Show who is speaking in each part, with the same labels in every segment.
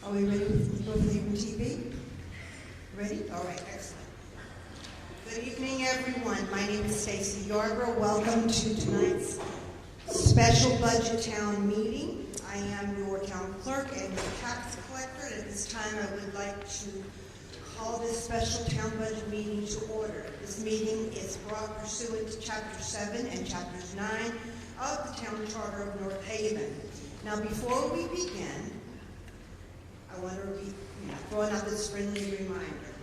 Speaker 1: Are we ready for the TV? Ready? All right, excellent. Good evening, everyone. My name is Stacy Yarbrough. Welcome to tonight's special budget town meeting. I am your town clerk and your tax collector. At this time, I would like to call this special town budget meeting to order. This meeting is brought pursuant to Chapter 7 and Chapters 9 of the Town Charter of North Haven. Now, before we begin, I want to throw out this friendly reminder.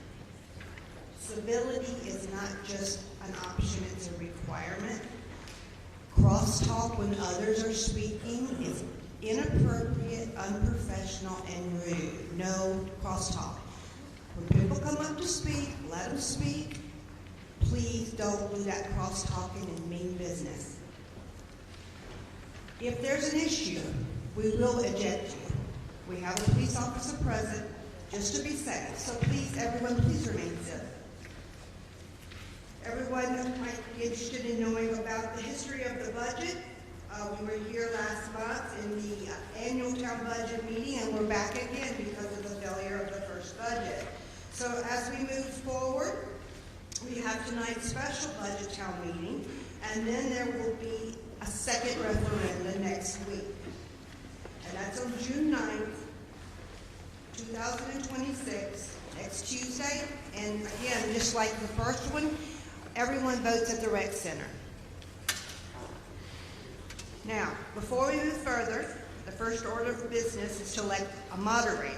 Speaker 1: Civility is not just an option, it's a requirement. Crosstalk when others are speaking is inappropriate, unprofessional, and rude. No crosstalk. When people come up to speak, let them speak. Please don't do that cross-talking and mean business. If there's an issue, we will eject you. We have a police officer present just to be safe. So please, everyone, please remain civil. Everyone might be interested in knowing about the history of the budget. We were here last month in the annual town budget meeting, and we're back again because of the failure of the first budget. So as we move forward, we have tonight's special budget town meeting, and then there will be a second referendum next week. And that's on June 9th, 2026, next Tuesday. And again, just like the first one, everyone votes at the rec center. Now, before we move further, the first order of business is to elect a moderator.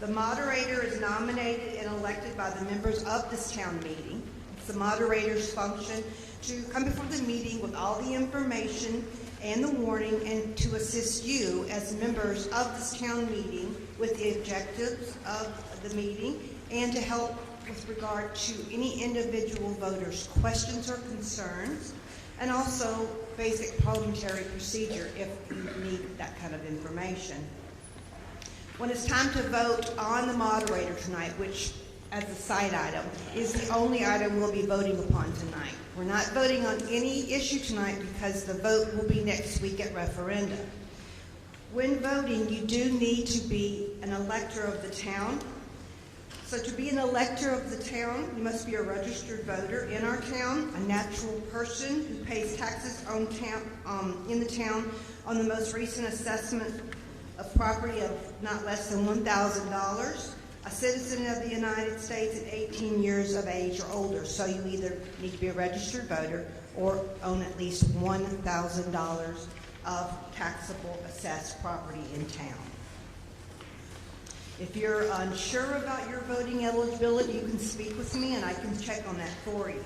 Speaker 1: The moderator is nominated and elected by the members of this town meeting. It's the moderator's function to come before the meeting with all the information and the warning and to assist you as members of this town meeting with the objectives of the meeting and to help with regard to any individual voter's questions or concerns, and also basic parliamentary procedure if you need that kind of information. When it's time to vote on the moderator tonight, which as a side item is the only item we'll be voting upon tonight. We're not voting on any issue tonight because the vote will be next week at referendum. When voting, you do need to be an elector of the town. So to be an elector of the town, you must be a registered voter in our town, a natural person who pays taxes in the town on the most recent assessment of property of not less than $1,000, a citizen of the United States at 18 years of age or older. So you either need to be a registered voter or own at least $1,000 of taxable assessed property in town. If you're unsure about your voting eligibility, you can speak with me and I can check on that for you.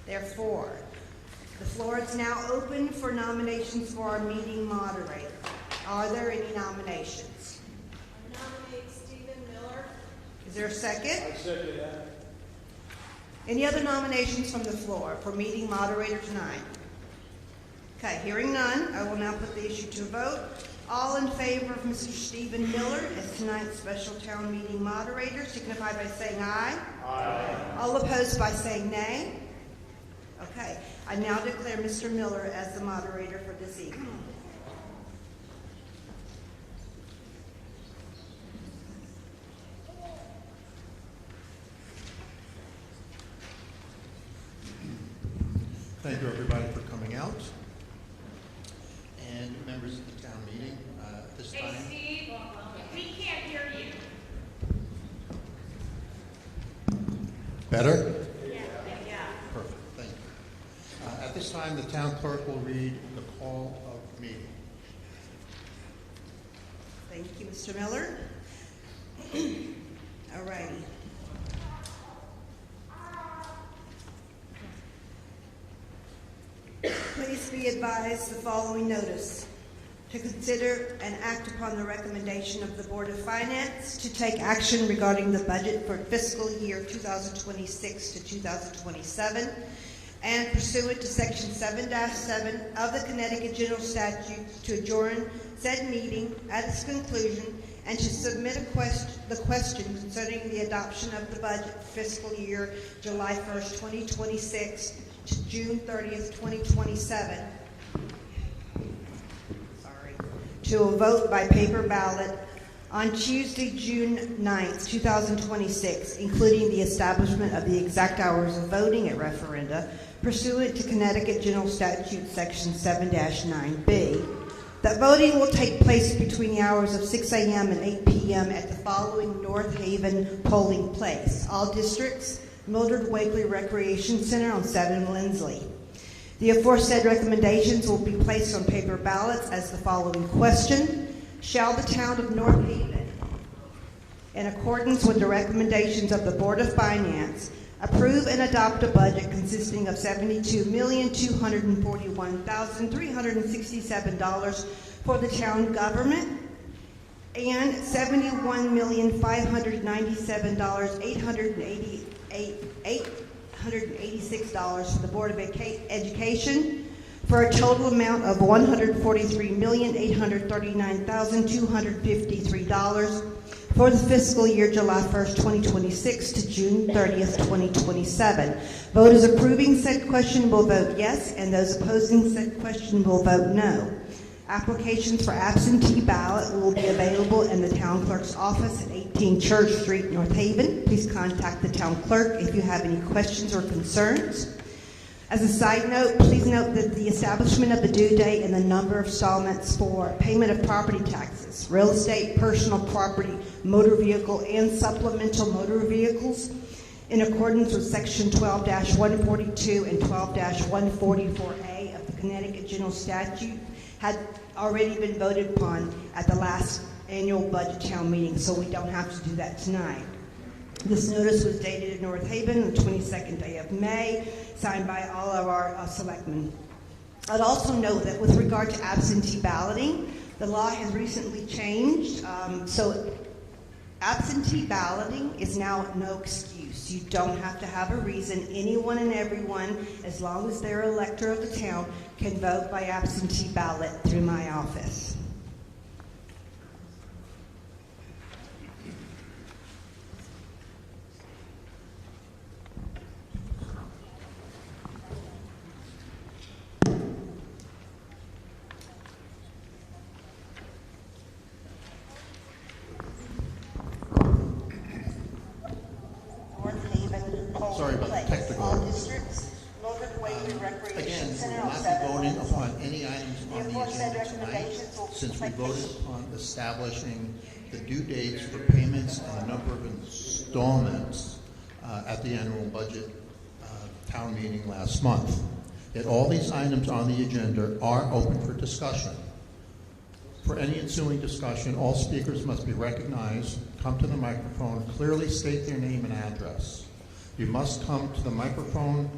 Speaker 1: Therefore, the floor is now open for nominations for our meeting moderator. Are there any nominations?
Speaker 2: I nominate Stephen Miller.
Speaker 1: Is there a second?
Speaker 3: I second that.
Speaker 1: Any other nominations from the floor for meeting moderator tonight? Okay, hearing none, I will now put the issue to a vote. All in favor of Mr. Stephen Miller as tonight's special town meeting moderator signify by saying aye.
Speaker 3: Aye.
Speaker 1: All opposed by saying nay. Okay, I now declare Mr. Miller as the moderator for this evening.
Speaker 4: Thank you, everybody, for coming out. And members of the town meeting, this time.
Speaker 2: Hey, Steve, we can't hear you.
Speaker 4: Better?
Speaker 2: Yeah.
Speaker 4: Perfect, thank you. At this time, the town clerk will read the call of meeting.
Speaker 1: Thank you, Mr. Miller. All righty. Please be advised the following notice. To consider and act upon the recommendation of the Board of Finance to take action regarding the budget for fiscal year 2026 to 2027 and pursuant to Section 7-7 of the Connecticut General Statute to adjourn said meeting at its conclusion and to submit the question concerning the adoption of the budget for fiscal year July 1st, 2026 to June 30th, 2027. To a vote by paper ballot On Tuesday, June 9th, 2026, including the establishment of the exact hours of voting at referenda pursuant to Connecticut General Statute Section 7-9B, that voting will take place between the hours of 6 a.m. and 8 p.m. at the following North Haven polling place. All districts, Mildred Wakely Recreation Center on 7 Lindsley. The aforesaid recommendations will be placed on paper ballots as the following question. Shall the town of North Haven, in accordance with the recommendations of the Board of Finance, approve and adopt a budget consisting of $72,241,367 for the town government and $71,597,886 for the Board of Education, for a total amount of $143,839,253 for the fiscal year July 1st, 2026 to June 30th, 2027. Voters approving said question will vote yes, and those opposing said question will vote no. Applications for absentee ballot will be available in the town clerk's office at 18 Church Street, North Haven. Please contact the town clerk if you have any questions or concerns. As a side note, please note that the establishment of the due date and the number of installments for payment of property taxes, real estate, personal property, motor vehicle, and supplemental motor vehicles in accordance with Section 12-142 and 12-144A of the Connecticut General Statute had already been voted upon at the last annual budget town meeting, so we don't have to do that tonight. This notice was dated in North Haven on the 22nd day of May, signed by all of our selectmen. I'd also note that with regard to absentee balloting, the law has recently changed, so absentee balloting is now no excuse. You don't have to have a reason. Anyone and everyone, as long as they're an elector of the town, can vote by absentee ballot through my office.
Speaker 4: Sorry about the technical.
Speaker 1: All districts, Mildred Wakely Recreation
Speaker 4: Again, we
Speaker 1: Center
Speaker 4: will
Speaker 1: on
Speaker 4: not
Speaker 1: 7
Speaker 4: be voting
Speaker 1: Lindsley.
Speaker 4: upon any items on the
Speaker 1: aforesaid
Speaker 4: agenda tonight,
Speaker 1: recommendations will
Speaker 4: since we
Speaker 1: take
Speaker 4: voted
Speaker 1: place.
Speaker 4: upon establishing the due dates for payments and the number of installments at the annual budget town meeting last month. Yet all these items on the agenda are open for discussion. For any ensuing discussion, all speakers must be recognized, come to the microphone, clearly state their name and address. You must come to the microphone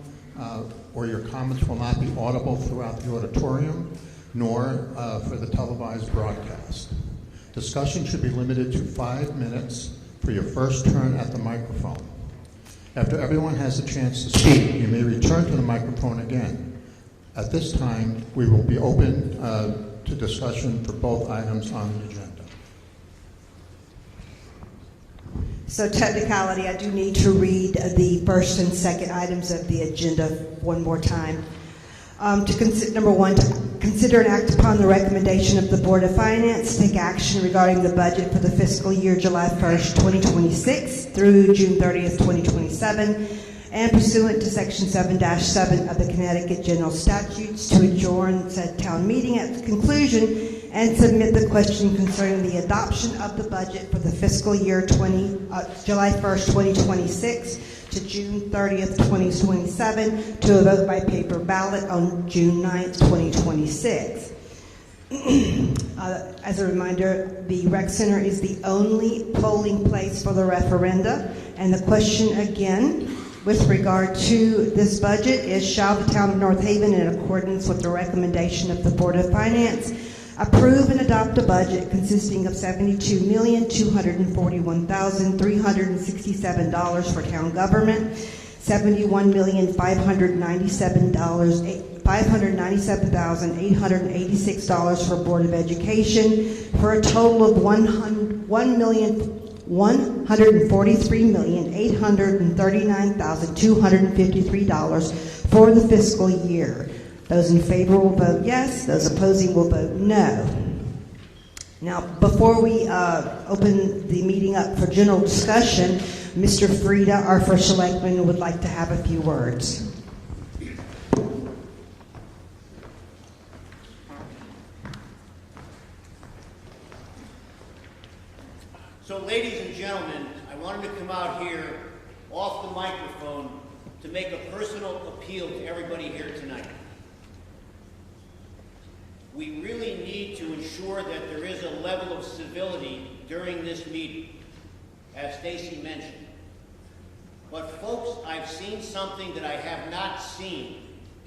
Speaker 4: or your comments will not be audible throughout the auditorium, nor for the televised broadcast. Discussion should be limited to 5 minutes for your first turn at the microphone. After everyone has a chance to speak, you may return to the microphone again. At this time, we will be open to discussion for both items on the agenda.
Speaker 1: So technicality, I do need to read the first and second items of the agenda one more time. Number one, to consider and act upon the recommendation of the Board of Finance, take action regarding the budget for the fiscal year July 1st, 2026 through June 30th, 2027, and pursuant to Section 7-7 of the Connecticut General Statutes to adjourn said town meeting at the conclusion and submit the question concerning the adoption of the budget for the fiscal year July 1st, 2026 to June 30th, 2027 to a vote by paper ballot on June 9th, 2026. As a reminder, the Rec Center is the only polling place for the referenda, and the question again with regard to this budget is, shall the town of North Haven, in accordance with the recommendation of the Board of Finance, approve and adopt a budget consisting of $72,241,367 for town government, $71,597,886 for Board of Education, for a total of $143,839,253 for the fiscal year. Those in favor will vote yes. Those opposing will vote no. Now, before we open the meeting up for general discussion, Mr. Frieda, our first selectman, would like to have a few words.
Speaker 3: So, ladies and gentlemen, I wanted to come out here off the microphone to make a personal appeal to everybody here tonight. We really need to ensure that there is a level of civility during this meeting, as Stacy mentioned. But folks, I've seen something that I have not seen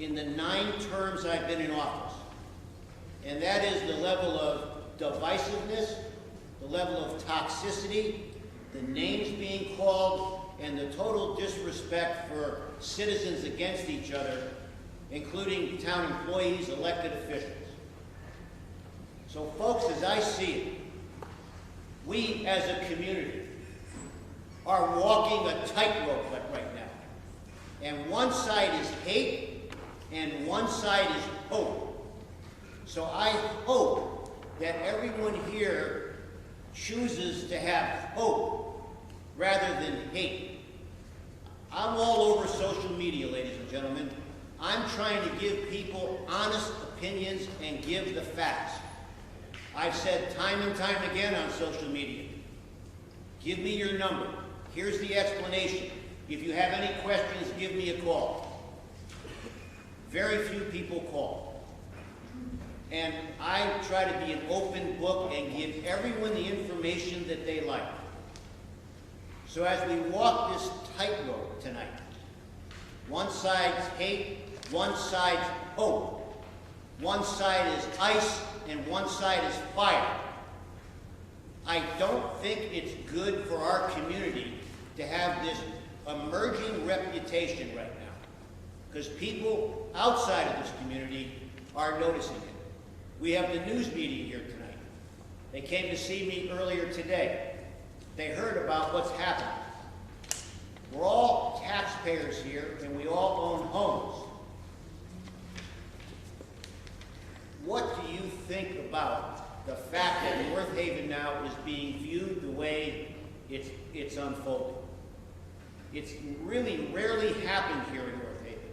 Speaker 3: in the 9 terms I've been in office. And that is the level of divisiveness, the level of toxicity, the names being called, and the total disrespect for citizens against each other, including town employees, elected officials. So folks, as I see it, we as a community are walking a tightrope right now. And one side is hate, and one side is hope. So I hope that everyone here chooses to have hope rather than hate. I'm all over social media, ladies and gentlemen. I'm trying to give people honest opinions and give the facts. I've said time and time again on social media, give me your number. Here's the explanation. If you have any questions, give me a call. Very few people call. And I try to be an open book and give everyone the information that they like. So as we walk this tightrope tonight, one side's hate, one side's hope, one side is ice, and one side is fire. I don't think it's good for our community to have this emerging reputation right now, because people outside of this community are noticing it. We have the news media here tonight. They came to see me earlier today. They heard about what's happening. We're all taxpayers here, and we all own homes. What do you think about the fact that North Haven now is being viewed the way it's unfolding? It's really rarely happened here in North Haven.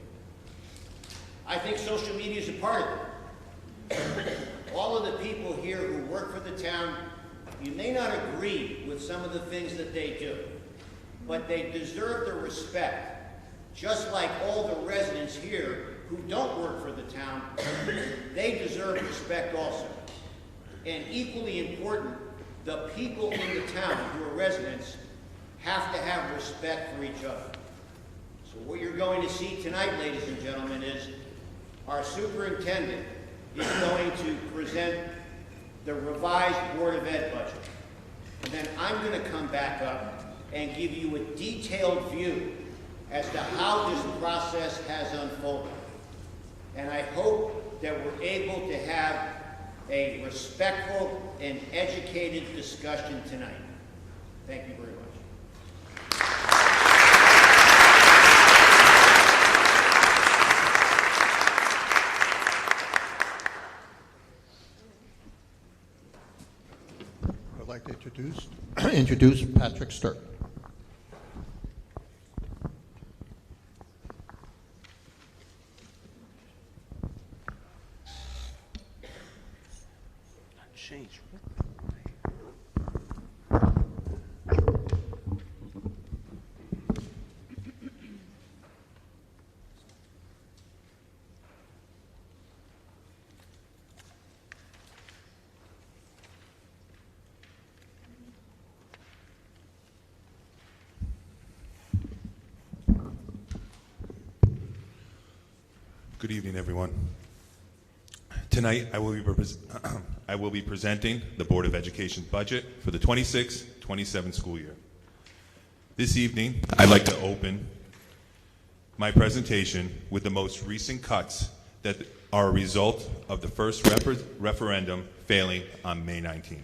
Speaker 3: I think social media is a part of it. All of the people here who work for the town, you may not agree with some of the things that they do, but they deserve the respect, just like all the residents here who don't work for the town, they deserve respect also. And equally important, the people in the town who are residents have to have respect for each other. So what you're going to see tonight, ladies and gentlemen, is our superintendent is going to present the revised Board of Ed budget. And then I'm going to come back up and give you a detailed view as to how this process has unfolded. And I hope that we're able to have a respectful and educated discussion tonight. Thank you very much.
Speaker 4: I'd like to introduce Patrick Stirk.
Speaker 5: Change.
Speaker 6: Good evening, everyone. Tonight, I will be presenting the Board of Education budget for the 26-27 school year. This evening, I'd like to open my presentation with the most recent cuts that are a result of the first referendum failing on May 19.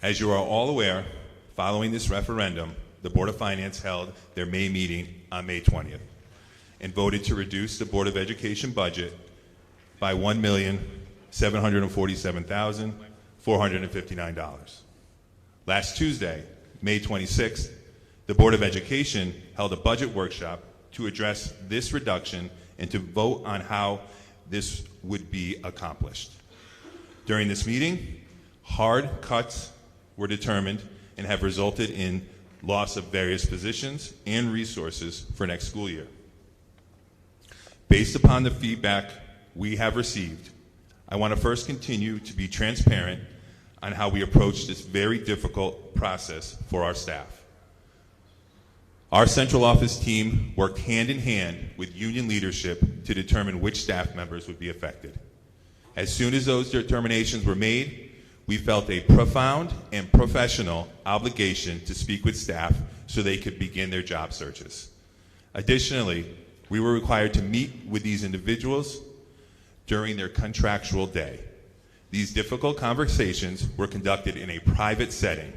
Speaker 6: As you are all aware, following this referendum, the Board of Finance held their May meeting on May 20th and voted to reduce the Board of Education budget by $1,747,000 $459. Last Tuesday, May 26th, the Board of Education held a budget workshop to address this reduction and to vote on how this would be accomplished. During this meeting, hard cuts were determined and have resulted in loss of various positions and resources for next school year. Based upon the feedback we have received, I want to first continue to be transparent on how we approach this very difficult process for our staff. Our central office team worked hand in hand with union leadership to determine which staff members would be affected. As soon as those determinations were made, we felt a profound and professional obligation to speak with staff so they could begin their job searches. Additionally, we were required to meet with these individuals during their contractual day. These difficult conversations were conducted in a private setting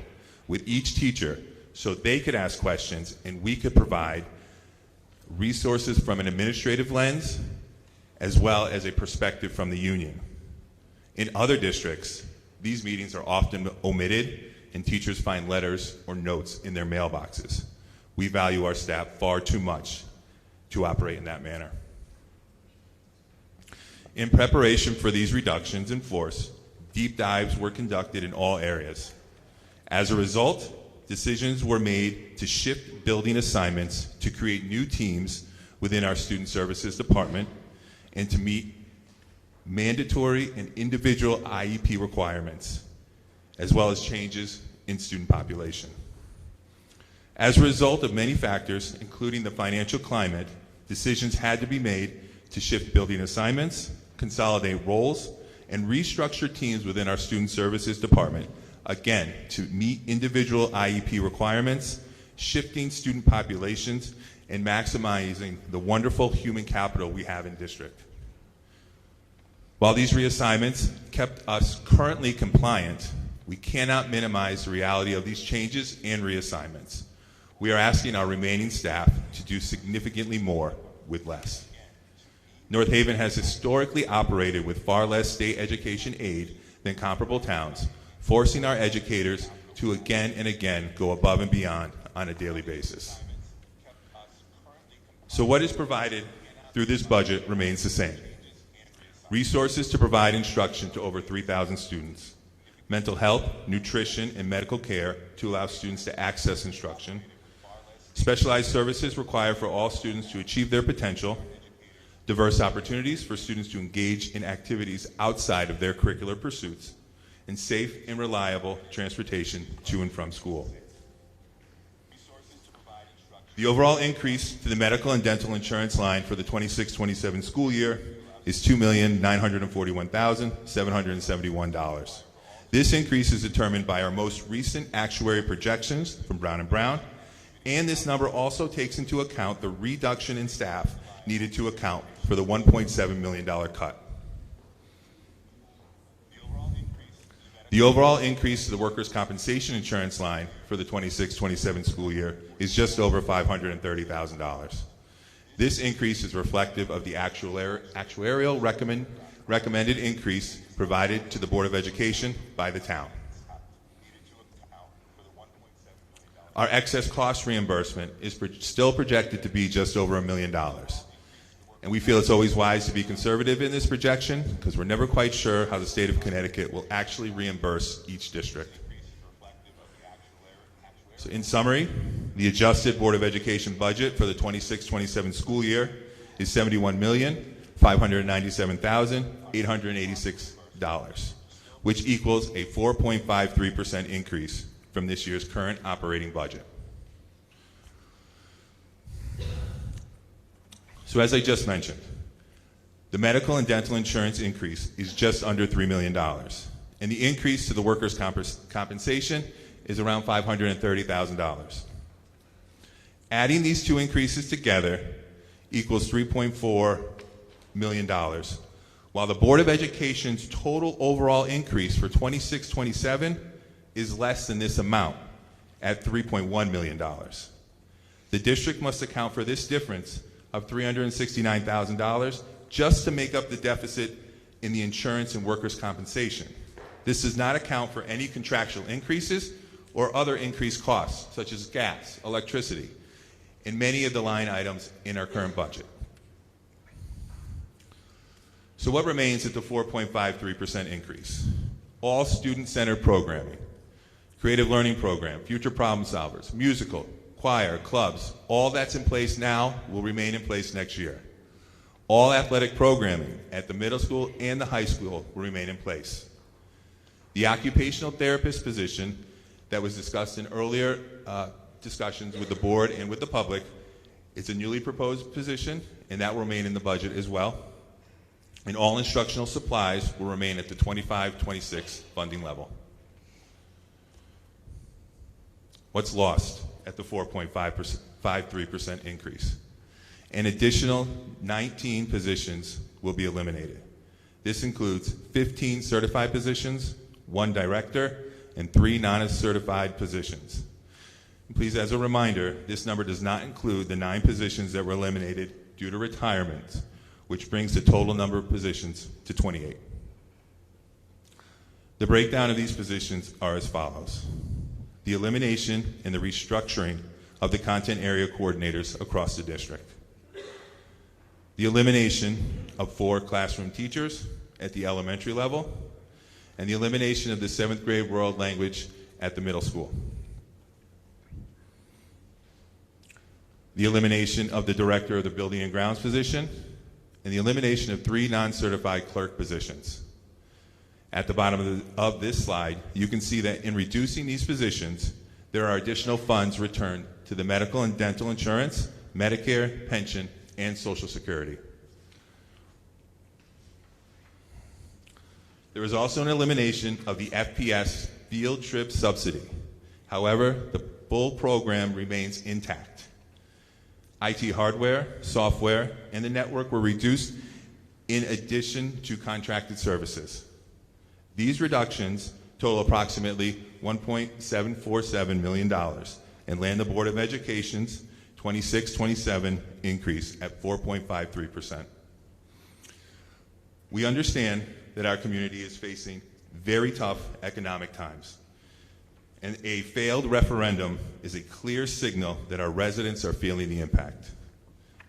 Speaker 6: with each teacher so they could ask questions and we could provide resources from an administrative lens as well as a perspective from the union. In other districts, these meetings are often omitted and teachers find letters or notes in their mailboxes. We value our staff far too much to operate in that manner. In preparation for these reductions in force, deep dives were conducted in all areas. As a result, decisions were made to shift building assignments to create new teams within our Student Services Department and to meet mandatory and individual IEP requirements, as well as changes in student population. As a result of many factors, including the financial climate, decisions had to be made to shift building assignments, consolidate roles, and restructure teams within our Student Services Department, again, to meet individual IEP requirements, shifting student populations, and maximizing the wonderful human capital we have in district. While these reassignments kept us currently compliant, we cannot minimize the reality of these changes and reassignments. We are asking our remaining staff to do significantly more with less. North Haven has historically operated with far less state education aid than comparable towns, forcing our educators to again and again go above and beyond on a daily basis. So what is provided through this budget remains the same. Resources to provide instruction to over 3,000 students, mental health, nutrition, and medical care to allow students to access instruction, specialized services required for all students to achieve their potential, diverse opportunities for students to engage in activities outside of their curricular pursuits, and safe and reliable transportation to and from school. The overall increase to the medical and dental insurance line for the 26-27 school year is $2,941,771. This increase is determined by our most recent actuary projections from Brown & Brown, and this number also takes into account the reduction in staff needed to account for the $1.7 million cut. The overall increase to the workers' compensation insurance line for the 26-27 school year is just over $530,000. This increase is reflective of the actuarial recommended increase provided to the Board of Education by the town. Our excess cost reimbursement is still projected to be just over $1 million. And we feel it's always wise to be conservative in this projection because we're never quite sure how the state of Connecticut will actually reimburse each district. So in summary, the adjusted Board of Education budget for the 26-27 school year is $71,597,886, which equals a 4.53% increase from this year's current operating budget. So as I just mentioned, the medical and dental insurance increase is just under $3 million, and the increase to the workers' compensation is around $530,000. Adding these two increases together equals $3.4 million, while the Board of Education's total overall increase for 26-27 is less than this amount at $3.1 million. The district must account for this difference of $369,000 just to make up the deficit in the insurance and workers' compensation. This does not account for any contractual increases or other increased costs, such as gas, electricity, and many of the line items in our current budget. So what remains at the 4.53% increase? All student-centered programming, creative learning program, future problem solvers, musical, choir, clubs, all that's in place now will remain in place next year. All athletic programming at the middle school and the high school will remain in place. The occupational therapist position that was discussed in earlier discussions with the board and with the public is a newly proposed position, and that will remain in the budget as well. And all instructional supplies will remain at the 25-26 funding level. What's lost at the 4.53% increase? An additional 19 positions will be eliminated. This includes 15 certified positions, 1 director, and 3 non-certified positions. And please, as a reminder, this number does not include the 9 positions that were eliminated due to retirement, which brings the total number of positions to 28. The breakdown of these positions are as follows. The elimination and the restructuring of the content area coordinators across the district. The elimination of 4 classroom teachers at the elementary level, and the elimination of the 7th grade world language at the middle school. The elimination of the director of the building and grounds position, and the elimination of 3 non-certified clerk positions. At the bottom of this slide, you can see that in reducing these positions, there are additional funds returned to the medical and dental insurance, Medicare, pension, and Social Security. There is also an elimination of the FPS field trip subsidy. However, the full program remains intact. IT hardware, software, and the network were reduced in addition to contracted services. These reductions total approximately $1.747 million and land the Board of Education's 26-27 increase at 4.53%. We understand that our community is facing very tough economic times, and a failed referendum is a clear signal that our residents are feeling the impact.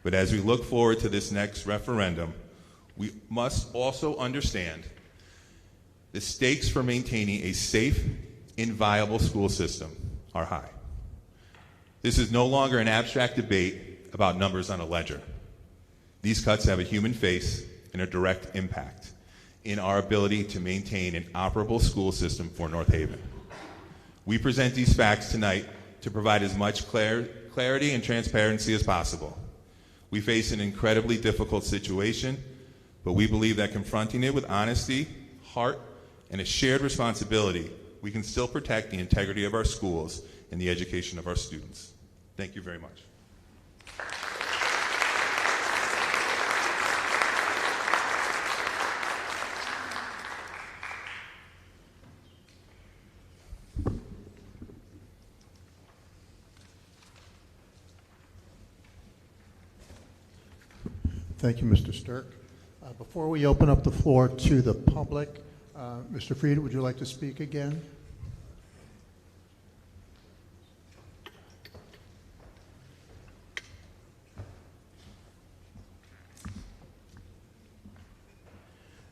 Speaker 6: But as we look forward to this next referendum, we must also understand the stakes for maintaining a safe and viable school system are high. This is no longer an abstract debate about numbers on a ledger. These cuts have a human face and a direct impact in our ability to maintain an operable school system for North Haven. We present these facts tonight to provide as much clarity and transparency as possible. We face an incredibly difficult situation, but we believe that confronting it with honesty, heart, and a shared responsibility, we can still protect the integrity of our schools and the education of our students. Thank you very much.
Speaker 4: Thank you, Mr. Stirk. Before we open up the floor to the public, Mr. Fried, would you like to speak again?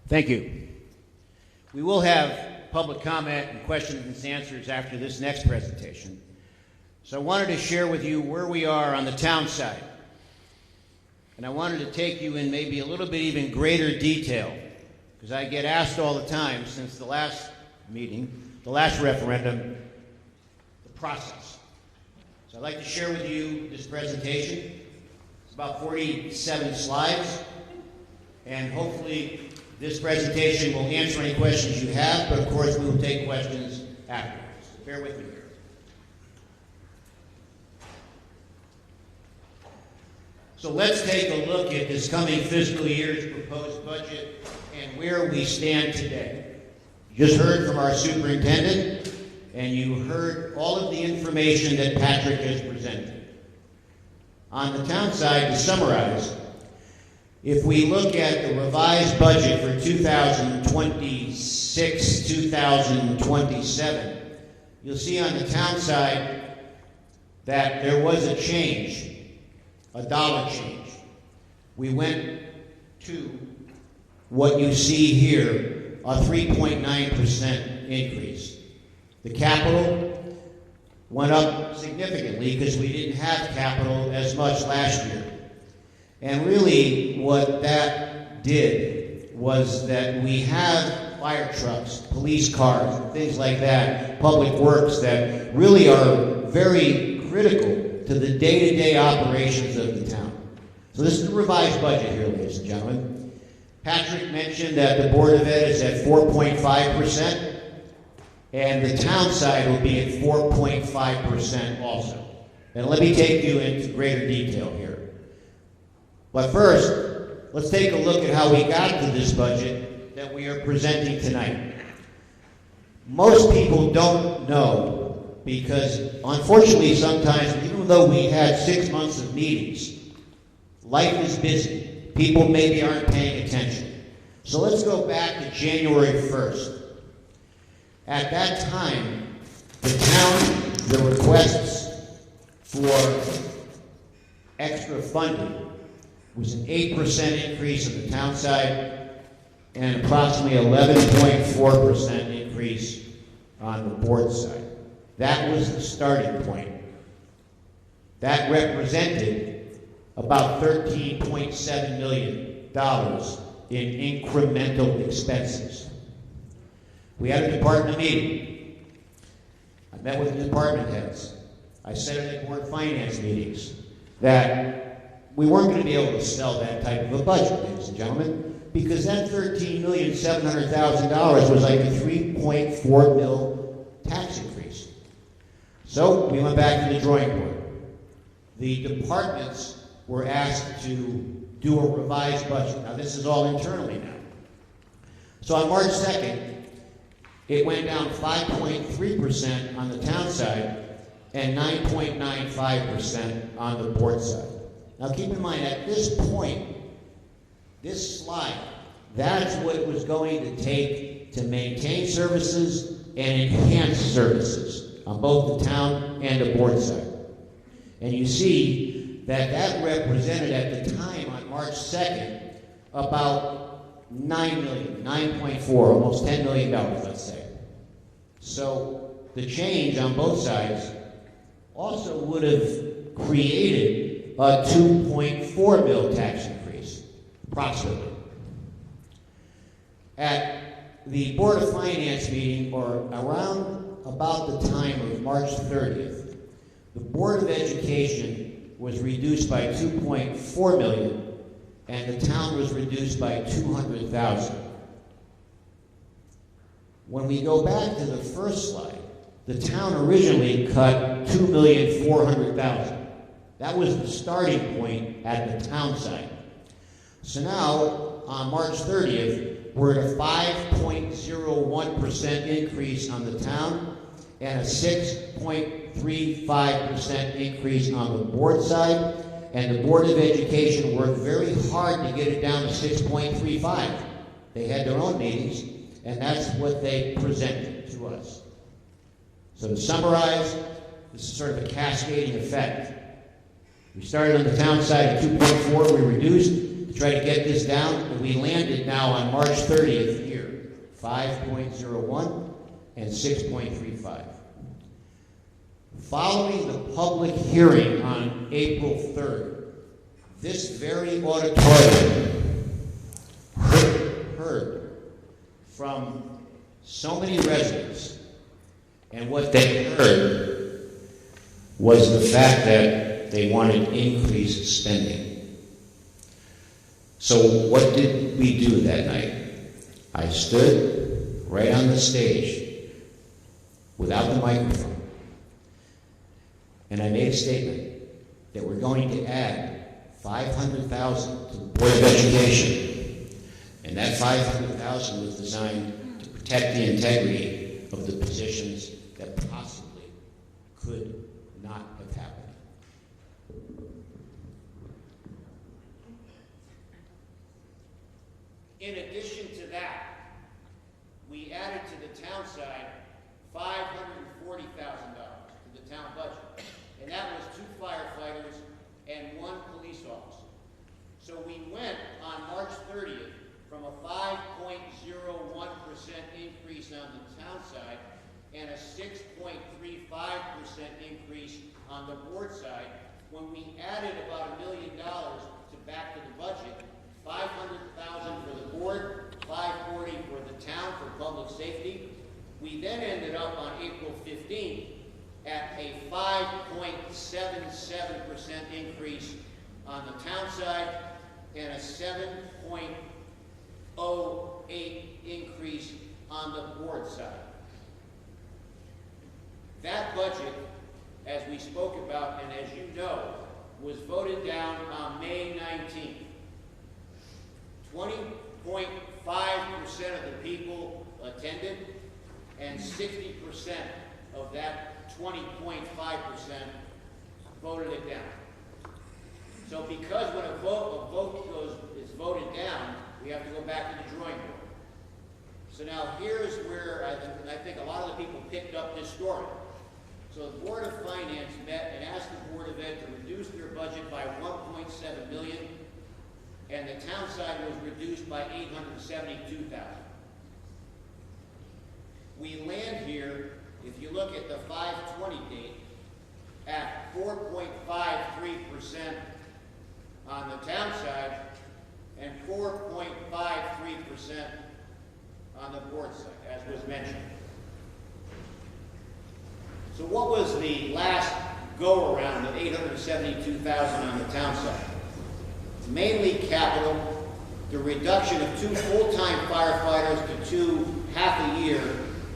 Speaker 3: Thank you. We will have public comment and questions and answers after this next presentation. So I wanted to share with you where we are on the town side. And I wanted to take you in maybe a little bit even greater detail, because I get asked all the time since the last meeting, the last referendum, the process. So I'd like to share with you this presentation. It's about 47 slides, and hopefully this presentation will answer any questions you have, but of course we will take questions afterwards. Bear with me here. So let's take a look at this coming fiscal year's proposed budget and where we stand today. You just heard from our superintendent, and you heard all of the information that Patrick has presented. On the town side, to summarize, If we look at the revised budget for 2026, 2027, you'll see on the town side that there was a change, a dollar change. We went to what you see here, a 3.9% increase. The capital went up significantly because we didn't have capital as much last year. And really what that did was that we have fire trucks, police cars, and things like that, public works that really are very critical to the day-to-day operations of the town. So this is the revised budget here, ladies and gentlemen. Patrick mentioned that the Board of Ed is at 4.5%, and the town side will be at 4.5% also. And let me take you into greater detail here. But first, let's take a look at how we got to this budget that we are presenting tonight. Most people don't know because, unfortunately, sometimes, even though we had 6 months of meetings, life is busy. People maybe aren't paying attention. So let's go back to January 1st. At that time, the requests for extra funding was an 8% increase on the town side and approximately 11.4% increase on the board side. That was the starting point. That represented about $13.7 million in incremental expenses. We had a department meeting. I met with the department heads. I said at board finance meetings that we weren't going to be able to sell that type of a budget, ladies and gentlemen, because that $13,700,000 was like a 3.4 mil tax increase. So we went back to the drawing board. The departments were asked to do a revised budget. Now this is all internally now. So on March 2nd, it went down 5.3% on the town side and 9.95% on the board side. Now keep in mind, at this point, this slide, that's what it was going to take to maintain services and enhance services on both the town and the board side. And you see that that represented at the time on March 2nd about $9 million, 9.4, almost $10 million, let's say. So the change on both sides also would have created a 2.4 mil tax increase, approximately. At the Board of Finance meeting, or around about the time of March 30th, the Board of Education was reduced by 2.4 million, and the town was reduced by 200,000. When we go back to the first slide, the town originally cut 2,400,000. That was the starting point at the town side. So now, on March 30th, we're at a 5.01% increase on the town and a 6.35% increase on the board side. And the Board of Education worked very hard to get it down to 6.35. They had their own meetings, and that's what they presented to us. So to summarize, this is sort of a cascading effect. We started on the town side at 2.4, we reduced to try to get this down, and we landed now on March 30th here, 5.01 and 6.35. Following the public hearing on April 3rd, this very auditorium heard from so many residents, and what they heard was the fact that they wanted increased spending. So what did we do that night? I stood right on the stage without the microphone, and I made a statement that we're going to add $500,000 to the Board of Education, and that $500,000 was designed to protect the integrity of the positions that possibly could not have happened. In addition to that, we added to the town side $540,000 to the town budget. And that was 2 firefighters and 1 police officer. So we went on March 30th from a 5.01% increase on the town side and a 6.35% increase on the board side, when we added about $1 million back to the budget, $500,000 for the board, $540,000 for the town for public safety. We then ended up on April 15th at a 5.77% increase on the town side and a 7.08% increase on the board side. That budget, as we spoke about and as you know, was voted down on May 19th. 20.5% of the people attended, and 60% of that 20.5% voted it down. So because when a vote is voted down, we have to go back to the drawing board. So now here's where I think a lot of the people picked up this story. So the Board of Finance met and asked the Board of Ed to reduce their budget by $1.7 million, and the town side was reduced by $872,000. We land here, if you look at the 5/20 date, at 4.53% on the town side and 4.53% on the board side, as was mentioned. So what was the last go-around of $872,000 on the town side? Mainly capital, the reduction of 2 full-time firefighters to 2 half a year,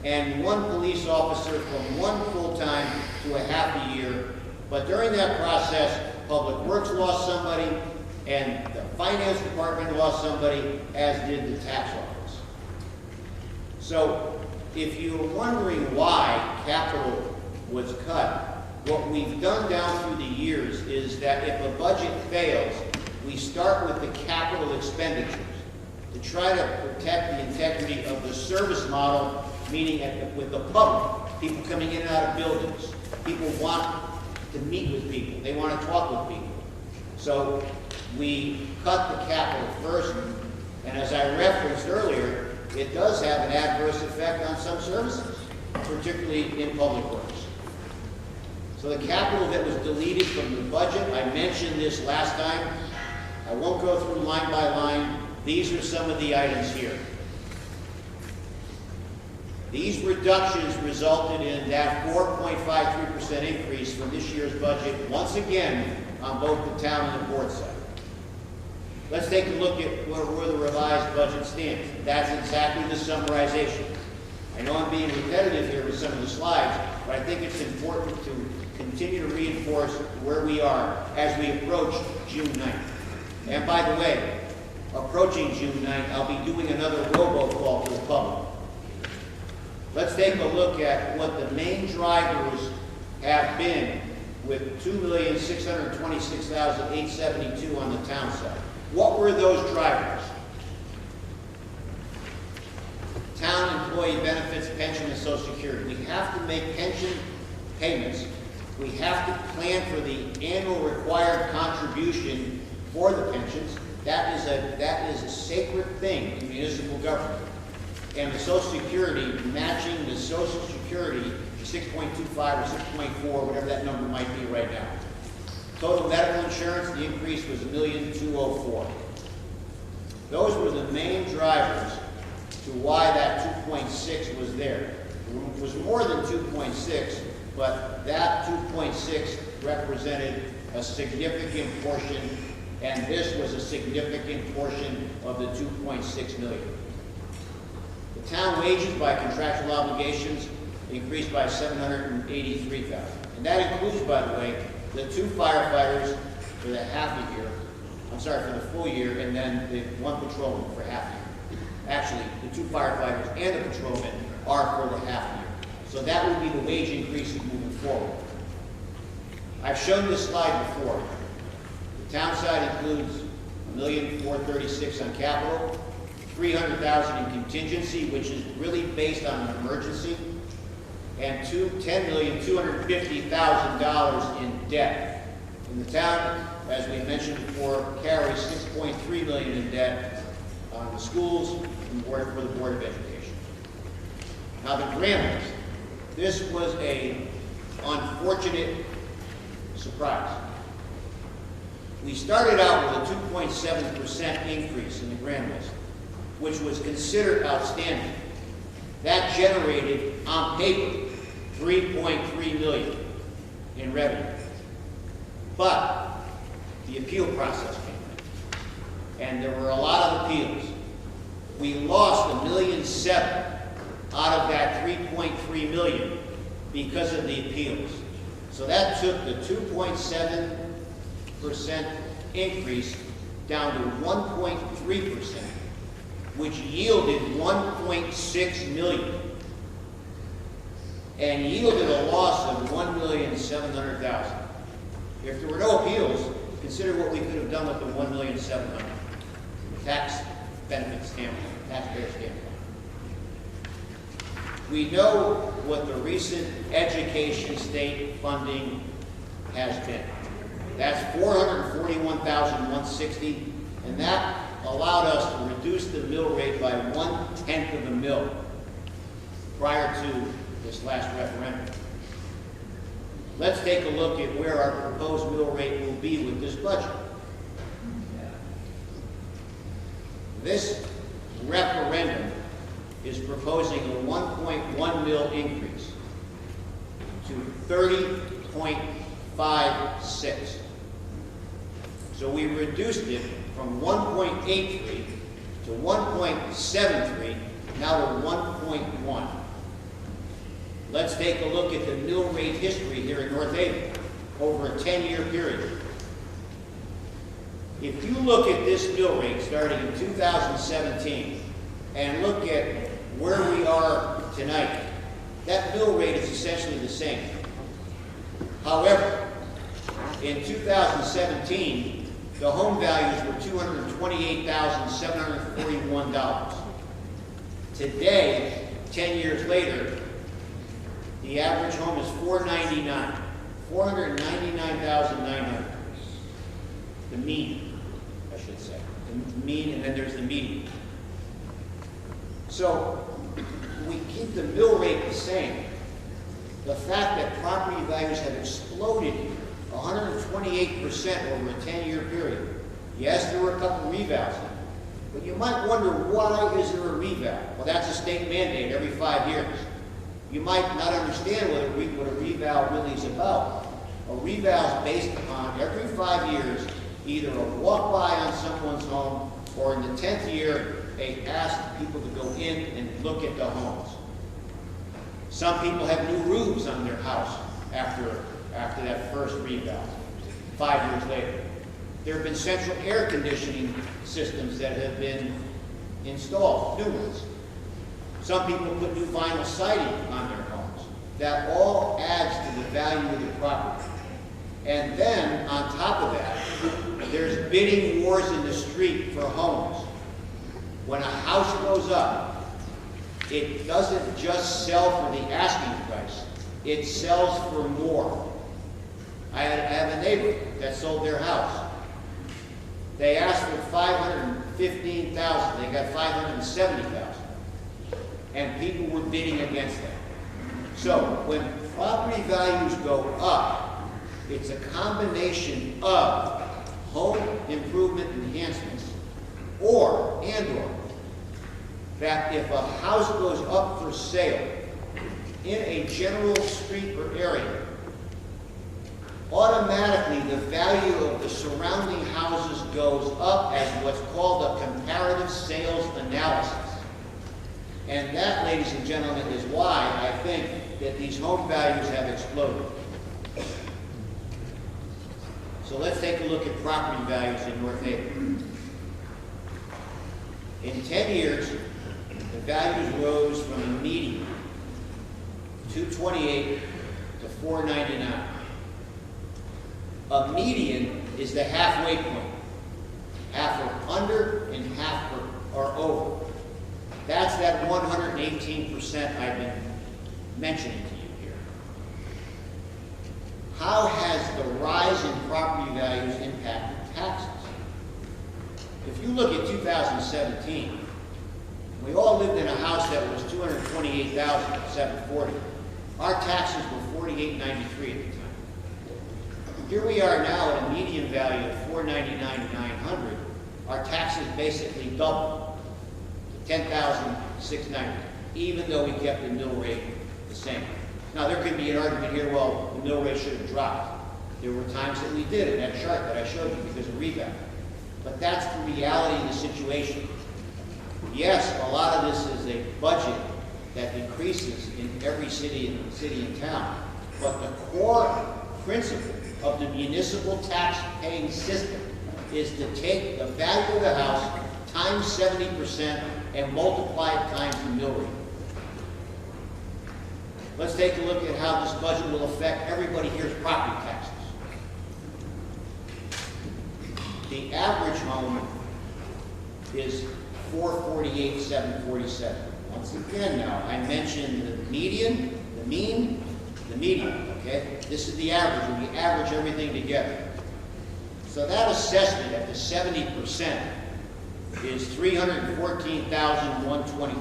Speaker 3: and 1 police officer from 1 full-time to a half a year. But during that process, Public Works lost somebody, and the Finance Department lost somebody, as did the tax office. So if you're wondering why capital was cut, what we've done down through the years is that if a budget fails, we start with the capital expenditures to try to protect the integrity of the service model, meaning with the public, people coming in and out of buildings. People want to meet with people. They want to talk with people. So we cut the capital first, and as I referenced earlier, it does have an adverse effect on some services, particularly in public works. So the capital that was deleted from the budget, I mentioned this last time. I won't go through line by line. These are some of the items here. These reductions resulted in that 4.53% increase from this year's budget, once again, on both the town and the board side. Let's take a look at where the revised budget stands. That's exactly the summarization. I know I'm being repetitive here with some of the slides, but I think it's important to continue to reinforce where we are as we approach June 9th. And by the way, approaching June 9th, I'll be doing another robocall to the public. Let's take a look at what the main drivers have been with $2,626,872 on the town side. What were those drivers? Town employee benefits, pension, and Social Security. We have to make pension payments. We have to plan for the annual required contribution for the pensions. That is a sacred thing in municipal government. And the Social Security, matching the Social Security 6.25 or 6.4, whatever that number might be right now. Total medical insurance, the increase was $1,204,000. Those were the main drivers to why that 2.6 was there. It was more than 2.6, but that 2.6 represented a significant portion, and this was a significant portion of the 2.6 million. The town wages by contractual obligations increased by $783,000. And that includes, by the way, the 2 firefighters for the half a year, for the full year, and then the 1 patrolman for half a year. Actually, the 2 firefighters and the patrolman are for the half a year. So that would be the wage increases moving forward. I've shown this slide before. The town side includes $1,436,000 on capital, $300,000 in contingency, which is really based on an emergency, and $10,250,000 in debt. And the town, as we mentioned before, carries $6.3 million in debt on the schools and for the Board of Education. Now the grant list. This was an unfortunate surprise. We started out with a 2.7% increase in the grant list, which was considered outstanding. That generated, on paper, $3.3 million in revenue. But the appeal process came in, and there were a lot of appeals. We lost $1.7 million out of that $3.3 million because of the appeals. So that took the 2.7% increase down to 1.3%, which yielded $1.6 million, and yielded a loss of $1,700,000. If there were no appeals, consider what we could have done with the $1,700,000 from a tax benefit standpoint, taxpayer standpoint. We know what the recent education state funding has been. That's $441,160, and that allowed us to reduce the mill rate by 1/10 of a mil prior to this last referendum. Let's take a look at where our proposed mill rate will be with this budget. This referendum is proposing a 1.1 mil increase to 30.56. So we reduced it from 1.83 to 1.73, now to 1.1. Let's take a look at the mill rate history here in North Haven over a 10-year period. If you look at this mill rate starting in 2017 and look at where we are tonight, that mill rate is essentially the same. However, in 2017, the home values were $228,741. Today, 10 years later, the average home is $499,900. The mean, I should say. The mean, and then there's the median. So, we keep the mill rate the same. The fact that property values have exploded 128% over a 10-year period. Yes, there were a couple of revals, but you might wonder, why is there a reval? Well, that's a state mandate every 5 years. You might not understand what a reval really is about. A reval is based upon every 5 years, either a walk-by on someone's home, or in the 10th year, they ask people to go in and look at the homes. Some people have new roofs on their house after that first reval, 5 years later. There have been central air conditioning systems that have been installed, new ones. Some people put new vinyl siding on their homes. That all adds to the value of the property. And then, on top of that, there's bidding wars in the street for homes. When a house goes up, it doesn't just sell for the asking price. It sells for more. I have a neighbor that sold their house. They asked for $515,000. They got $570,000. And people were bidding against them. So when property values go up, it's a combination of home improvement enhancements or that if a house goes up for sale in a general street or area, automatically the value of the surrounding houses goes up as what's called a comparative sales analysis. And that, ladies and gentlemen, is why I think that these home values have exploded. So let's take a look at property values in North Haven. In 10 years, the values rose from a median $228 to $499. A median is the halfway point. Half are under and half are over. That's that 118% I've been mentioning to you here. How has the rise in property values impacted taxes? If you look at 2017, we all lived in a house that was $228,740. Our taxes were $48.93 at the time. Here we are now at a median value of $499,900. Our taxes basically doubled to $10,690, even though we kept the mill rate the same. Now there could be an argument here, well, the mill rate should have dropped. There were times that we did in that chart that I showed you because of rebound. But that's the reality of the situation. Yes, a lot of this is a budget that increases in every city and town, but the core principle of the municipal tax paying system is to take the value of the house times 70% and multiply it times the mill rate. Let's take a look at how this budget will affect everybody here's property taxes. The average home is $448,747. Once again now, I mentioned the median, the mean, the median, okay? This is the average, when we average everything together. So that assessment at the 70% is $314,123.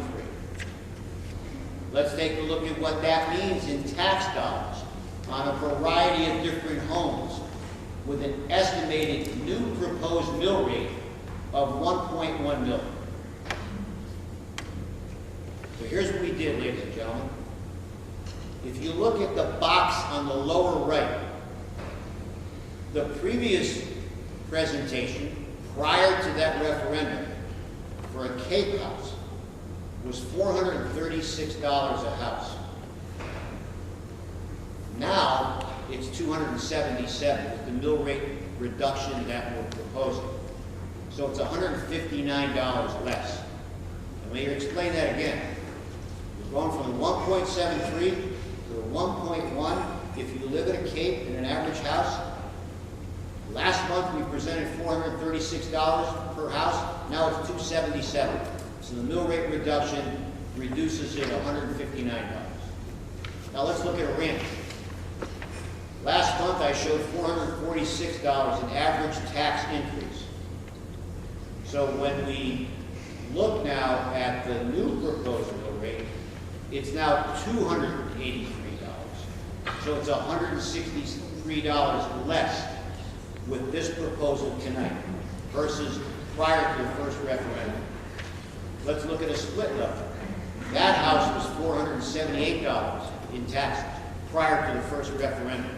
Speaker 3: Let's take a look at what that means in tax dollars on a variety of different homes with an estimated new proposed mill rate of $1.1 million. So here's what we did, ladies and gentlemen. If you look at the box on the lower right, the previous presentation prior to that referendum for a Cape house was $436 a house. Now it's $277 with the mill rate reduction that we're proposing. So it's $159 less. And let me explain that again. We're going from 1.73 to 1.1 if you live in a Cape in an average house. Last month we presented $436 per house. Now it's $277. So the mill rate reduction reduces it $159. Now let's look at a ranch. Last month I showed $446 in average tax increase. So when we look now at the new proposed mill rate, it's now $283. So it's $163 less with this proposal tonight versus prior to the first referendum. Let's look at a split level. That house was $478 in taxes prior to the first referendum.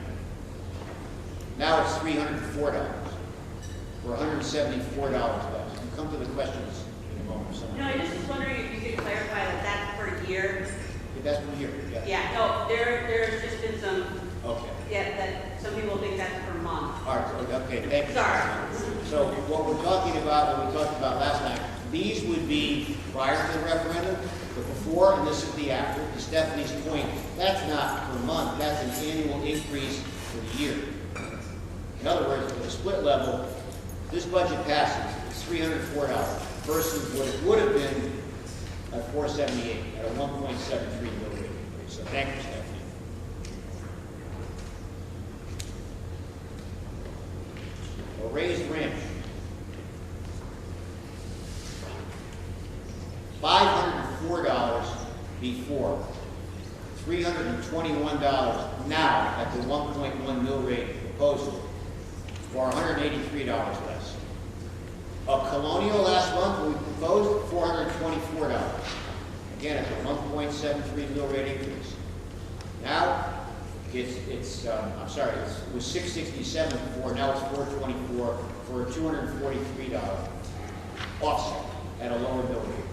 Speaker 3: Now it's $304, or $174 less. We'll come to the questions in a moment.
Speaker 5: No, I just was wondering if you could clarify that that's per year.
Speaker 3: Yeah, that's per year, yeah.
Speaker 5: Yeah, no, there's just been some,
Speaker 3: Okay.
Speaker 5: yeah, that some people think that's per month.
Speaker 3: All right, okay, thank you.
Speaker 5: Sorry.
Speaker 3: So what we're talking about, what we talked about last night, these would be prior to the referendum, the before, and this is the after. To Stephanie's point, that's not per month, that's an annual increase for the year. In other words, at the split level, this budget passes, it's $304 versus what it would have been at $478 at a 1.73 mill rate increase. So thank you, Stephanie. A raised ranch. $504 before, $321 now at the 1.1 mill rate proposal, or $183 less. A Colonial last month, we proposed $424. Again, at the 1.73 mill rate increase. Now, it was $667 before, now it's $424 for a $243 offset at a lower mill rate.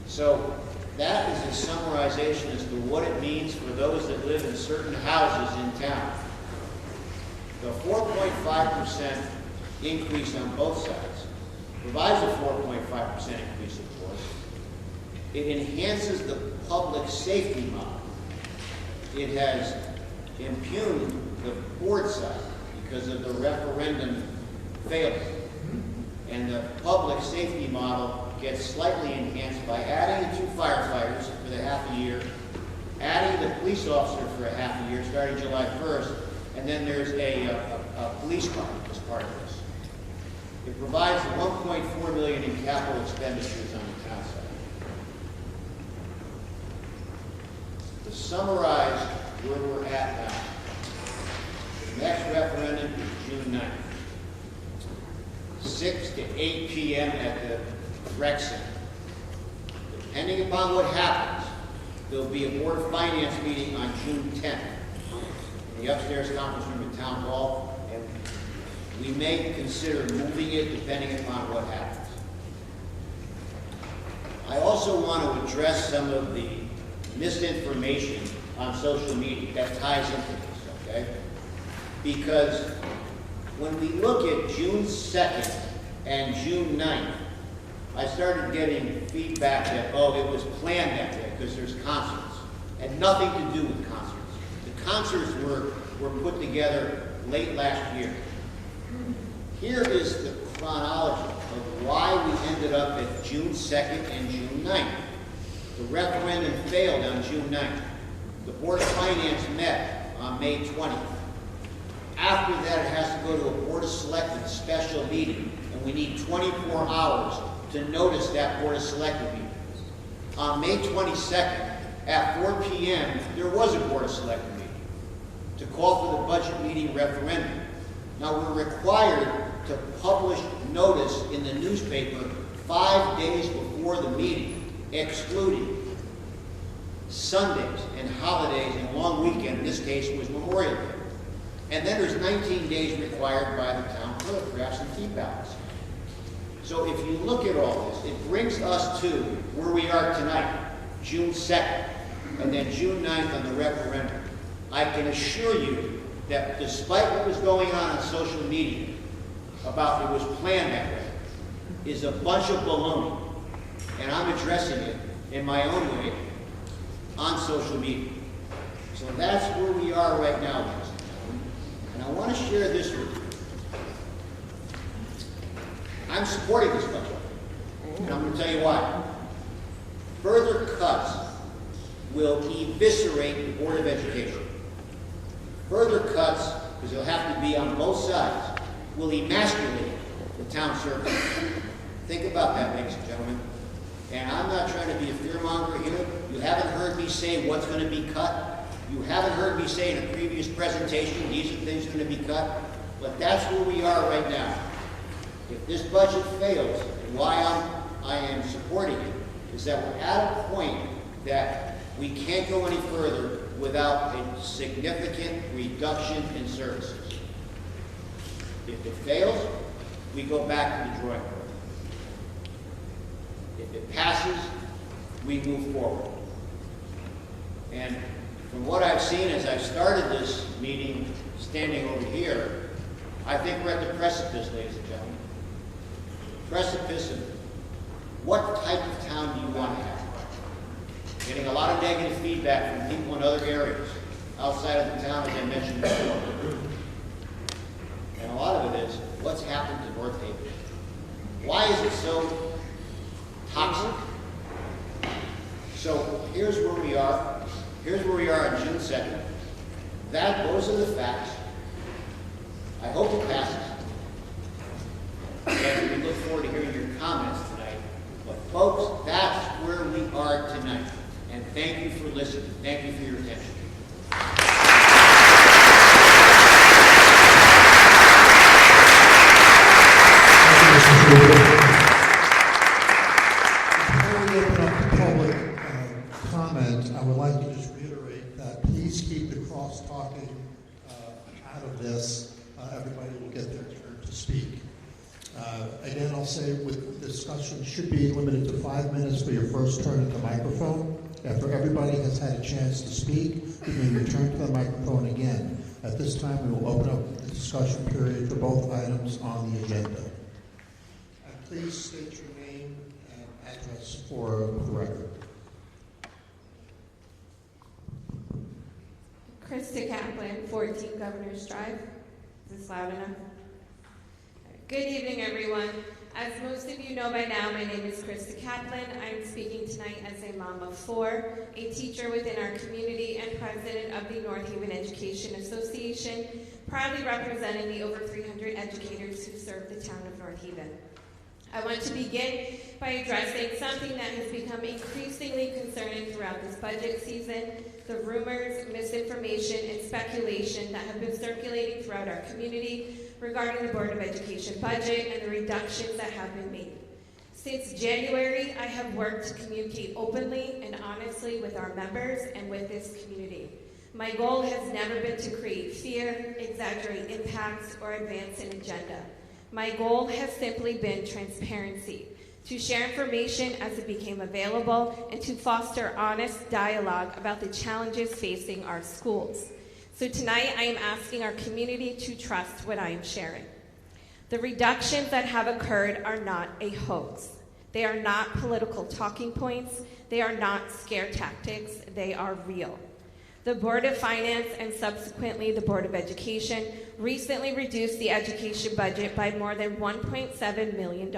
Speaker 3: So that is a summarization as to what it means for those that live in certain houses in town. The 4.5% increase on both sides provides a 4.5% increase, of course. It enhances the public safety model. It has impugned the board side because of the referendum failure. And the public safety model gets slightly enhanced by adding the 2 firefighters for the half a year, adding the police officer for a half a year starting July 1st, and then there's a police car as part of this. It provides $1.4 million in capital expenditures on the town side. To summarize where we're at now, the next referendum is June 9th. 6 to 8 p.m. at the rec center. Depending upon what happens, there'll be a Board of Finance meeting on June 10th in the upstairs conference room at Town Hall, and we may consider moving it depending upon what happens. I also want to address some of the misinformation on social media that ties into this, okay? Because when we look at June 2nd and June 9th, I started getting feedback that, oh, it was planned that day because there's concerts. Had nothing to do with concerts. The concerts were put together late last year. Here is the chronology of why we ended up at June 2nd and June 9th. The referendum failed on June 9th. The Board of Finance met on May 20th. After that, it has to go to a Board of Selectmen special meeting, and we need 24 hours to notice that Board of Selectmen meeting. On May 22nd, at 4 p.m., there was a Board of Selectmen meeting to call for the budget meeting referendum. Now, we're required to publish notice in the newspaper 5 days before the meeting, excluding Sundays and holidays and long weekend. In this case, it was Memorial Day. And then there's 19 days required by the town clerk for absentee ballots. So if you look at all this, it brings us to where we are tonight, June 2nd, and then June 9th on the referendum. I can assure you that despite what was going on social media about it was planned that way, is a bunch of baloney. And I'm addressing it in my own way on social media. So that's where we are right now, ladies and gentlemen. And I want to share this with you. I'm supporting this budget. And I'm going to tell you why. Further cuts will eviscerate the Board of Education. Further cuts, because they'll have to be on both sides, will emasculate the town service. Think about that, ladies and gentlemen. And I'm not trying to be a fearmonger here. You haven't heard me say what's going to be cut. You haven't heard me say in a previous presentation, these are things going to be cut. But that's where we are right now. If this budget fails, and why I am supporting it, is that we're at a point that we can't go any further without a significant reduction in services. If it fails, we go back to the drawing board. If it passes, we move forward. And from what I've seen as I've started this meeting standing over here, I think we're at the precipice, ladies and gentlemen. Precipice of what type of town do you want to have? Getting a lot of negative feedback from people in other areas outside of the town, as I mentioned before. And a lot of it is, what's happened to North Haven? Why is it so toxic? So here's where we are. Here's where we are on June 2nd. Those are the facts. I hope it passes. And we look forward to hearing your comments tonight. But folks, that's where we are tonight. And thank you for listening. Thank you for your attention.
Speaker 4: Before we open up the public comment, I would like to just reiterate that please keep the cross-talking out of this. Everybody will get their turn to speak. Again, I'll say with the discussion should be limited to 5 minutes for your first turn at the microphone. After everybody has had a chance to speak, you may return to the microphone again. At this time, we will open up the discussion period for both items on the agenda. And please state your name and address for the record.
Speaker 7: Krista Kaplan, 14 Governor's Drive. Is this loud enough? Good evening, everyone. As most of you know by now, my name is Krista Kaplan. I'm speaking tonight as a mom of four, a teacher within our community, and president of the North Haven Education Association, proudly representing the over 300 educators who serve the town of North Haven. I want to begin by addressing something that has become increasingly concerning throughout this budget season: the rumors, misinformation, and speculation that have been circulating throughout our community regarding the Board of Education budget and the reductions that have been made. Since January, I have worked to communicate openly and honestly with our members and with this community. My goal has never been to create fear, exaggerate impacts, or advance an agenda. My goal has simply been transparency, to share information as it became available, and to foster honest dialogue about the challenges facing our schools. So tonight, I am asking our community to trust what I am sharing. The reductions that have occurred are not a hoax. They are not political talking points. They are not scare tactics. They are real. The Board of Finance and subsequently the Board of Education recently reduced the education budget by more than $1.7 million.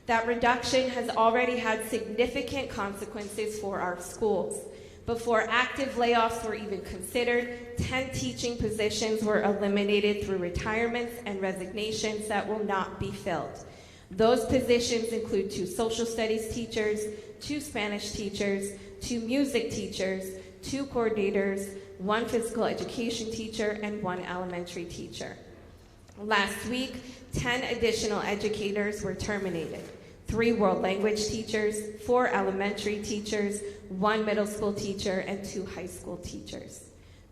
Speaker 7: That reduction has already had significant consequences for our schools. Before active layoffs were even considered, 10 teaching positions were eliminated through retirements and resignations that will not be filled. Those positions include 2 social studies teachers, 2 Spanish teachers, 2 music teachers, 2 coordinators, 1 physical education teacher, and 1 elementary teacher. Last week, 10 additional educators were terminated: 3 world language teachers, 4 elementary teachers, 1 middle school teacher, and 2 high school teachers.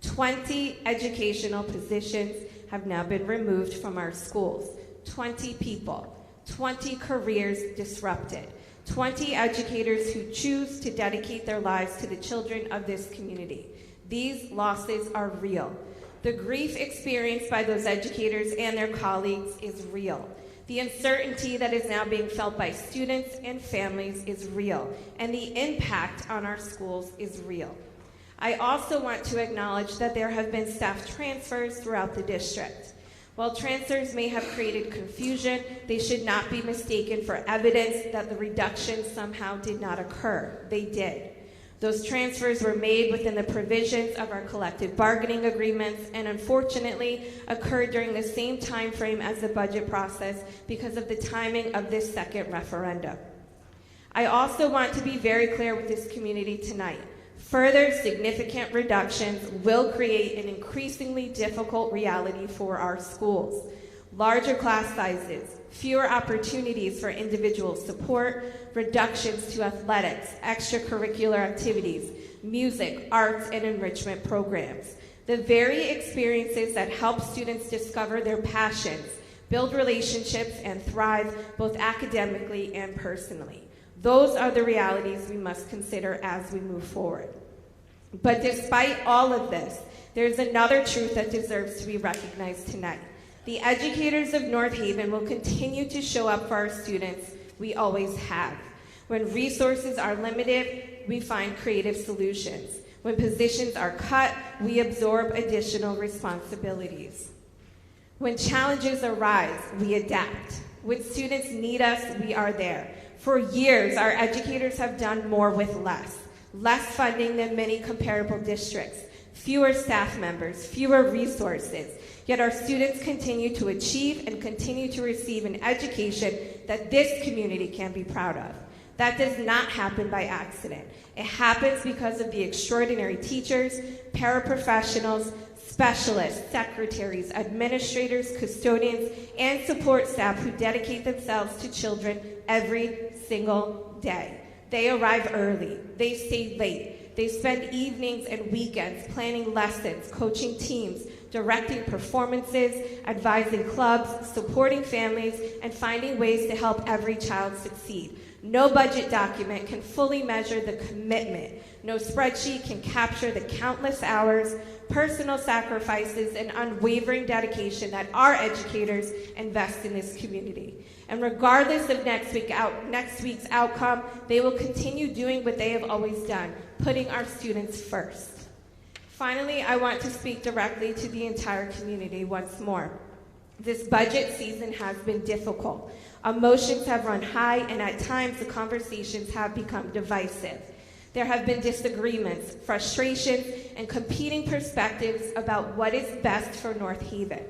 Speaker 7: 20 educational positions have now been removed from our schools. 20 people, 20 careers disrupted. 20 educators who choose to dedicate their lives to the children of this community. These losses are real. The grief experienced by those educators and their colleagues is real. The uncertainty that is now being felt by students and families is real, and the impact on our schools is real. I also want to acknowledge that there have been staff transfers throughout the district. While transfers may have created confusion, they should not be mistaken for evidence that the reductions somehow did not occur. They did. Those transfers were made within the provisions of our collective bargaining agreements and unfortunately occurred during the same time frame as the budget process because of the timing of this second referendum. I also want to be very clear with this community tonight. Further significant reductions will create an increasingly difficult reality for our schools. Larger class sizes, fewer opportunities for individual support, reductions to athletics, extracurricular activities, music, arts, and enrichment programs. The very experiences that help students discover their passions, build relationships, and thrive both academically and personally. Those are the realities we must consider as we move forward. But despite all of this, there's another truth that deserves to be recognized tonight. The educators of North Haven will continue to show up for our students. We always have. When resources are limited, we find creative solutions. When positions are cut, we absorb additional responsibilities. When challenges arise, we adapt. When students need us, we are there. For years, our educators have done more with less. Less funding than many comparable districts, fewer staff members, fewer resources. Yet our students continue to achieve and continue to receive an education that this community can be proud of. That does not happen by accident. It happens because of the extraordinary teachers, paraprofessionals, specialists, secretaries, administrators, custodians, and support staff who dedicate themselves to children every single day. They arrive early. They stay late. They spend evenings and weekends planning lessons, coaching teams, directing performances, advising clubs, supporting families, and finding ways to help every child succeed. No budget document can fully measure the commitment. No spreadsheet can capture the countless hours, personal sacrifices, and unwavering dedication that our educators invest in this community. And regardless of next week's outcome, they will continue doing what they have always done, putting our students first. Finally, I want to speak directly to the entire community once more. This budget season has been difficult. Emotions have run high, and at times the conversations have become divisive. There have been disagreements, frustrations, and competing perspectives about what is best for North Haven.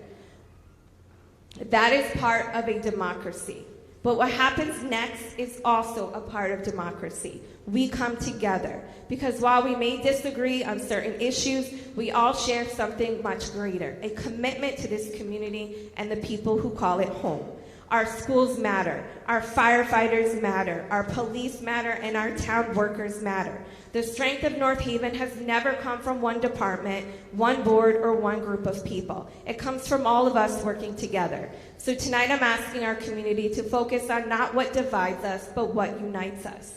Speaker 7: That is part of a democracy. But what happens next is also a part of democracy. We come together because while we may disagree on certain issues, we all share something much greater, a commitment to this community and the people who call it home. Our schools matter, our firefighters matter, our police matter, and our town workers matter. The strength of North Haven has never come from one department, one board, or one group of people. It comes from all of us working together. So tonight I'm asking our community to focus on not what divides us, but what unites us.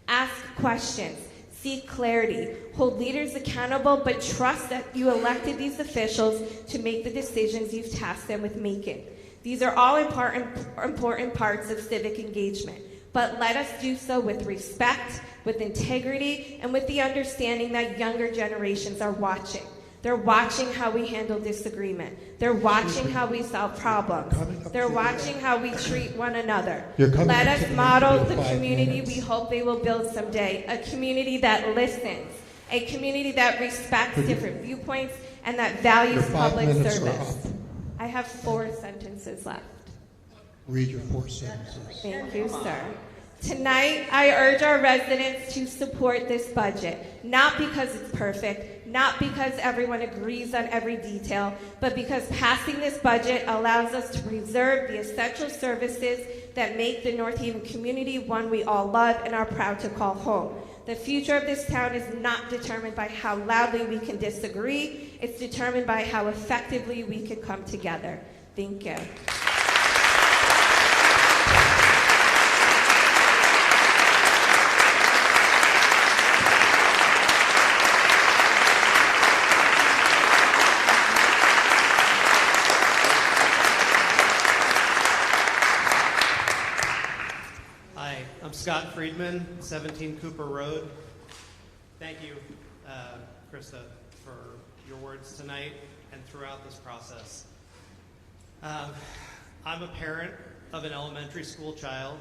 Speaker 7: Ask questions, seek clarity, hold leaders accountable, but trust that you elected these officials to make the decisions you've tasked them with making. These are all important parts of civic engagement, but let us do so with respect, with integrity, and with the understanding that younger generations are watching. They're watching how we handle disagreement. They're watching how we solve problems. They're watching how we treat one another. Let us model the community we hope they will build someday, a community that listens, a community that respects different viewpoints, and that values public service. I have 4 sentences left.
Speaker 4: Read your 4 sentences.
Speaker 7: Thank you, sir. Tonight, I urge our residents to support this budget, not because it's perfect, not because everyone agrees on every detail, but because passing this budget allows us to preserve the essential services that make the North Haven community one we all love and are proud to call home. The future of this town is not determined by how loudly we can disagree. It's determined by how effectively we can come together. Thank you.
Speaker 8: Hi, I'm Scott Friedman, 17 Cooper Road. Thank you, Krista, for your words tonight and throughout this process. I'm a parent of an elementary school child.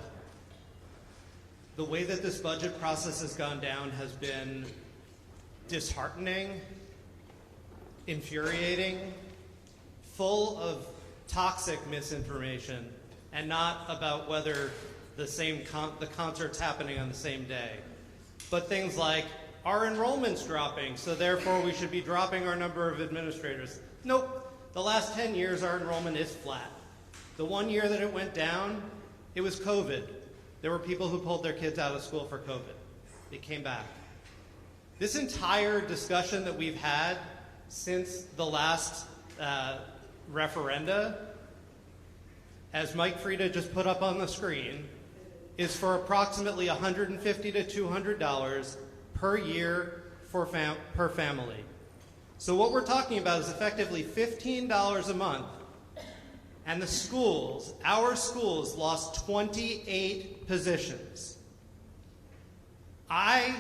Speaker 8: The way that this budget process has gone down has been disheartening, infuriating, full of toxic misinformation, and not about whether the concert's happening on the same day. But things like, our enrollment's dropping, so therefore we should be dropping our number of administrators. Nope. The last 10 years, our enrollment is flat. The 1 year that it went down, it was COVID. There were people who pulled their kids out of school for COVID. It came back. This entire discussion that we've had since the last referenda, as Mike Frieda just put up on the screen, is for approximately $150 to $200 per year per family. So what we're talking about is effectively $15 a month, and the schools, our schools, lost 28 positions. I've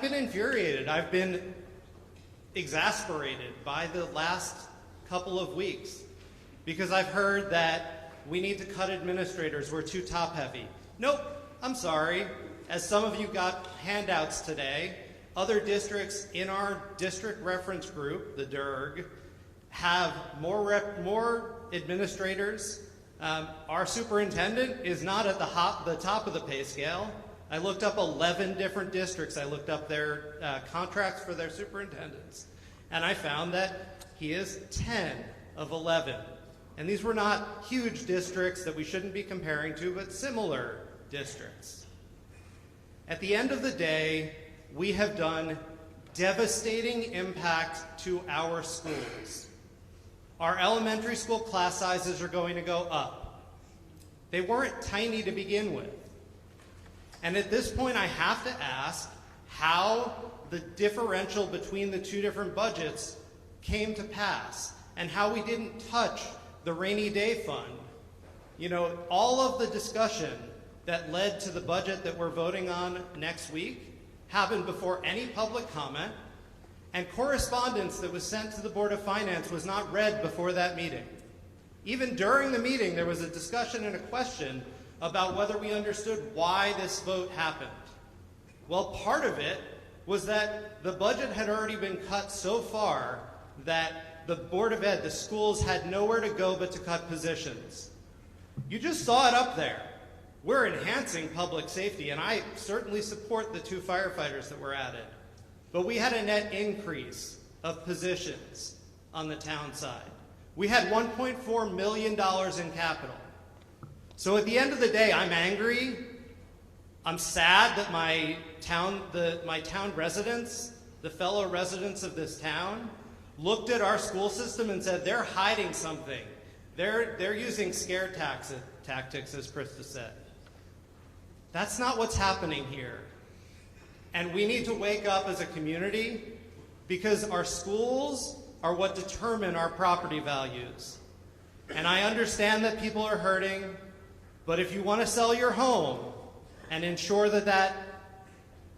Speaker 8: been infuriated. I've been exasperated by the last couple of weeks because I've heard that we need to cut administrators, we're too top-heavy. Nope, I'm sorry. As some of you got handouts today, other districts in our district reference group, the DIRG, have more administrators. Our superintendent is not at the top of the pay scale. I looked up 11 different districts. I looked up their contracts for their superintendents, and I found that he is 10 of 11. And these were not huge districts that we shouldn't be comparing to, but similar districts. At the end of the day, we have done devastating impact to our schools. Our elementary school class sizes are going to go up. They weren't tiny to begin with. And at this point, I have to ask how the differential between the two different budgets came to pass and how we didn't touch the rainy day fund. You know, all of the discussion that led to the budget that we're voting on next week happened before any public comment, and correspondence that was sent to the Board of Finance was not read before that meeting. Even during the meeting, there was a discussion and a question about whether we understood why this vote happened. Well, part of it was that the budget had already been cut so far that the Board of Ed, the schools, had nowhere to go but to cut positions. You just saw it up there. We're enhancing public safety, and I certainly support the 2 firefighters that were added. But we had a net increase of positions on the town side. We had $1.4 million in capital. So at the end of the day, I'm angry. I'm sad that my town residents, the fellow residents of this town, looked at our school system and said, they're hiding something. They're using scare tactics, as Krista said. That's not what's happening here. And we need to wake up as a community, because our schools are what determine our property values. And I understand that people are hurting, but if you want to sell your home and ensure that that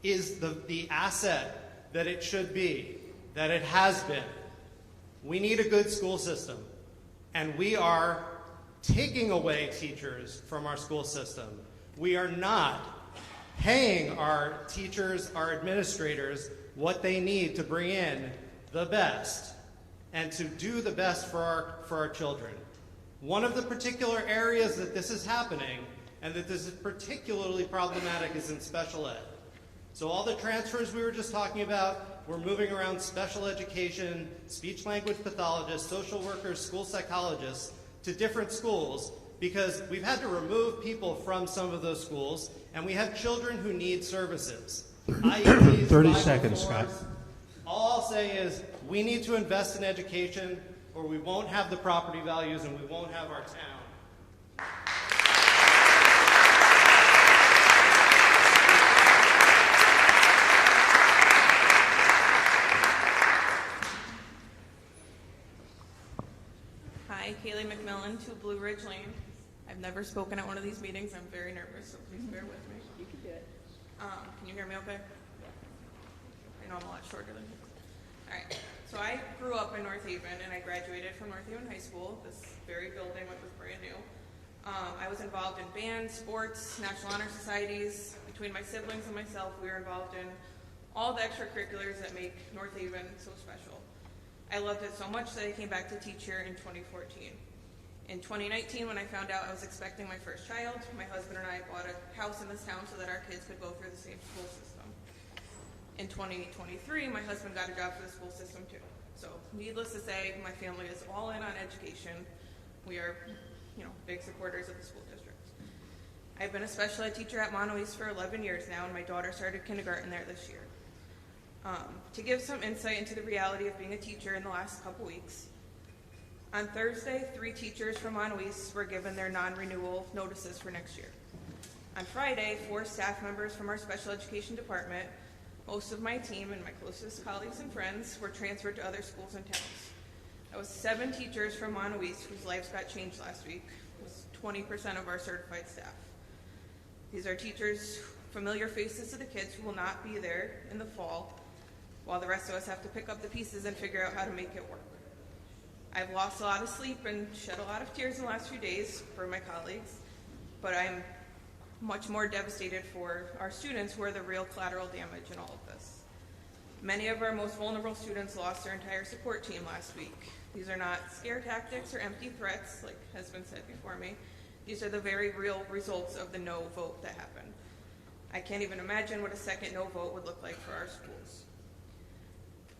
Speaker 8: is the asset that it should be, that it has been, we need a good school system. And we are taking away teachers from our school system. We are not paying our teachers, our administrators, what they need to bring in the best and to do the best for our children. One of the particular areas that this is happening and that this is particularly problematic is in special ed. So all the transfers we were just talking about, we're moving around special education, speech-language pathologists, social workers, school psychologists to different schools because we've had to remove people from some of those schools, and we have children who need services. IEPs,
Speaker 9: 30 seconds, Scott.
Speaker 8: All I'll say is we need to invest in education, or we won't have the property values and we won't have our town.
Speaker 10: Hi, Kaylee McMillan, 2 Blue Ridge Lane. I've never spoken at one of these meetings. I'm very nervous, so please bear with me. You can do it. Can you hear me okay? I know I'm a lot shorter than you. All right. So I grew up in North Haven, and I graduated from North Haven High School, this very building which was brand new. I was involved in bands, sports, National Honor Societies. Between my siblings and myself, we were involved in all the extracurriculars that make North Haven so special. I loved it so much that I came back to teach here in 2014. In 2019, when I found out I was expecting my first child, my husband and I bought a house in this town so that our kids could go through the same school system. In 2023, my husband got a job for the school system too. So needless to say, my family is all in on education. We are, big supporters of the school district. I've been a special ed teacher at Montauk for 11 years now, and my daughter started kindergarten there this year. To give some insight into the reality of being a teacher in the last couple weeks, on Thursday, 3 teachers from Montauk were given their non-renewal notices for next year. On Friday, 4 staff members from our special education department, most of my team and my closest colleagues and friends, were transferred to other schools and towns. That was 7 teachers from Montauk whose lives got changed last week. It was 20% of our certified staff. These are teachers, familiar faces to the kids who will not be there in the fall, while the rest of us have to pick up the pieces and figure out how to make it work. I've lost a lot of sleep and shed a lot of tears in the last few days for my colleagues, but I'm much more devastated for our students who are the real collateral damage in all of this. Many of our most vulnerable students lost their entire support team last week. These are not scare tactics or empty threats, like has been said before me. These are the very real results of the no vote that happened. I can't even imagine what a second no vote would look like for our schools.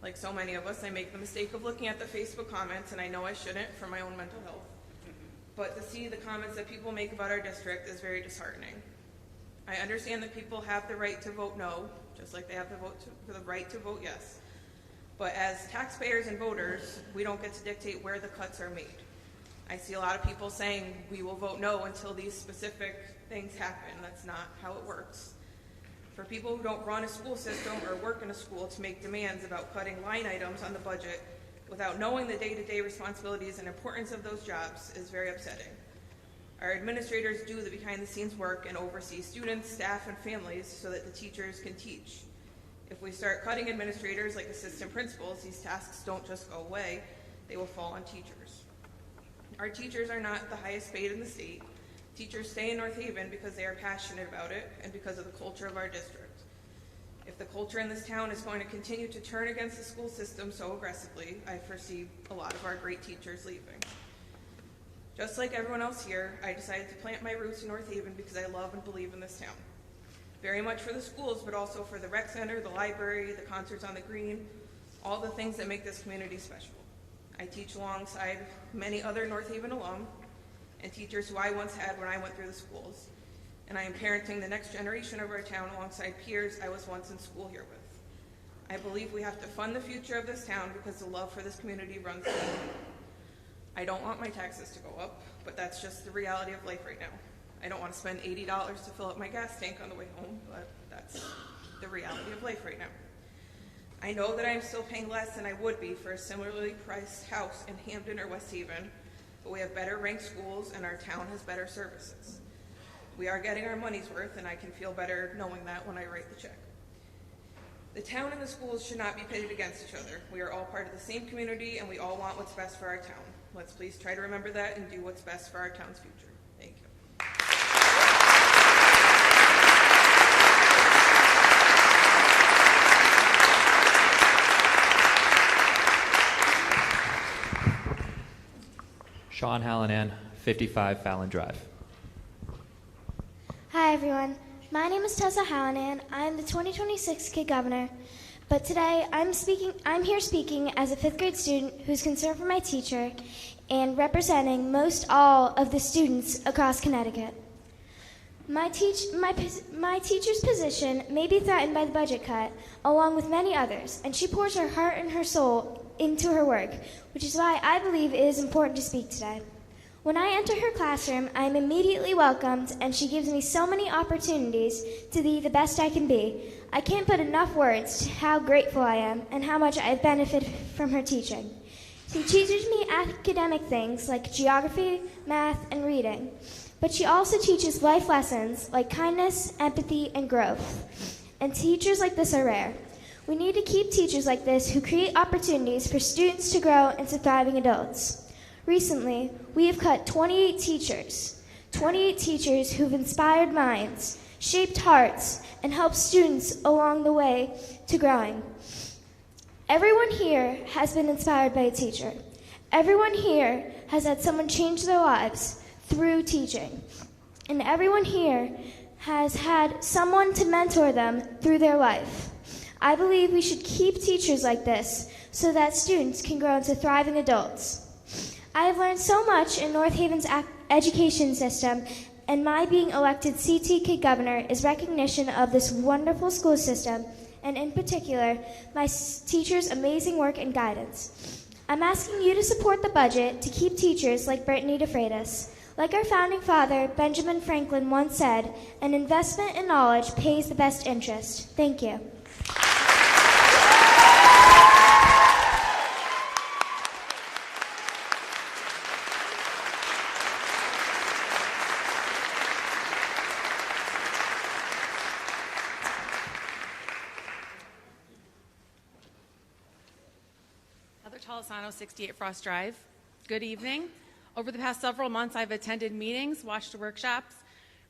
Speaker 10: Like so many of us, I make the mistake of looking at the Facebook comments, and I know I shouldn't for my own mental health. But to see the comments that people make about our district is very disheartening. I understand that people have the right to vote no, just like they have the right to vote yes. But as taxpayers and voters, we don't get to dictate where the cuts are made. I see a lot of people saying we will vote no until these specific things happen. That's not how it works. For people who don't run a school system or work in a school to make demands about cutting line items on the budget without knowing the day-to-day responsibilities and importance of those jobs is very upsetting. Our administrators do the behind-the-scenes work and oversee students, staff, and families so that the teachers can teach. If we start cutting administrators like assistant principals, these tasks don't just go away, they will fall on teachers. Our teachers are not the highest paid in the state. Teachers stay in North Haven because they are passionate about it and because of the culture of our district. If the culture in this town is going to continue to turn against the school system so aggressively, I foresee a lot of our great teachers leaving. Just like everyone else here, I decided to plant my roots in North Haven because I love and believe in this town. Very much for the schools, but also for the rec center, the library, the concerts on the green, all the things that make this community special. I teach alongside many other North Haven alum and teachers who I once had when I went through the schools. And I am parenting the next generation of our town alongside peers I was once in school here with. I believe we have to fund the future of this town because the love for this community runs deep. I don't want my taxes to go up, but that's just the reality of life right now. I don't want to spend $80 to fill up my gas tank on the way home, but that's the reality of life right now. I know that I am still paying less than I would be for a similarly priced house in Hampton or West Haven, but we have better ranked schools and our town has better services. We are getting our money's worth, and I can feel better knowing that when I write the check. The town and the schools should not be pitted against each other. We are all part of the same community, and we all want what's best for our town. Let's please try to remember that and do what's best for our town's future. Thank you.
Speaker 9: Sean Hallinan, 55 Fallon Drive.
Speaker 11: Hi everyone, my name is Tessa Hallinan. I'm the 2026 Kid Governor, but today I'm here speaking as a 5th grade student who's concerned for my teacher and representing most all of the students across Connecticut. My teacher's position may be threatened by the budget cut, along with many others, and she pours her heart and her soul into her work, which is why I believe it is important to speak today. When I enter her classroom, I am immediately welcomed, and she gives me so many opportunities to be the best I can be. I can't put enough words to how grateful I am and how much I have benefited from her teaching. She teaches me academic things like geography, math, and reading, but she also teaches life lessons like kindness, empathy, and growth. And teachers like this are rare. We need to keep teachers like this who create opportunities for students to grow into thriving adults. Recently, we have cut 28 teachers who've inspired minds, shaped hearts, and helped students along the way to growing. Everyone here has been inspired by a teacher. Everyone here has had someone change their lives through teaching. And everyone here has had someone to mentor them through their life. I believe we should keep teachers like this so that students can grow into thriving adults. I have learned so much in North Haven's education system, and my being elected CT Kid Governor is recognition of this wonderful school system, and in particular, my teachers' amazing work and guidance. I'm asking you to support the budget to keep teachers like Brittany DeFreitas. Like our founding father, Benjamin Franklin, once said, an investment in knowledge pays the best interest. Thank you.
Speaker 12: Tolosano, 68 Frost Drive. Good evening. Over the past several months, I've attended meetings, watched workshops,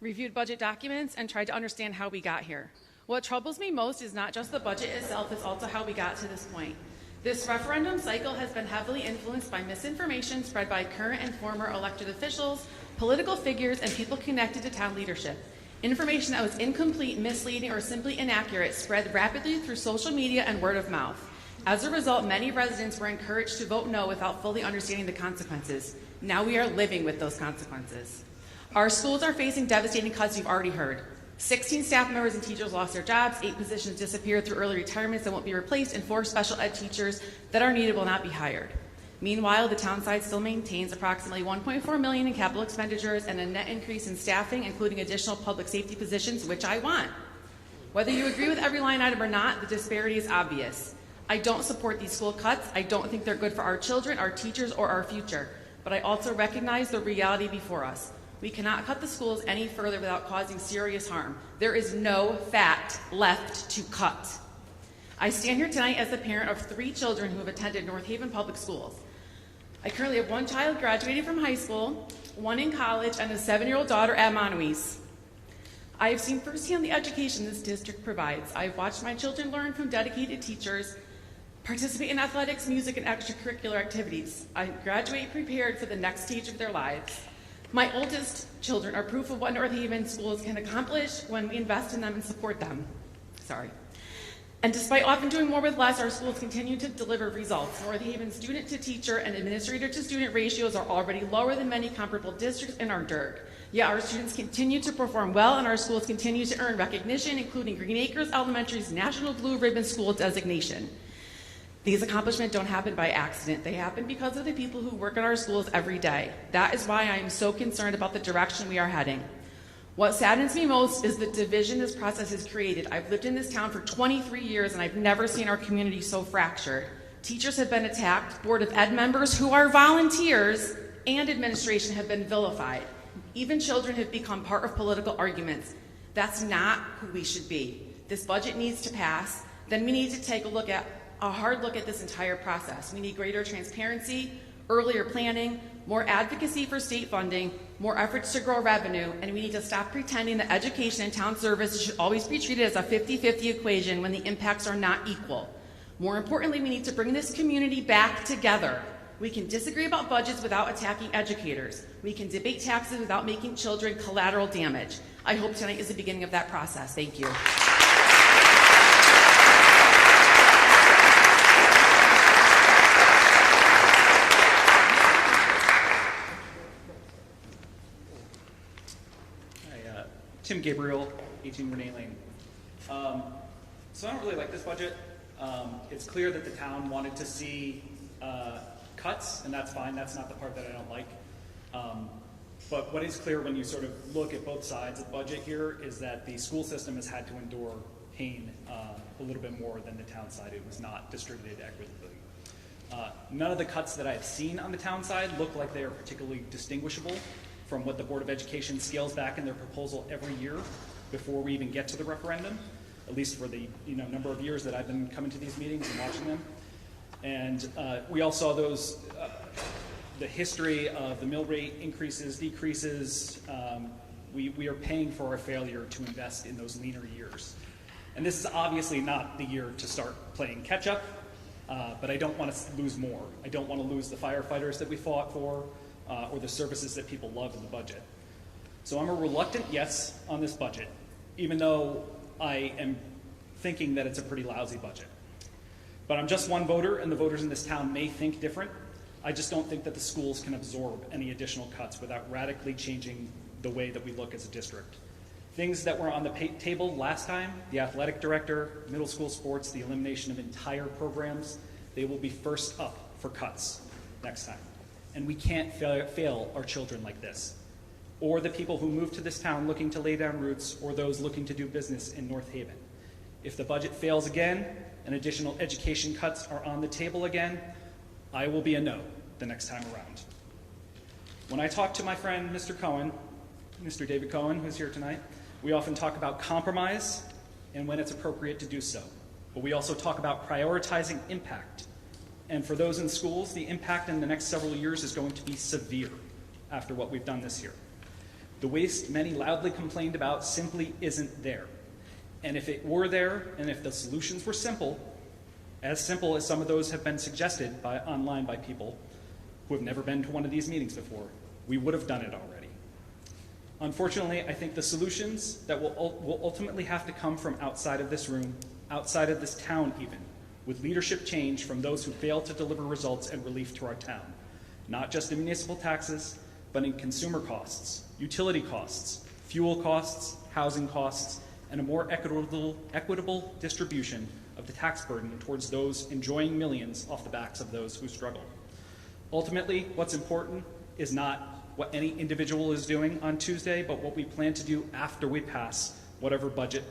Speaker 12: reviewed budget documents, and tried to understand how we got here. What troubles me most is not just the budget itself, it's also how we got to this point. This referendum cycle has been heavily influenced by misinformation spread by current and former elected officials, political figures, and people connected to town leadership. Information that was incomplete, misleading, or simply inaccurate spread rapidly through social media and word of mouth. As a result, many residents were encouraged to vote no without fully understanding the consequences. Now we are living with those consequences. Our schools are facing devastating cuts you've already heard. 16 staff members and teachers lost their jobs, 8 positions disappeared through early retirements that won't be replaced, and 4 special ed teachers that are needed will not be hired. Meanwhile, the town side still maintains approximately $1.4 million in capital expenditures and a net increase in staffing, including additional public safety positions, which I want. Whether you agree with every line item or not, the disparity is obvious. I don't support these school cuts. I don't think they're good for our children, our teachers, or our future. But I also recognize the reality before us. We cannot cut the schools any further without causing serious harm. There is no fat left to cut. I stand here tonight as the parent of 3 children who have attended North Haven Public Schools. I currently have one child graduating from high school, one in college, and a 7-year-old daughter at Montewies. I have seen firsthand the education this district provides. I have watched my children learn from dedicated teachers, participate in athletics, music, and extracurricular activities. I graduate prepared for the next stage of their lives. My oldest children are proof of what North Haven schools can accomplish when we invest in them and support them. And despite often doing more with less, our schools continue to deliver results. North Haven student-to-teacher and administrator-to-student ratios are already lower than many comparable districts in our DIRG. Yet our students continue to perform well, and our schools continue to earn recognition, including Green Acres Elementary's National Blue Ribbon School designation. These accomplishments don't happen by accident. They happen because of the people who work in our schools every day. That is why I am so concerned about the direction we are heading. What saddens me most is the division this process has created. I've lived in this town for 23 years, and I've never seen our community so fractured. Teachers have been attacked, Board of Ed members who are volunteers, and administration have been vilified. Even children have become part of political arguments. That's not who we should be. This budget needs to pass. Then we need to take a hard look at this entire process. We need greater transparency, earlier planning, more advocacy for state funding, more efforts to grow revenue, and we need to stop pretending that education and town services should always be treated as a 50-50 equation when the impacts are not equal. More importantly, we need to bring this community back together. We can disagree about budgets without attacking educators. We can debate taxes without making children collateral damage. I hope tonight is the beginning of that process. Thank you.
Speaker 13: Tim Gabriel, 18 Renee Lane. So I don't really like this budget. It's clear that the town wanted to see cuts, and that's fine. That's not the part that I don't like. But what is clear when you sort of look at both sides of the budget here is that the school system has had to endure pain a little bit more than the town side. It was not distributed equitably. None of the cuts that I've seen on the town side look like they are particularly distinguishable from what the Board of Education scales back in their proposal every year before we even get to the referendum, at least for the number of years that I've been coming to these meetings and watching them. And we all saw those, the history of the mill rate increases, decreases. We are paying for our failure to invest in those leaner years. And this is obviously not the year to start playing catch up, but I don't want to lose more. I don't want to lose the firefighters that we fought for, or the services that people love in the budget. So I'm a reluctant yes on this budget, even though I am thinking that it's a pretty lousy budget. But I'm just one voter, and the voters in this town may think different. I just don't think that the schools can absorb any additional cuts without radically changing the way that we look as a district. Things that were on the table last time, the athletic director, middle school sports, the elimination of entire programs, they will be first up for cuts next time. And we can't fail our children like this, or the people who move to this town looking to lay down roots, or those looking to do business in North Haven. If the budget fails again and additional education cuts are on the table again, I will be a no the next time around. When I talk to my friend Mr. Cohen, Mr. David Cohen, who's here tonight, we often talk about compromise and when it's appropriate to do so. But we also talk about prioritizing impact. And for those in schools, the impact in the next several years is going to be severe after what we've done this year. The waste many loudly complained about simply isn't there. And if it were there, and if the solutions were simple as some of those have been suggested online by people who have never been to one of these meetings before, we would have done it already. Unfortunately, I think the solutions that will ultimately have to come from outside of this room, outside of this town even, with leadership change from those who fail to deliver results and relief to our town, not just in municipal taxes, but in consumer costs, utility costs, fuel costs, housing costs, and a more equitable distribution of the tax burden towards those enjoying millions off the backs of those who struggle. Ultimately, what's important is not what any individual is doing on Tuesday, but what we plan to do after we pass whatever budget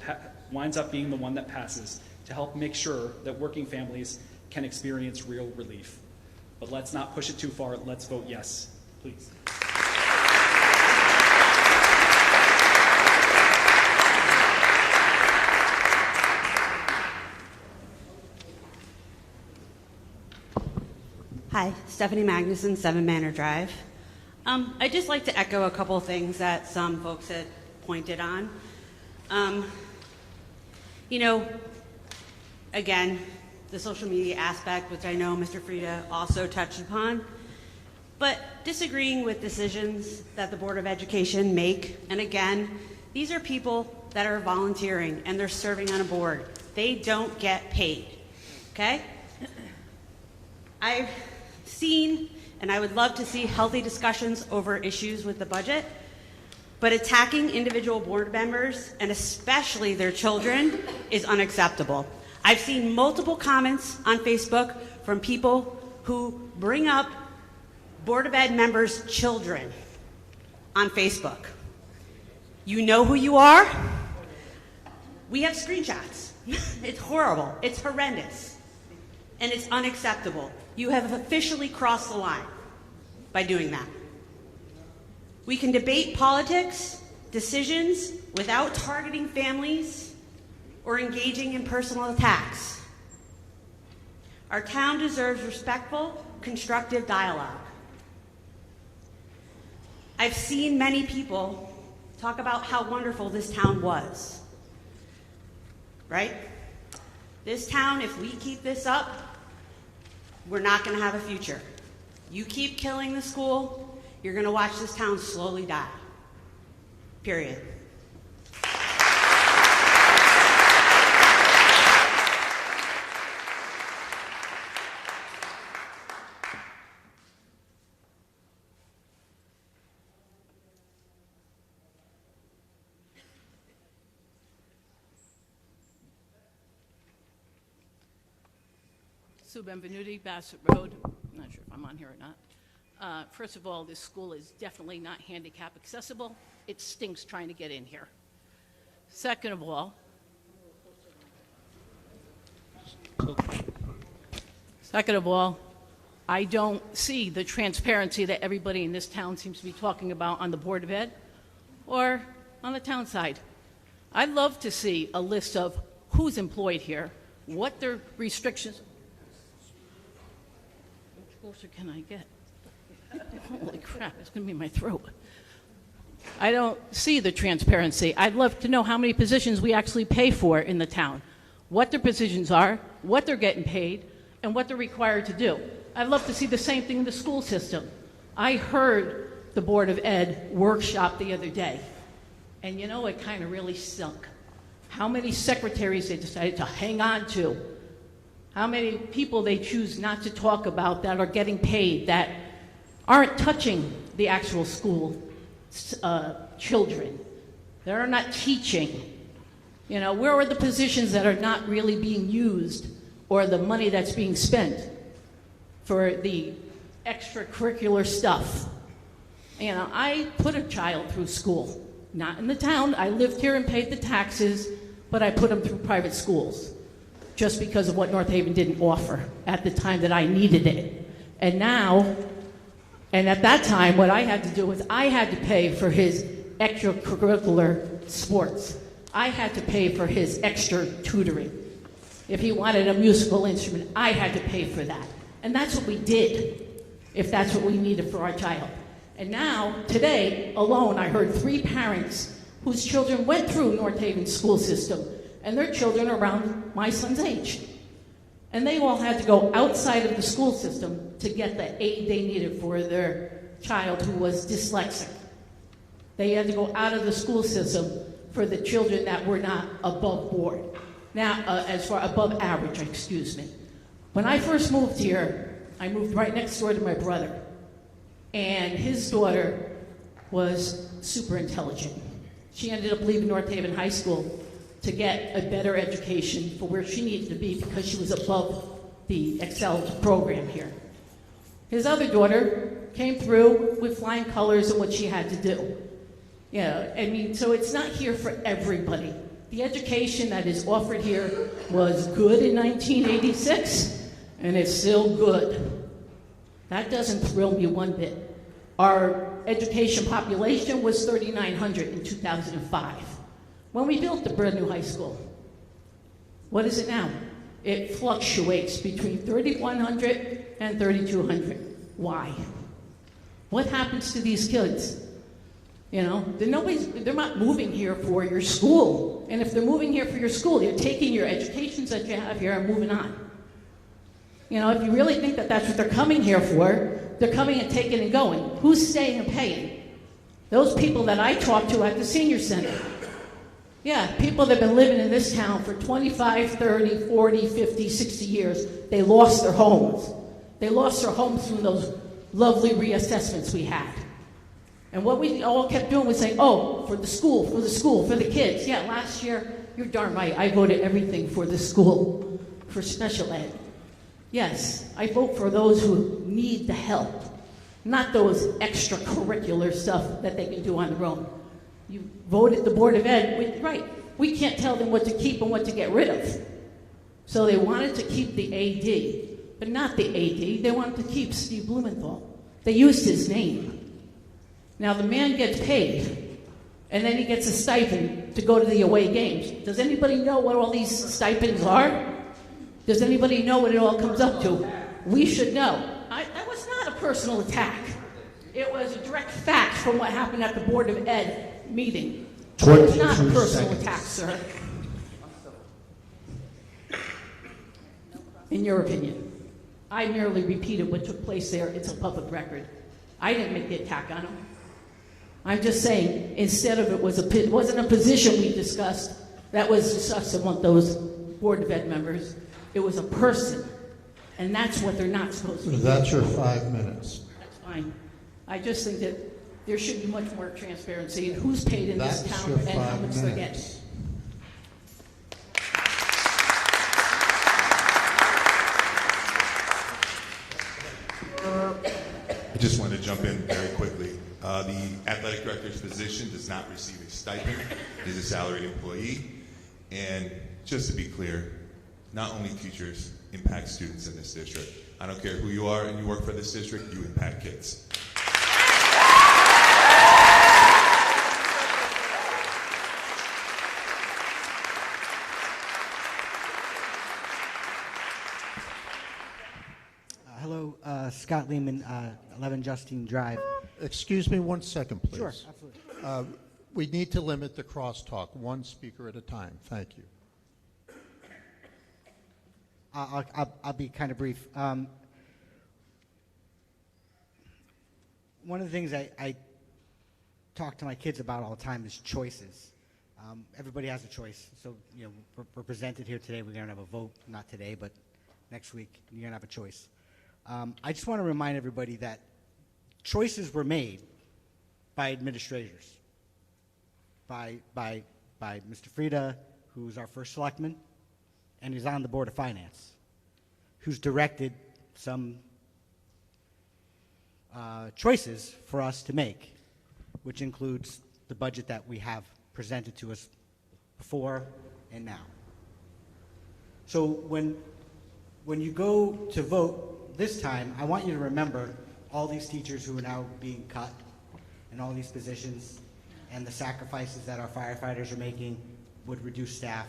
Speaker 13: winds up being the one that passes, to help make sure that working families can experience real relief. But let's not push it too far. Let's vote yes, please.
Speaker 5: Hi, Stephanie Magnuson, 7 Manor Drive. I'd just like to echo a couple things that some folks had pointed on. Again, the social media aspect, which I know Mr. Frieda also touched upon, but disagreeing with decisions that the Board of Education make, and again, these are people that are volunteering and they're serving on a board. They don't get paid, okay? I've seen, and I would love to see, healthy discussions over issues with the budget, but attacking individual board members, and especially their children, is unacceptable. I've seen multiple comments on Facebook from people who bring up Board of Ed members' children on Facebook. You know who you are? We have screenshots. It's horrible. It's horrendous. And it's unacceptable. You have officially crossed the line by doing that. We can debate politics, decisions, without targeting families or engaging in personal attacks. Our town deserves respectful, constructive dialogue. I've seen many people talk about how wonderful this town was, right? This town, if we keep this up, we're not going to have a future. You keep killing the school, you're going to watch this town slowly die. Period.
Speaker 14: Sue Benvenuti, Bassett Road. I'm not sure if I'm on here or not. First of all, this school is definitely not handicap accessible. It stinks trying to get in here. Second of all, I don't see the transparency that everybody in this town seems to be talking about on the Board of Ed or on the town side. I'd love to see a list of who's employed here, what their restrictions. How closer can I get? Holy crap, it's going to be in my throat. I don't see the transparency. I'd love to know how many positions we actually pay for in the town, what their positions are, what they're getting paid, and what they're required to do. I'd love to see the same thing in the school system. I heard the Board of Ed workshop the other day, and you know, it kind of really sunk. How many secretaries they decided to hang on to, how many people they choose not to talk about that are getting paid, that aren't touching the actual school children. They're not teaching. You know, where are the positions that are not really being used, or the money that's being spent for the extracurricular stuff? You know, I put a child through school, not in the town. I lived here and paid the taxes, but I put them through private schools just because of what North Haven didn't offer at the time that I needed it. And now, and at that time, what I had to do was I had to pay for his extracurricular sports. I had to pay for his extra tutoring. If he wanted a musical instrument, I had to pay for that. And that's what we did, if that's what we needed for our child. And now, today alone, I heard 3 parents whose children went through North Haven's school system, and their children are around my son's age. And they all had to go outside of the school system to get the aid they needed for their child who was dyslexic. They had to go out of the school system for the children that were not above board. Now, as far above average, excuse me. When I first moved here, I moved right next door to my brother. And his daughter was super intelligent. She ended up leaving North Haven High School to get a better education for where she needed to be because she was above the Excel program here. His other daughter came through with flying colors and what she had to do. Yeah, I mean, so it's not here for everybody. The education that is offered here was good in 1986, and it's still good. That doesn't thrill me one bit. Our education population was 3,900 in 2005. When we built the brand new high school. What is it now? it fluctuates between 3,100 and 3,200. Why? What happens to these kids? You know, they're not moving here for your school. And if they're moving here for your school, you're taking your educations that you have here and moving on. You know, if you really think that that's what they're coming here for, they're coming and taking and going. Who's staying and paying? Those people that I talk to at the senior center. Yeah, people that have been living in this town for 25, 30, 40, 50, 60 years, they lost their homes. They lost their homes from those lovely reassessments we had. And what we all kept doing was saying, oh, for the school, for the school, for the kids. Yeah, last year, you're darn right, I voted everything for the school, for special ed. Yes, I vote for those who need the help, not those extracurricular stuff that they can do on their own. You voted the Board of Ed, right, we can't tell them what to keep and what to get rid of. So they wanted to keep the AD, but not the AD, they wanted to keep Steve Blumenthal. They used his name. Now the man gets paid, and then he gets a stipend to go to the away games. Does anybody know what all these stipends are? Does anybody know what it all comes up to? We should know. That was not a personal attack. It was a direct fact from what happened at the Board of Ed meeting. It was not a personal attack, sir. In your opinion. I merely repeated what took place there. It's a public record. I didn't make the attack on him. I'm just saying, instead of it wasn't a position we discussed that was discussed among those Board of Ed members. It was a person, and that's what they're not supposed to be.
Speaker 4: That's your 5 minutes.
Speaker 14: That's fine. I just think that there should be much more transparency in who's paid in this town and how much they're getting.
Speaker 6: I just want to jump in very quickly. The athletic director's position does not receive a stipend. He's a salaried employee. And just to be clear, not only teachers impact students in this district. I don't care who you are and you work for this district, you impact kids.
Speaker 15: Hello, Scott Lehman, 11 Justine Drive.
Speaker 4: Excuse me 1 second, please.
Speaker 15: Sure, absolutely.
Speaker 4: We need to limit the crosstalk, one speaker at a time. Thank you.
Speaker 15: I'll be kind of brief. One of the things I talk to my kids about all the time is choices. Everybody has a choice. So, you know, we're presented here today. We're going to have a vote, not today, but next week. You're going to have a choice. I just want to remind everybody that choices were made by administrators, by Mr. Frieda, who's our first selectman, and he's on the Board of Finance, who's directed some choices for us to make, which includes the budget that we have presented to us before and now. So when you go to vote this time, I want you to remember all these teachers who are now being cut and all these positions and the sacrifices that our firefighters are making would reduce staff.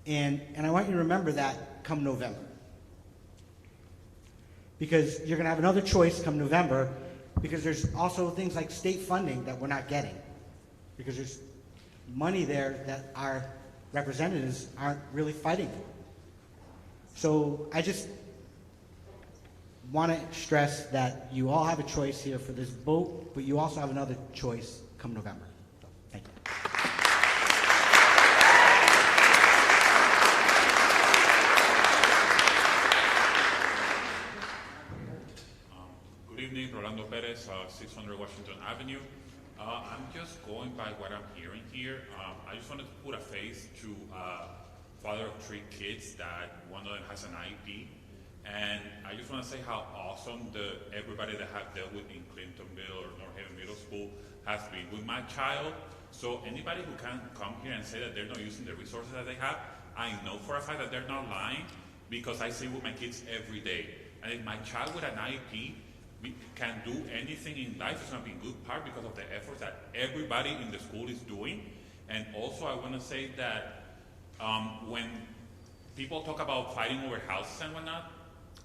Speaker 15: And I want you to remember that come November. Because you're going to have another choice come November, because there's also things like state funding that we're not getting. Because there's money there that our representatives aren't really fighting for. So I just want to stress that you all have a choice here for this vote, but you also have another choice come November. So, thank you.
Speaker 16: Good evening, Rolando Perez, 600 Washington Avenue. I'm just going by what I'm hearing here. I just wanted to put a face to father of 3 kids that one of them has an IEP. And I just want to say how awesome everybody that have dealt with in Clintonville or North Haven Middle School has been with my child. So anybody who can come here and say that they're not using the resources that they have, I know for a fact that they're not lying, because I see with my kids every day. And if my child with an IEP can do anything in life, it's going to be in good part because of the efforts that everybody in the school is doing. And also I want to say that when people talk about fighting over houses and whatnot.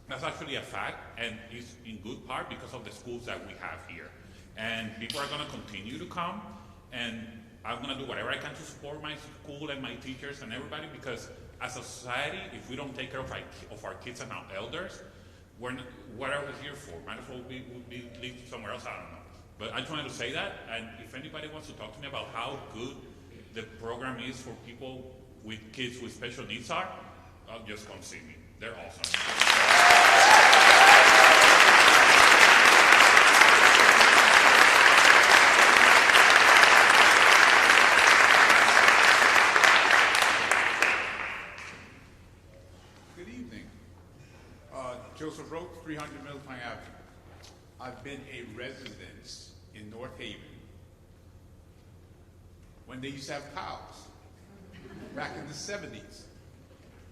Speaker 16: That's actually a fact, and it's in good part because of the schools that we have here. And people are going to continue to come, and I'm going to do whatever I can to support my school and my teachers and everybody, because as a society, if we don't take care of our kids and our elders, what are we here for? Might as well live somewhere else, I don't know. But I just wanted to say that, and if anybody wants to talk to me about how good the program is for people with kids with special needs are, just come see me. They're awesome.
Speaker 17: Good evening. Joseph Roach, 300 Middletown Avenue. I've been a resident in North Haven when they used to have cows back in the 70s,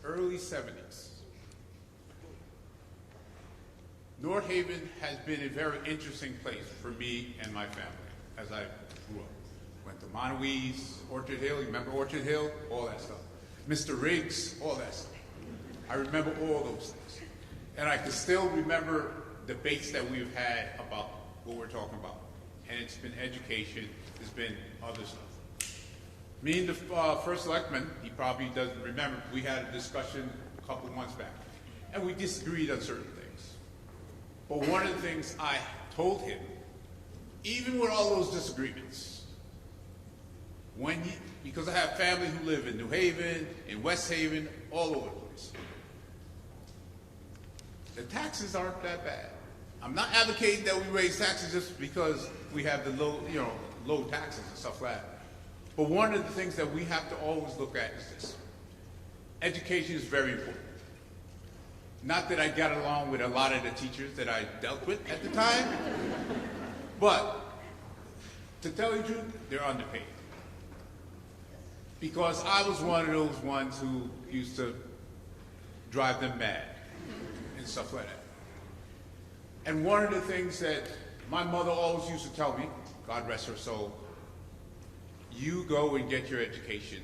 Speaker 17: early 70s. North Haven has been a very interesting place for me and my family as I grew up. Went to Monowese, Orchard Hill, you remember Orchard Hill? All that stuff. Mr. Riggs, all that stuff. I remember all those things. And I can still remember debates that we've had about what we're talking about. And it's been education, it's been other stuff. Me and the first selectman, he probably doesn't remember, we had a discussion a couple of months back. And we disagreed on certain things. But one of the things I told him, even with all those disagreements, because I have family who live in New Haven, in West Haven, all over the place. The taxes aren't that bad. I'm not advocating that we raise taxes just because we have the low taxes and stuff like that. But one of the things that we have to always look at is this. Education is very important. Not that I got along with a lot of the teachers that I dealt with at the time, but to tell you the truth, they're underpaid. Because I was one of those ones who used to drive them mad and stuff like that. And one of the things that my mother always used to tell me, God rest her soul, you go and get your education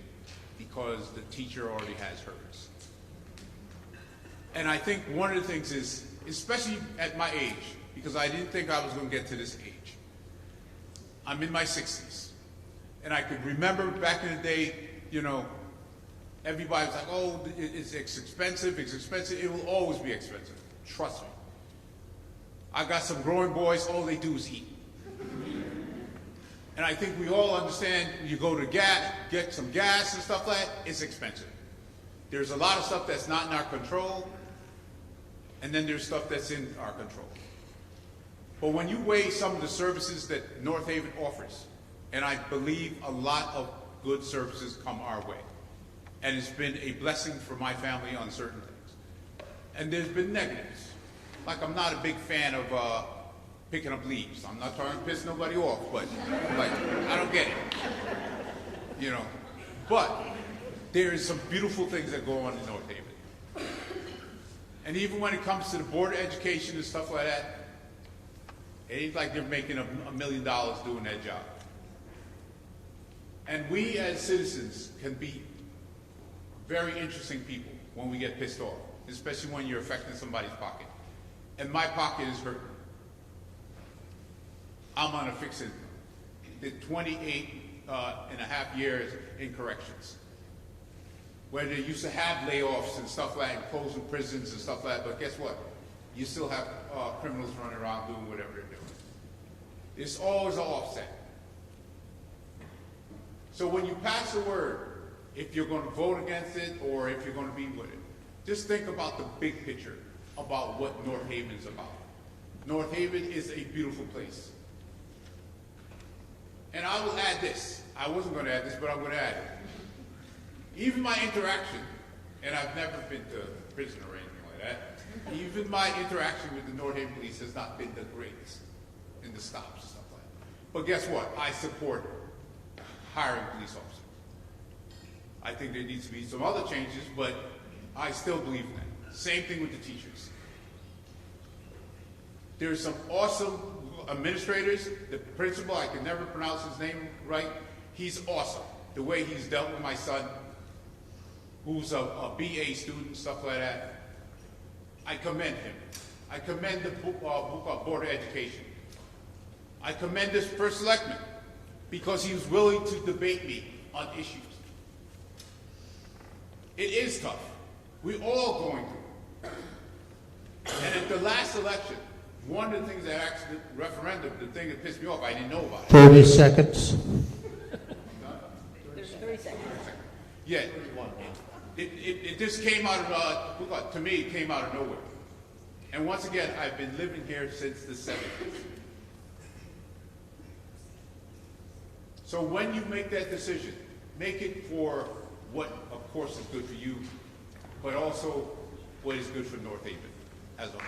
Speaker 17: because the teacher already has hers. And I think one of the things is, especially at my age, because I didn't think I was going to get to this age, I'm in my 60s. And I could remember back in the day, everybody was like, oh, it's expensive, it's expensive. It will always be expensive. Trust me. I got some growing boys, all they do is eat. And I think we all understand, you go to get some gas and stuff like that, it's expensive. There's a lot of stuff that's not in our control, and then there's stuff that's in our control. But when you weigh some of the services that North Haven offers, and I believe a lot of good services come our way, and it's been a blessing for my family on certain things. And there's been negatives. Like, I'm not a big fan of picking up leaves. I'm not trying to piss nobody off, but like, I don't get it. But there's some beautiful things that go on in North Haven. And even when it comes to the Board of Education and stuff like that, it ain't like they're making $1 million doing that job. And we as citizens can be very interesting people when we get pissed off, especially when you're affecting somebody's pocket. And my pocket is hurting. I'm going to fix it. Did 28 and a half years in corrections, where they used to have layoffs and stuff like that, closing prisons and stuff like that, but guess what? You still have criminals running around doing whatever they're doing. It's always an offset. So when you pass a word, if you're going to vote against it or if you're going to be with it, just think about the big picture about what North Haven's about. North Haven is a beautiful place. And I will add this. I wasn't going to add this, but I'm going to add it. Even my interaction, and I've never been to prison or anything like that, even my interaction with the North Haven police has not been the greatest in the stops and stuff like that. But guess what? I support hiring police officers. I think there needs to be some other changes, but I still believe in that. Same thing with the teachers. There's some awesome administrators. The principal, I can never pronounce his name right, he's awesome. The way he's dealt with my son, who's a BA student, stuff like that. I commend him. I commend the Board of Education. I commend this first selectman because he was willing to debate me on issues. It is tough. We're all going through it. And at the last election, one of the things that actually, the referendum, the thing that pissed me off, I didn't know about it.
Speaker 4: 30 seconds.
Speaker 18: There's 30 seconds.
Speaker 17: Yeah. It just came out of, to me, it came out of nowhere. And once again, I've been living here since the 70s. So when you make that decision, make it for what, of course, is good for you, but also what is good for North Haven as a whole.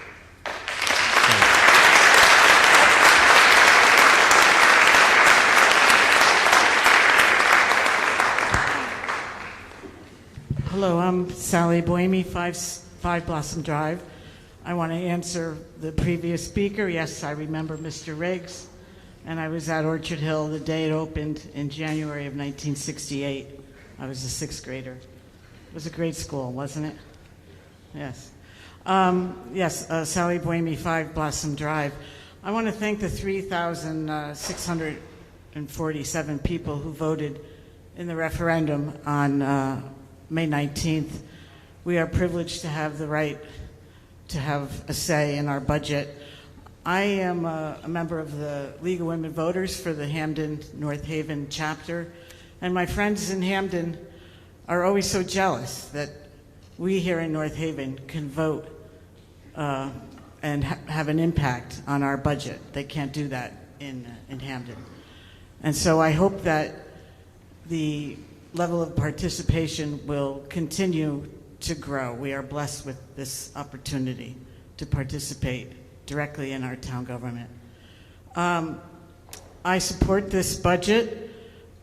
Speaker 19: Hello, I'm Sally Boehme, 5 Blossom Drive. I want to answer the previous speaker. Yes, I remember Mr. Riggs, and I was at Orchard Hill the day it opened in January of 1968. I was a 6th grader. It was a great school, wasn't it? Yes. Sally Boehme, 5 Blossom Drive. I want to thank the 3,647 people who voted in the referendum on May 19th. We are privileged to have the right to have a say in our budget. I am a member of the League of Women Voters for the Hamden North Haven chapter, and my friends in Hamden are always so jealous that we here in North Haven can vote and have an impact on our budget. They can't do that in Hamden. And so I hope that the level of participation will continue to grow. We are blessed with this opportunity to participate directly in our town government. I support this budget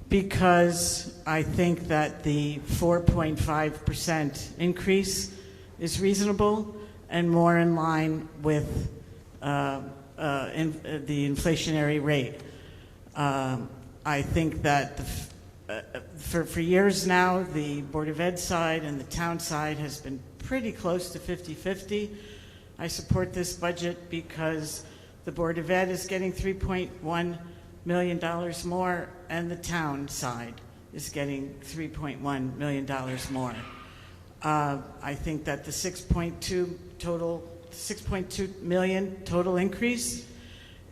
Speaker 19: because I think that the 4.5% increase is reasonable and more in line with the inflationary rate. I think that for years now, the Board of Ed side and the town side has been pretty close to 50-50. I support this budget because the Board of Ed is getting $3.1 million more, and the town side is getting $3.1 million more. I think that the 6.2 million total increase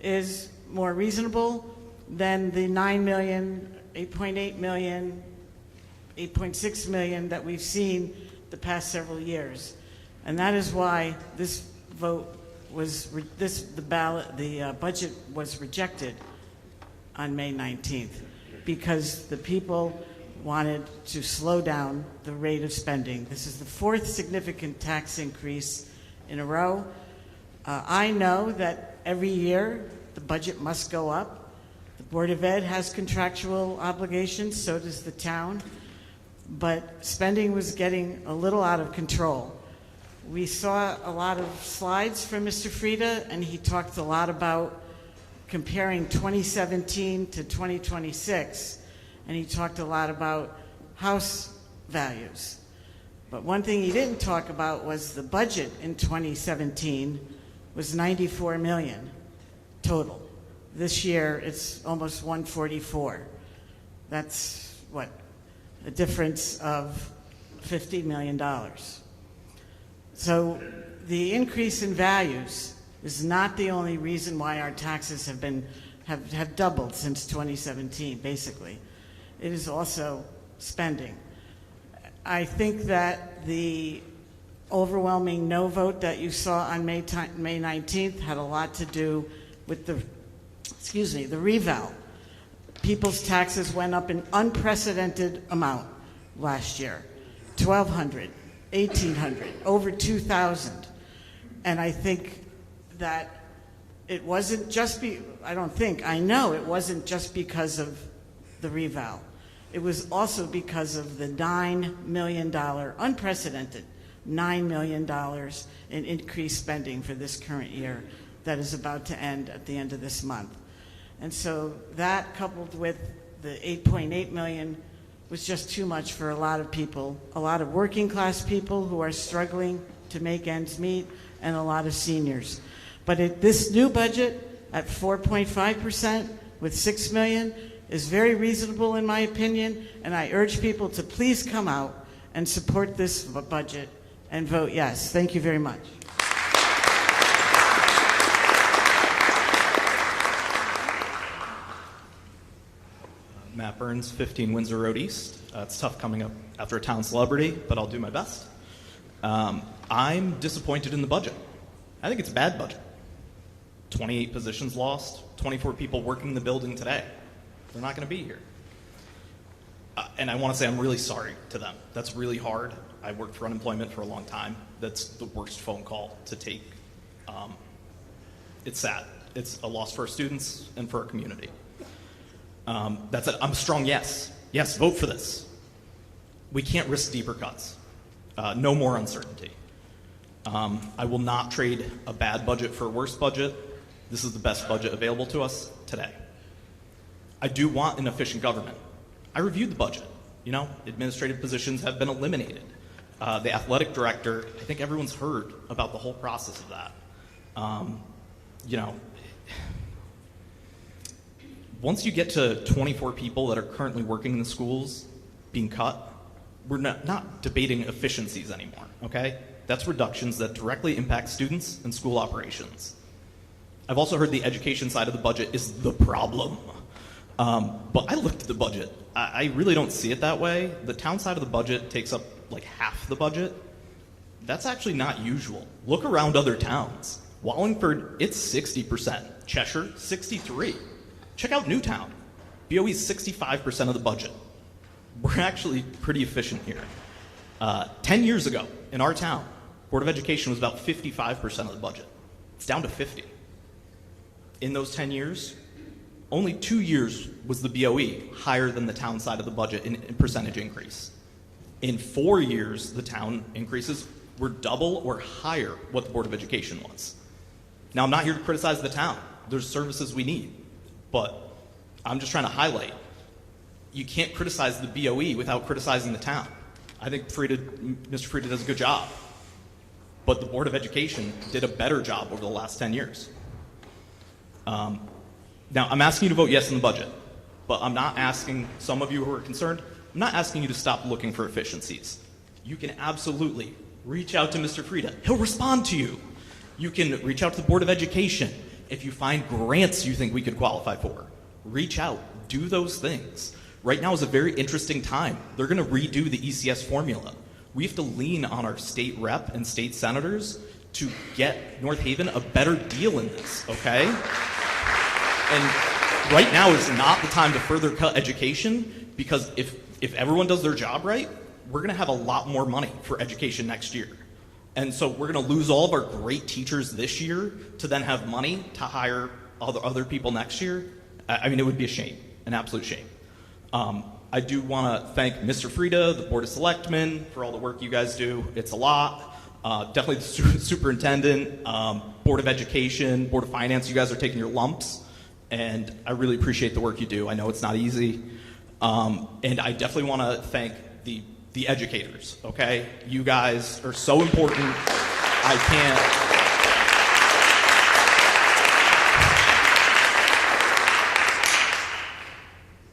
Speaker 19: is more reasonable than the 9 million, 8.8 million, 8.6 million that we've seen the past several years. And that is why this vote was, the budget was rejected on May 19th, because the people wanted to slow down the rate of spending. This is the 4th significant tax increase in a row. I know that every year the budget must go up. The Board of Ed has contractual obligations, so does the town, but spending was getting a little out of control. We saw a lot of slides from Mr. Frieda, and he talked a lot about comparing 2017 to 2026, and he talked a lot about house values. But one thing he didn't talk about was the budget in 2017 was $94 million total. This year, it's almost 144. That's, what, a difference of $50 million. So the increase in values is not the only reason why our taxes have doubled since 2017, basically. It is also spending. I think that the overwhelming no vote that you saw on May 19th had a lot to do with the reval. People's taxes went up an unprecedented amount last year. $1,200, $1,800, over $2,000. And I think that it wasn't just I know it wasn't just because of the reval. It was also because of the $9 million, unprecedented $9 million in increased spending for this current year that is about to end at the end of this month. And so that, coupled with the $8.8 million was just too much for a lot of people, a lot of working class people who are struggling to make ends meet, and a lot of seniors. But this new budget at 4.5% with $6 million is very reasonable in my opinion, and I urge people to please come out and support this budget and vote yes. Thank you very much.
Speaker 18: Matt Burns, 15 Windsor Road East. It's tough coming up after a town celebrity, but I'll do my best. I'm disappointed in the budget. I think it's a bad budget. 28 positions lost, 24 people working the building today. They're not going to be here. And I want to say I'm really sorry to them. That's really hard. I worked for unemployment for a long time. That's the worst phone call to take. It's sad. It's a loss for our students and for our community. That's it. I'm a strong yes. Yes, vote for this. We can't risk deeper cuts. No more uncertainty. I will not trade a bad budget for a worse budget. This is the best budget available to us today. I do want an efficient government. I reviewed the budget. You know, administrative positions have been eliminated. The athletic director, I think everyone's heard about the whole process of that. You know, once you get to 24 people that are currently working in the schools being cut, we're not debating efficiencies anymore, okay? That's reductions that directly impact students and school operations. I've also heard the education side of the budget is the problem. But I looked at the budget. I really don't see it that way. The town side of the budget takes up like half the budget. That's actually not usual. Look around other towns. Wallingford, it's 60%. Cheshire, 63%. Check out Newtown. BOE's 65% of the budget. We're actually pretty efficient here. 10 years ago, in our town, Board of Education was about 55% of the budget. It's down to 50%. In those 10 years, only 2 years was the BOE higher than the town side of the budget in percentage increase. In 4 years, the town increases were double or higher what the Board of Education was. Now, I'm not here to criticize the town. There's services we need. But I'm just trying to highlight, you can't criticize the BOE without criticizing the town. I think Mr. Frieda does a good job. But the Board of Education did a better job over the last 10 years. Now, I'm asking you to vote yes in the budget, but I'm not asking some of you who are concerned, I'm not asking you to stop looking for efficiencies. You can absolutely reach out to Mr. Frieda. He'll respond to you. You can reach out to the Board of Education. If you find grants you think we could qualify for, reach out, do those things. Right now is a very interesting time. They're going to redo the ECS formula. We have to lean on our state rep and state senators to get North Haven a better deal in this, okay? And right now is not the time to further cut education, because if everyone does their job right, we're going to have a lot more money for education next year. And so we're going to lose all of our great teachers this year to then have money to hire other people next year. I mean, it would be a shame, an absolute shame. I do want to thank Mr. Frieda, the Board of Selectmen, for all the work you guys do. It's a lot. Definitely the superintendent, Board of Education, Board of Finance, you guys are taking your lumps. And I really appreciate the work you do. I know it's not easy. And I definitely want to thank the educators, okay? You guys are so important. I can't.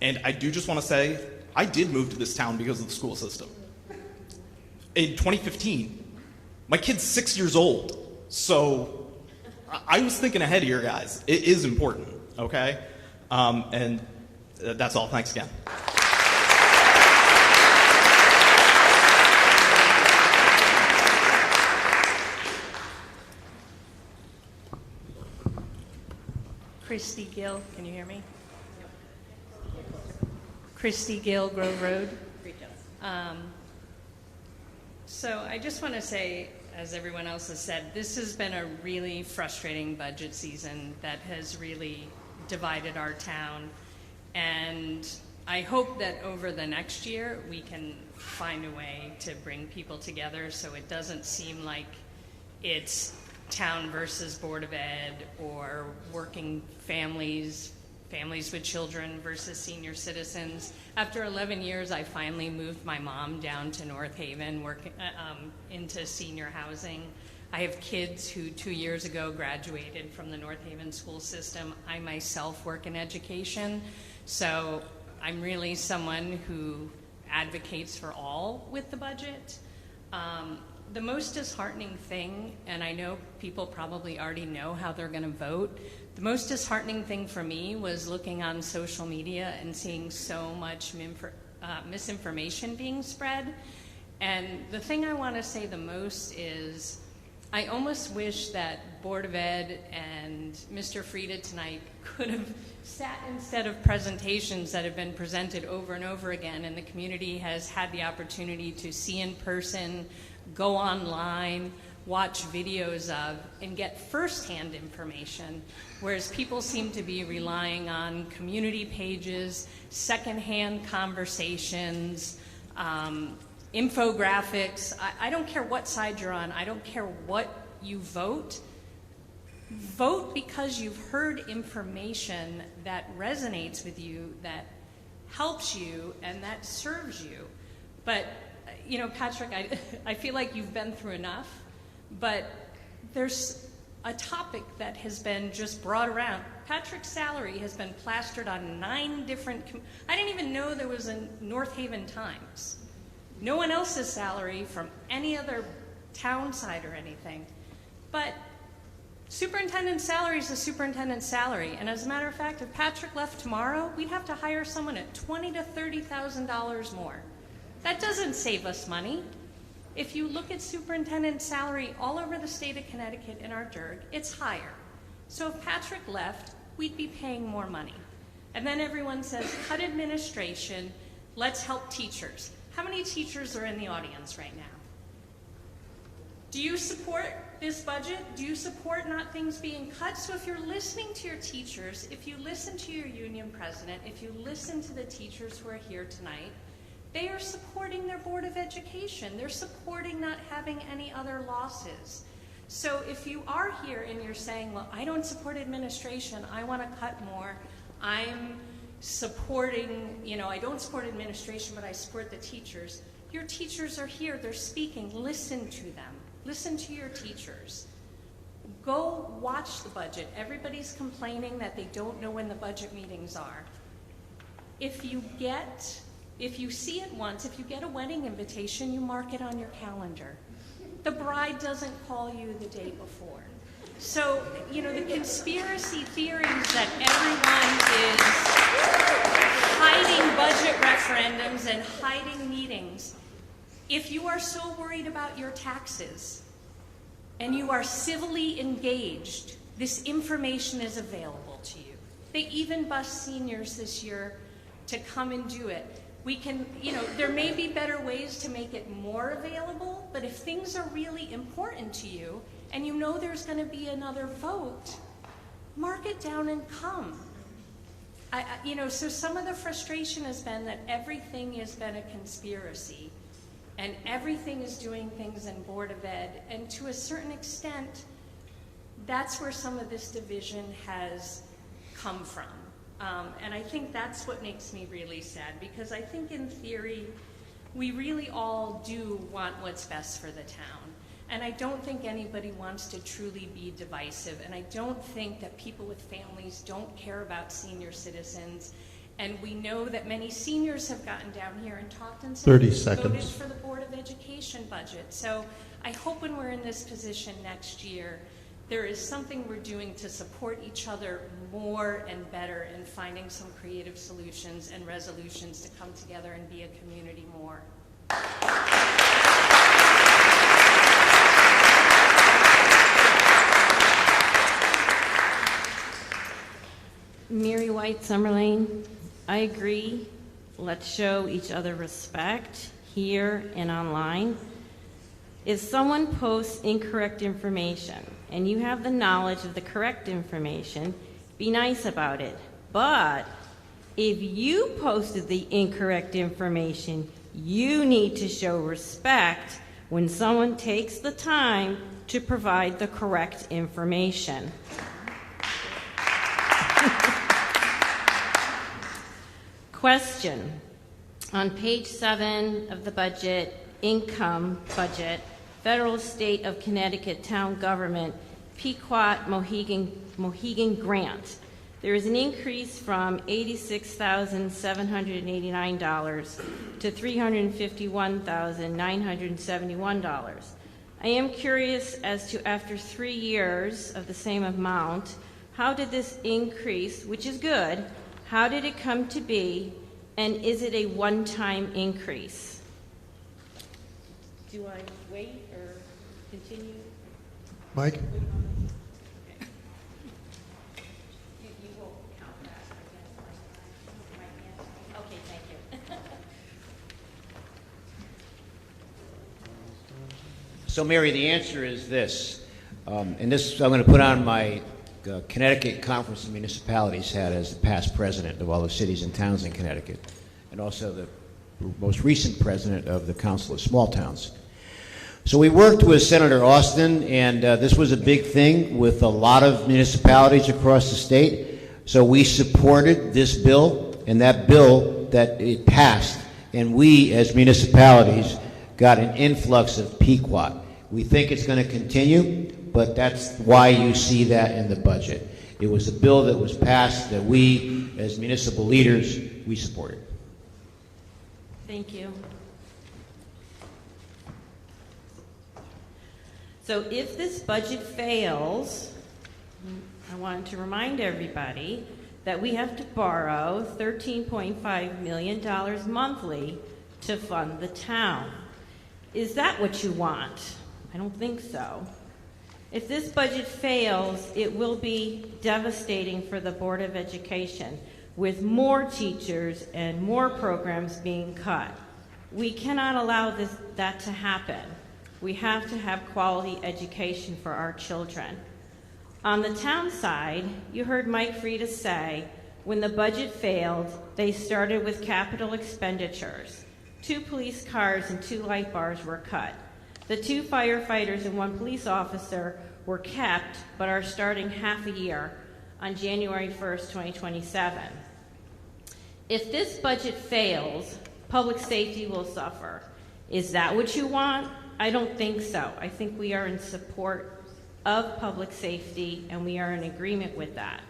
Speaker 18: And I do just want to say, I did move to this town because of the school system. In 2015, my kid's 6 years old. So I was thinking ahead here, guys. It is important, okay? And that's all. Thanks again.
Speaker 20: Christy Gill, can you hear me? Christy Gill, Grove Road. So I just want to say, as everyone else has said, this has been a really frustrating budget season that has really divided our town. And I hope that over the next year we can find a way to bring people together so it doesn't seem like it's town versus Board of Ed or working families families with children versus senior citizens. After 11 years, I finally moved my mom down to North Haven, into senior housing. I have kids who 2 years ago graduated from the North Haven school system. I myself work in education, so I'm really someone who advocates for all with the budget. The most disheartening thing, and I know people probably already know how they're going to vote, the most disheartening thing for me was looking on social media and seeing so much misinformation being spread. And the thing I want to say the most is I almost wish that Board of Ed and Mr. Frieda tonight could have sat instead of presentations that have been presented over and over again, and the community has had the opportunity to see in person, go online, watch videos of, and get firsthand information, whereas people seem to be relying on community pages, secondhand conversations, infographics. I don't care what side you're on. I don't care what you vote. Vote because you've heard information that resonates with you, that helps you, and that serves you. But, you know, Patrick, I feel like you've been through enough, but there's a topic that has been just brought around. Patrick's salary has been plastered on 9 different, I didn't even know there was a North Haven Times. No one else's salary from any other town side or anything. But superintendent's salary is a superintendent's salary. And as a matter of fact, if Patrick left tomorrow, we'd have to hire someone at $20,000 to $30,000 more. That doesn't save us money. If you look at superintendent's salary all over the state of Connecticut in our DIRG, it's higher. So if Patrick left, we'd be paying more money. And then everyone says, cut administration, let's help teachers. How many teachers are in the audience right now? Do you support this budget? Do you support not things being cut? So if you're listening to your teachers, if you listen to your union president, if you listen to the teachers who are here tonight, they are supporting their Board of Education. They're supporting not having any other losses. So if you are here and you're saying, well, I don't support administration, I want to cut more, I'm supporting, you know, I don't support administration, but I support the teachers. Your teachers are here, they're speaking, listen to them. Listen to your teachers. Go watch the budget. Everybody's complaining that they don't know when the budget meetings are. If you see it once, if you get a wedding invitation, you mark it on your calendar. The bride doesn't call you the day before. So, you know, the conspiracy theories that everyone is hiding budget referendums and hiding meetings, if you are so worried about your taxes and you are civilly engaged, this information is available to you. They even bus seniors this year to come and do it. We can, you know, there may be better ways to make it more available, but if things are really important to you and you know there's going to be another vote, mark it down and come. You know, so some of the frustration has been that everything has been a conspiracy and everything is doing things in Board of Ed, and to a certain extent, that's where some of this division has come from. And I think that's what makes me really sad, because I think in theory, we really all do want what's best for the town. And I don't think anybody wants to truly be divisive. And I don't think that people with families don't care about senior citizens. And we know that many seniors have gotten down here and talked and said
Speaker 4: 30
Speaker 20: they
Speaker 4: seconds.
Speaker 20: voted for the Board of Education budget. So I hope when we're in this position next year, there is something we're doing to support each other more and better in finding some creative solutions and resolutions to come together and be a community more.
Speaker 21: Mary White, Summer Lane. I agree. Let's show each other respect here and online. If someone posts incorrect information and you have the knowledge of the correct information, be nice about it. But if you posted the incorrect information, you need to show respect when someone takes the time to provide the correct information. Question. On page 7 of the budget, income budget, Federal State of Connecticut Town Government, Pequot Mohegan Grant. There is an increase from $86,789 to $351,971. I am curious as to, after 3 years of the same amount, how did this increase, which is good, how did it come to be, and is it a one-time increase? Do I wait or continue?
Speaker 4: Mike?
Speaker 21: You will count that, I guess. Okay, thank you.
Speaker 3: So, Mary, the answer is this. And this I'm going to put on my Connecticut Conference of Municipalities hat as the past president of all the cities and towns in Connecticut, and also the most recent president of the Council of Small Towns. So we worked with Senator Austin, and this was a big thing with a lot of municipalities across the state. So we supported this bill, and that bill that it passed, and we as municipalities got an influx of Pequot. We think it's going to continue, but that's why you see that in the budget. It was a bill that was passed that we, as municipal leaders, we supported.
Speaker 21: Thank you. So if this budget fails, I wanted to remind everybody that we have to borrow $13.5 million monthly to fund the town. Is that what you want? I don't think so. If this budget fails, it will be devastating for the Board of Education, with more teachers and more programs being cut. We cannot allow that to happen. We have to have quality education for our children. On the town side, you heard Mike Frieda say, when the budget failed, they started with capital expenditures. 2 police cars and 2 light bars were cut. The 2 firefighters and 1 police officer were kept, but are starting half a year on January 1st, 2027. If this budget fails, public safety will suffer. Is that what you want? I don't think so. I think we are in support of public safety, and we are in agreement with that.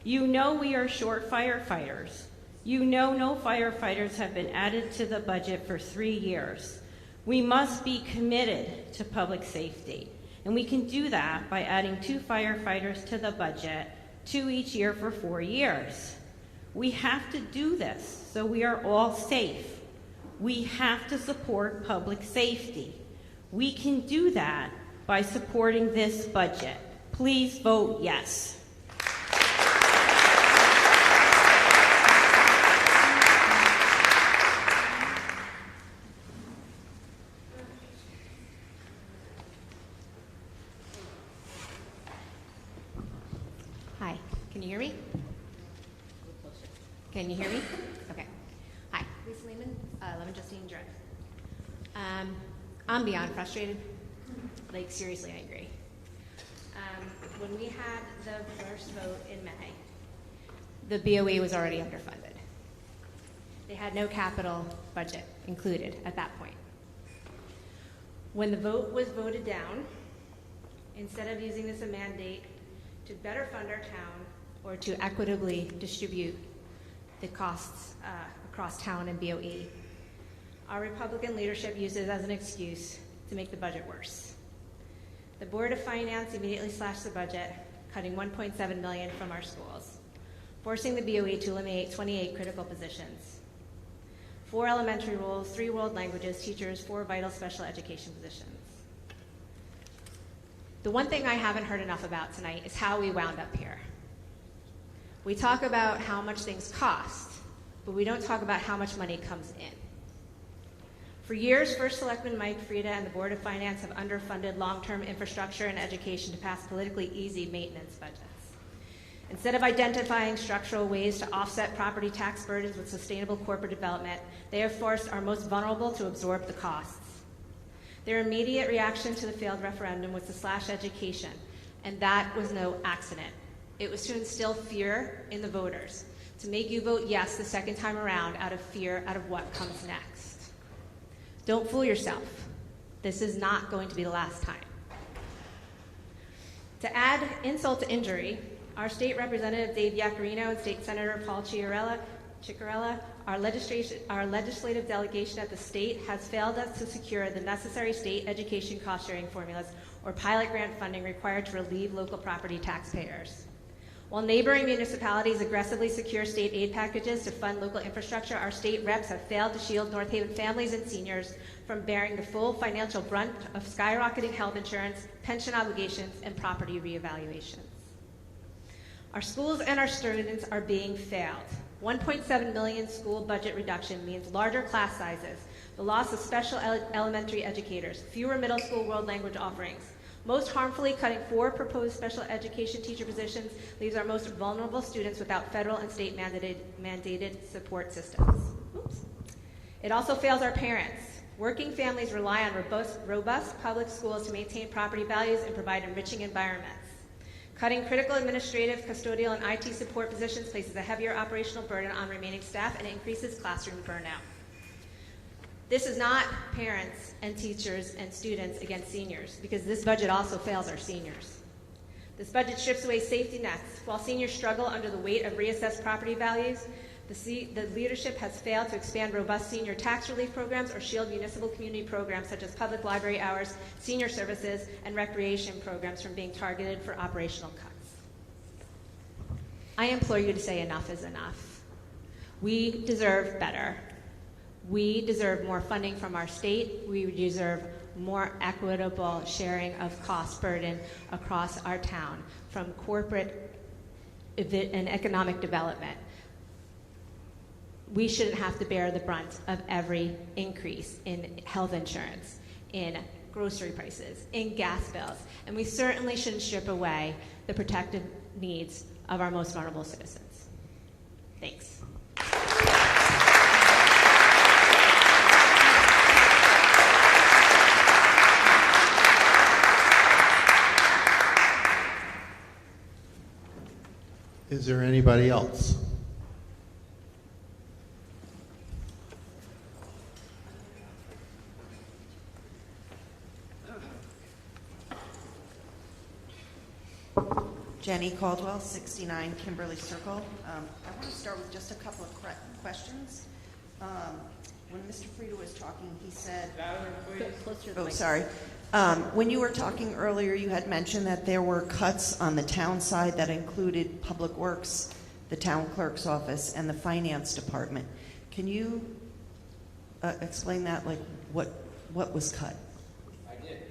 Speaker 21: You know we are short firefighters. You know no firefighters have been added to the budget for 3 years. We must be committed to public safety, and we can do that by adding 2 firefighters to the budget, 2 each year for 4 years. We have to do this so we are all safe. We have to support public safety. We can do that by supporting this budget. Please vote yes.
Speaker 2: Hi, can you hear me? Can you hear me? Okay. Hi, Lisa Lehman, 11 Justine Drive. I'm beyond frustrated. Like, seriously, I agree. When we had the first vote in May, the BOE was already underfunded. They had no capital budget included at that point. When the vote was voted down, instead of using this as a mandate to better fund our town or to equitably distribute the costs across town and BOE, our Republican leadership used it as an excuse to make the budget worse. The Board of Finance immediately slashed the budget, cutting $1.7 million from our schools, forcing the BOE to eliminate 28 critical positions, 4 elementary roles, 3 world languages teachers, 4 vital special education positions. The one thing I haven't heard enough about tonight is how we wound up here. We talk about how much things cost, but we don't talk about how much money comes in. For years, First Selectman Mike Frieda and the Board of Finance have underfunded long-term infrastructure and education to pass politically easy maintenance budgets. Instead of identifying structural ways to offset property tax burdens with sustainable corporate development, they have forced our most vulnerable to absorb the costs. Their immediate reaction to the failed referendum was to slash education, and that was no accident. It was to instill fear in the voters, to make you vote yes the second time around out of fear out of what comes next. Don't fool yourself. This is not going to be the last time. To add insult to injury, our state representative Dave Yaccarino and State Senator Paul Ciccarella, our legislative delegation at the state, has failed us to secure the necessary state education cost-sharing formulas or pilot grant funding required to relieve local property taxpayers. While neighboring municipalities aggressively secure state aid packages to fund local infrastructure, our state reps have failed to shield North Haven families and seniors from bearing the full financial brunt of skyrocketing health insurance, pension obligations, and property reevaluations. Our schools and our students are being failed. 1.7 million school budget reduction means larger class sizes, the loss of special elementary educators, fewer middle school world language offerings. Most harmfully, cutting 4 proposed special education teacher positions leaves our most vulnerable students without federal and state mandated support systems. Oops. It also fails our parents. Working families rely on robust public schools to maintain property values and provide enriching environments. Cutting critical administrative, custodial, and IT support positions places a heavier operational burden on remaining staff and increases classroom burnout. This is not parents and teachers and students against seniors, because this budget also fails our seniors. This budget strips away safety nets. While seniors struggle under the weight of reassessed property values, the leadership has failed to expand robust senior tax relief programs or shield municipal community programs such as public library hours, senior services, and recreation programs from being targeted for operational cuts. I implore you to say enough is enough. We deserve better. We deserve more funding from our state. We deserve more equitable sharing of cost burden across our town from corporate and economic development. We shouldn't have to bear the brunt of every increase in health insurance, in grocery prices, in gas bills, and we certainly shouldn't strip away the protective needs of our most vulnerable citizens. Thanks.
Speaker 4: Is there anybody else?
Speaker 1: Jenny Caldwell, 69 Kimberly Circle. I want to start with just a couple of questions. When Mr. Frieda was talking, he said... Oh, sorry. When you were talking earlier, you had mentioned that there were cuts on the town side that included Public Works, the town clerk's office, and the finance department. Can you explain that? Like, what was cut?
Speaker 3: I did.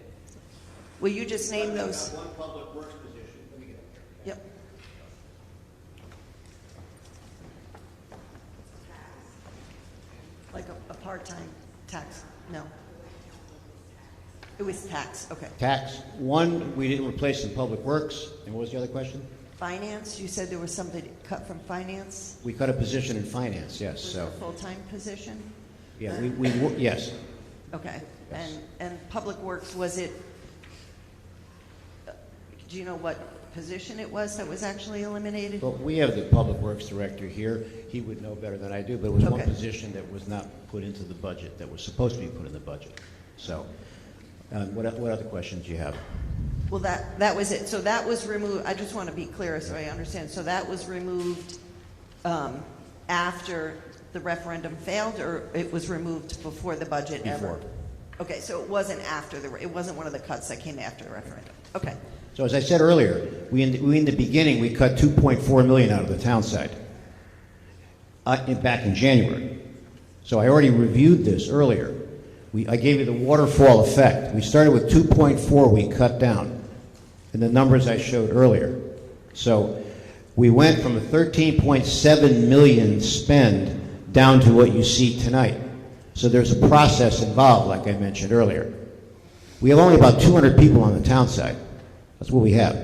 Speaker 1: Will you just name those?
Speaker 3: One Public Works position. Let me get up here.
Speaker 1: Yep. Like a part-time tax? No. It was tax, okay.
Speaker 3: Tax. One, we didn't replace in Public Works. And what was the other question?
Speaker 1: Finance, you said there was something cut from finance?
Speaker 3: We cut a position in finance, yes.
Speaker 1: Was
Speaker 3: So
Speaker 1: it a full-time position?
Speaker 3: yeah, yes.
Speaker 1: Okay.
Speaker 3: Yes.
Speaker 1: And Public Works, was it, do you know what position it was that was actually eliminated?
Speaker 3: But we have the Public Works Director here. He would know better than I do, but it was one
Speaker 1: Okay.
Speaker 3: position that was not put into the budget, that was supposed to be put in the budget. So what other questions do you have?
Speaker 1: Well, that was it. So that was removed, I just want to be clear so I understand. So that was removed after the referendum failed, or it was removed before the budget ever?
Speaker 3: Before.
Speaker 1: Okay, so it wasn't after it wasn't one of the cuts that came after the referendum. Okay.
Speaker 3: So as I said earlier, we in the beginning, we cut $2.4 million out of the town side back in January. So I already reviewed this earlier. I gave you the waterfall effect. We started with 2.4 we cut down in the numbers I showed earlier. So we went from a 13.7 million spend down to what you see tonight. So there's a process involved, like I mentioned earlier. We have only about 200 people on the town side. That's what we have.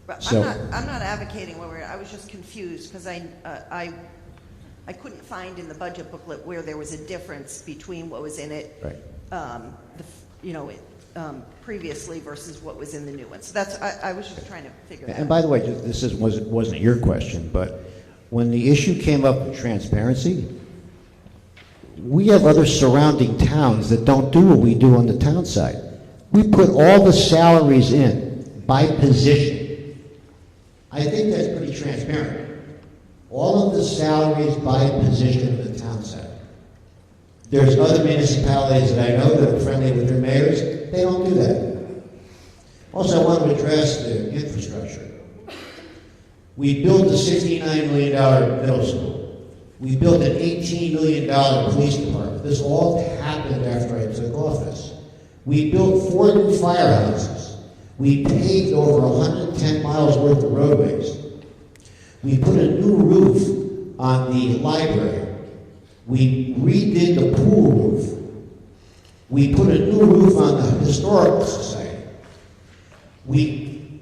Speaker 1: But
Speaker 3: So,
Speaker 1: I'm not advocating I was just confused because I couldn't find in the budget booklet where there was a difference between what was in it,
Speaker 3: right.
Speaker 1: Previously versus what was in the new one. So that's I was just trying to figure that out.
Speaker 3: And by the way, this wasn't your question, but
Speaker 7: when the issue came up with transparency, we have other surrounding towns that don't do what we do on the town side. We put all the salaries in by position. I think that's pretty transparent. All of the salaries by position of the town side. There's other municipalities that I know that are friendly with their mayors. They don't do that. Also, I want to address the infrastructure. We built a $69 million middle school. We built an $18 million police department. This all happened after I took office. We built 4 new firehouses. We paved over 110 miles worth of roadways. We put a new roof on the library. We redid the pool roof. We put a new roof on the Historical Society.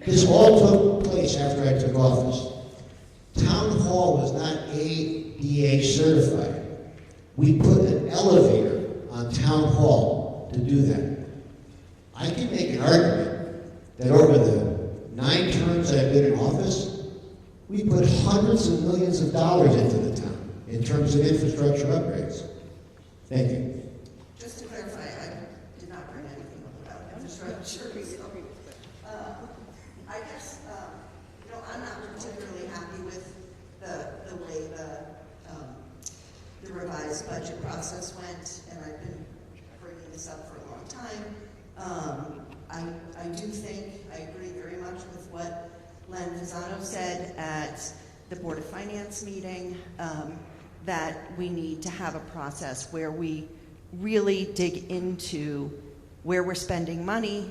Speaker 7: This all took place after I took office. Town Hall was not ADA certified. We put an elevator on Town Hall to do that. I can make an argument that over the 9 terms I've been in office, we put hundreds of millions of dollars into the town in terms of infrastructure upgrades. Thank you.
Speaker 1: Just to clarify, I did not bring anything about infrastructure. I guess, I'm not particularly happy with the way the revised budget process went, and I've been bringing this up for a long time. I do think, I agree very much with what Len Fasano said at the Board of Finance meeting, that we need to have a process where we really dig into where we're spending money,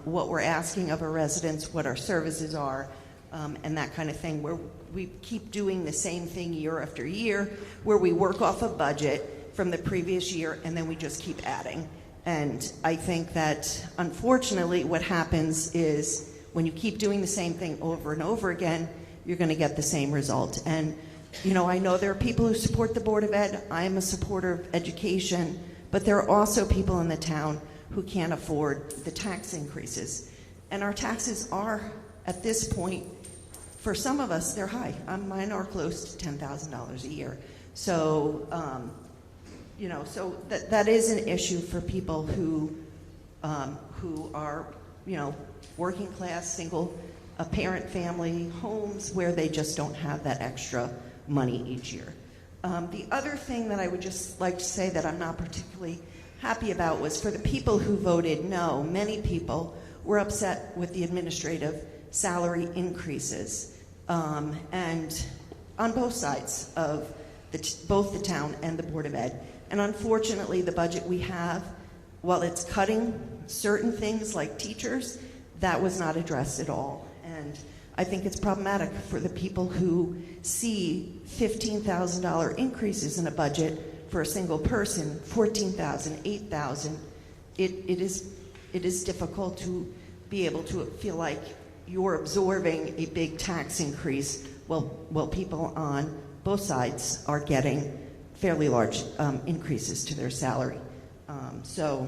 Speaker 1: what we're asking of our residents, what our services are, and that kind of thing, where we keep doing the same thing year after year, where we work off a budget from the previous year and then we just keep adding. And I think that, unfortunately, what happens is when you keep doing the same thing over and over again, you're going to get the same result. And, I know there are people who support the Board of Ed. I am a supporter of education, but there are also people in the town who can't afford the tax increases. And our taxes are, at this point, for some of us, they're high. Mine are close to $10,000 a year. So, so that is an issue for people who are, working class, single, parent family homes where they just don't have that extra money each year. The other thing that I would just like to say that I'm not particularly happy about was for the people who voted no, many people were upset with the administrative salary increases, and on both sides of both the town and the Board of Ed. And unfortunately, the budget we have, while it's cutting certain things like teachers, that was not addressed at all. And I think it's problematic for the people who see $15,000 increases in a budget for a single person, $14,000, $8,000. It is difficult to be able to feel like you're absorbing a big tax increase while people on both sides are getting fairly large increases to their salary. So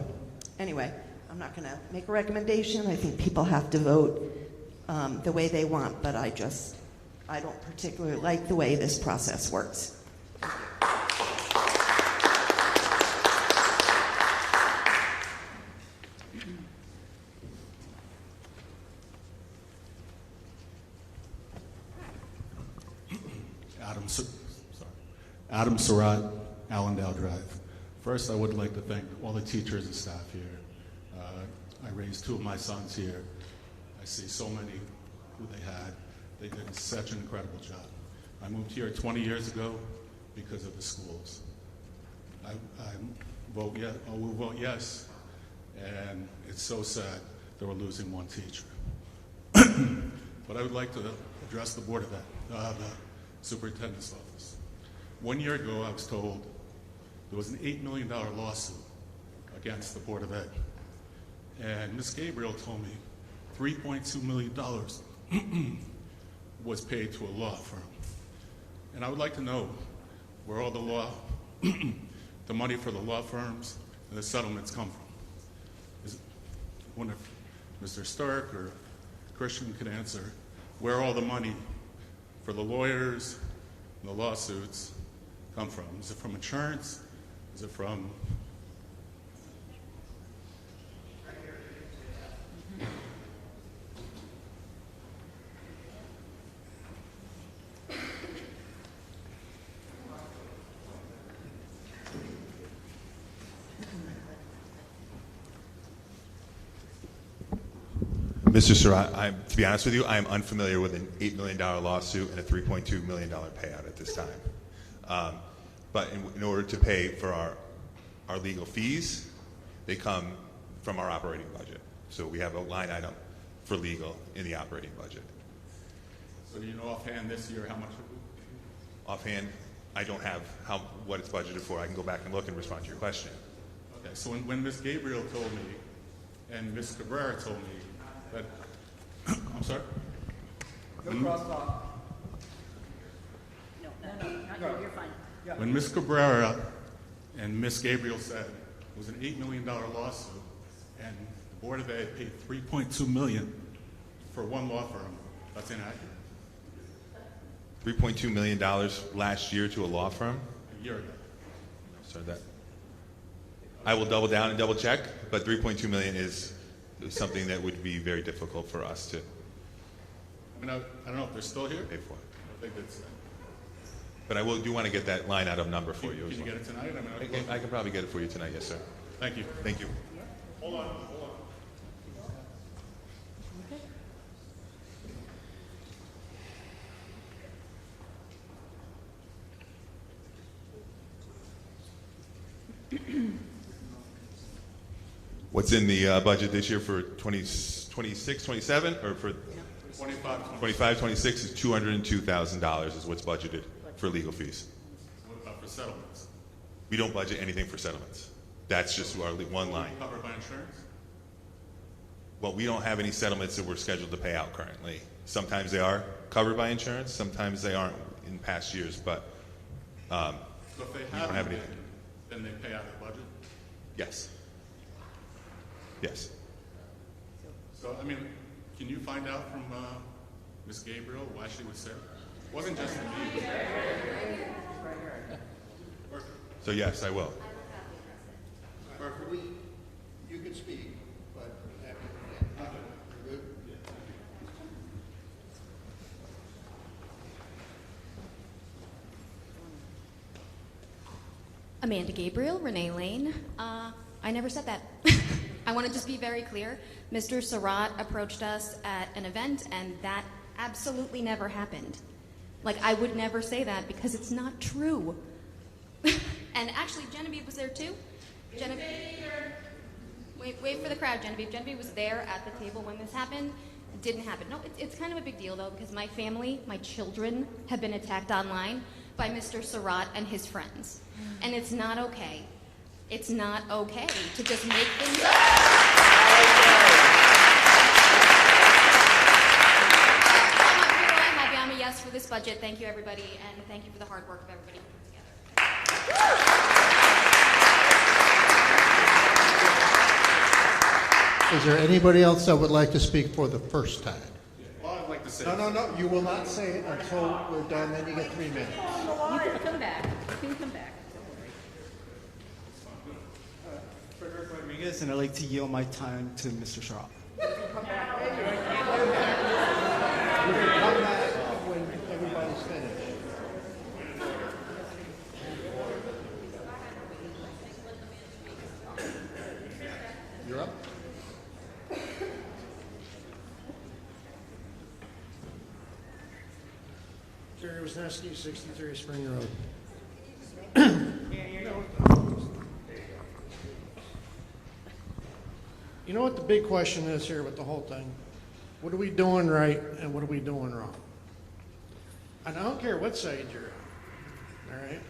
Speaker 1: anyway, I'm not going to make a recommendation. I think people have to vote the way they want, but I don't particularly like the way this process works.
Speaker 22: Adam Surratt, Allendale Drive. First, I would like to thank all the teachers and staff here. I raised 2 of my sons here. I see so many who they had. They did such an incredible job. I moved here 20 years ago because of the schools. I will vote yes, and it's so sad that we're losing one teacher. But I would like to address the Board of Ed, the Superintendent's Office. 1 year ago, I was told there was an $8 million lawsuit against the Board of Ed. And Ms. Gabriel told me $3.2 million was paid to a law firm. And I would like to know where all the money for the law firms and the settlements come from. I wonder if Mr. Stark or Christian could answer where all the money for the lawyers the lawsuits come from? Is it from insurance? Is it from?
Speaker 6: Mr. Surratt, to be honest with you, I am unfamiliar with an $8 million lawsuit and a $3.2 million payout at this time. But in order to pay for our legal fees, they come from our operating budget. So we have a line item for legal in the operating budget.
Speaker 22: So do you know offhand this year how much it was?
Speaker 6: Offhand, I don't have what it's budgeted for. I can go back and look and respond to your question.
Speaker 22: Okay, so when Ms. Gabriel told me and Ms. Cabrera told me that, I'm sorry?
Speaker 8: No crosstalk. No, not you. You're fine. Yeah.
Speaker 22: When Ms. Cabrera and Ms. Gabriel said it was an $8 million lawsuit and the Board of Ed paid $3.2 million for one law firm, that's inaccurate.
Speaker 6: $3.2 million last year to a law firm?
Speaker 22: A year ago.
Speaker 6: So that I will double down and double check, but $3.2 million is something that would be very difficult for us to
Speaker 22: I mean, I don't know if they're still here.
Speaker 6: pay for.
Speaker 22: I think it's.
Speaker 6: But I do want to get that line item number for you as
Speaker 22: Can you
Speaker 6: well.
Speaker 22: get it tonight? I mean,
Speaker 6: I can probably get it for you tonight, yes, sir.
Speaker 22: Thank you.
Speaker 6: Thank you.
Speaker 22: Hold on.
Speaker 6: What's in the budget this year for 26, 27, or for 25, 26 is $202,000 is what's budgeted for legal fees.
Speaker 22: What about for settlements?
Speaker 6: We don't budget anything for settlements. That's just our one line.
Speaker 22: Covered by insurance?
Speaker 6: Well, we don't have any settlements that we're scheduled to pay out currently. Sometimes they are covered by insurance, sometimes they aren't in past years, but
Speaker 22: So if they
Speaker 6: we don't
Speaker 22: haven't
Speaker 6: have
Speaker 22: been,
Speaker 6: anything.
Speaker 22: then they pay out of the budget?
Speaker 6: Yes. Yes.
Speaker 22: So, I mean, can you find out from Ms. Gabriel why she was sick? It wasn't just me.
Speaker 6: So yes, I will.
Speaker 4: You can speak, but you're good?
Speaker 10: Amanda Gabriel, Renee Lane. I never said that. I want to just be very clear. Mr. Surratt approached us at an event, and that absolutely never happened. Like, I would never say that because it's not true. And actually, Genevieve was there too. Genevieve, wait for the crowd, Genevieve. Genevieve was there at the table when this happened. It didn't happen. No, it's kind of a big deal, though, because my family, my children, have been attacked online by Mr. Surratt and his friends. And it's not okay. It's not okay to just make things up. I'm a yes for this budget. Thank you, everybody, and thank you for the hard work of everybody putting together.
Speaker 4: Is there anybody else that would like to speak for the first time?
Speaker 22: Well, I'd like to say.
Speaker 4: No. You will not say it until we're done, then you get 3 minutes.
Speaker 14: You can come back. You can come back.
Speaker 8: Frederick Rodriguez, and I'd like to yield my time to Mr. Surratt.
Speaker 4: Come back when everybody's finished. You're up.
Speaker 23: Jerry Wisniewski, 63 Spring Road. You know what the big question is here with the whole thing? What are we doing right and what are we doing wrong? And I don't care what side you're on, all right?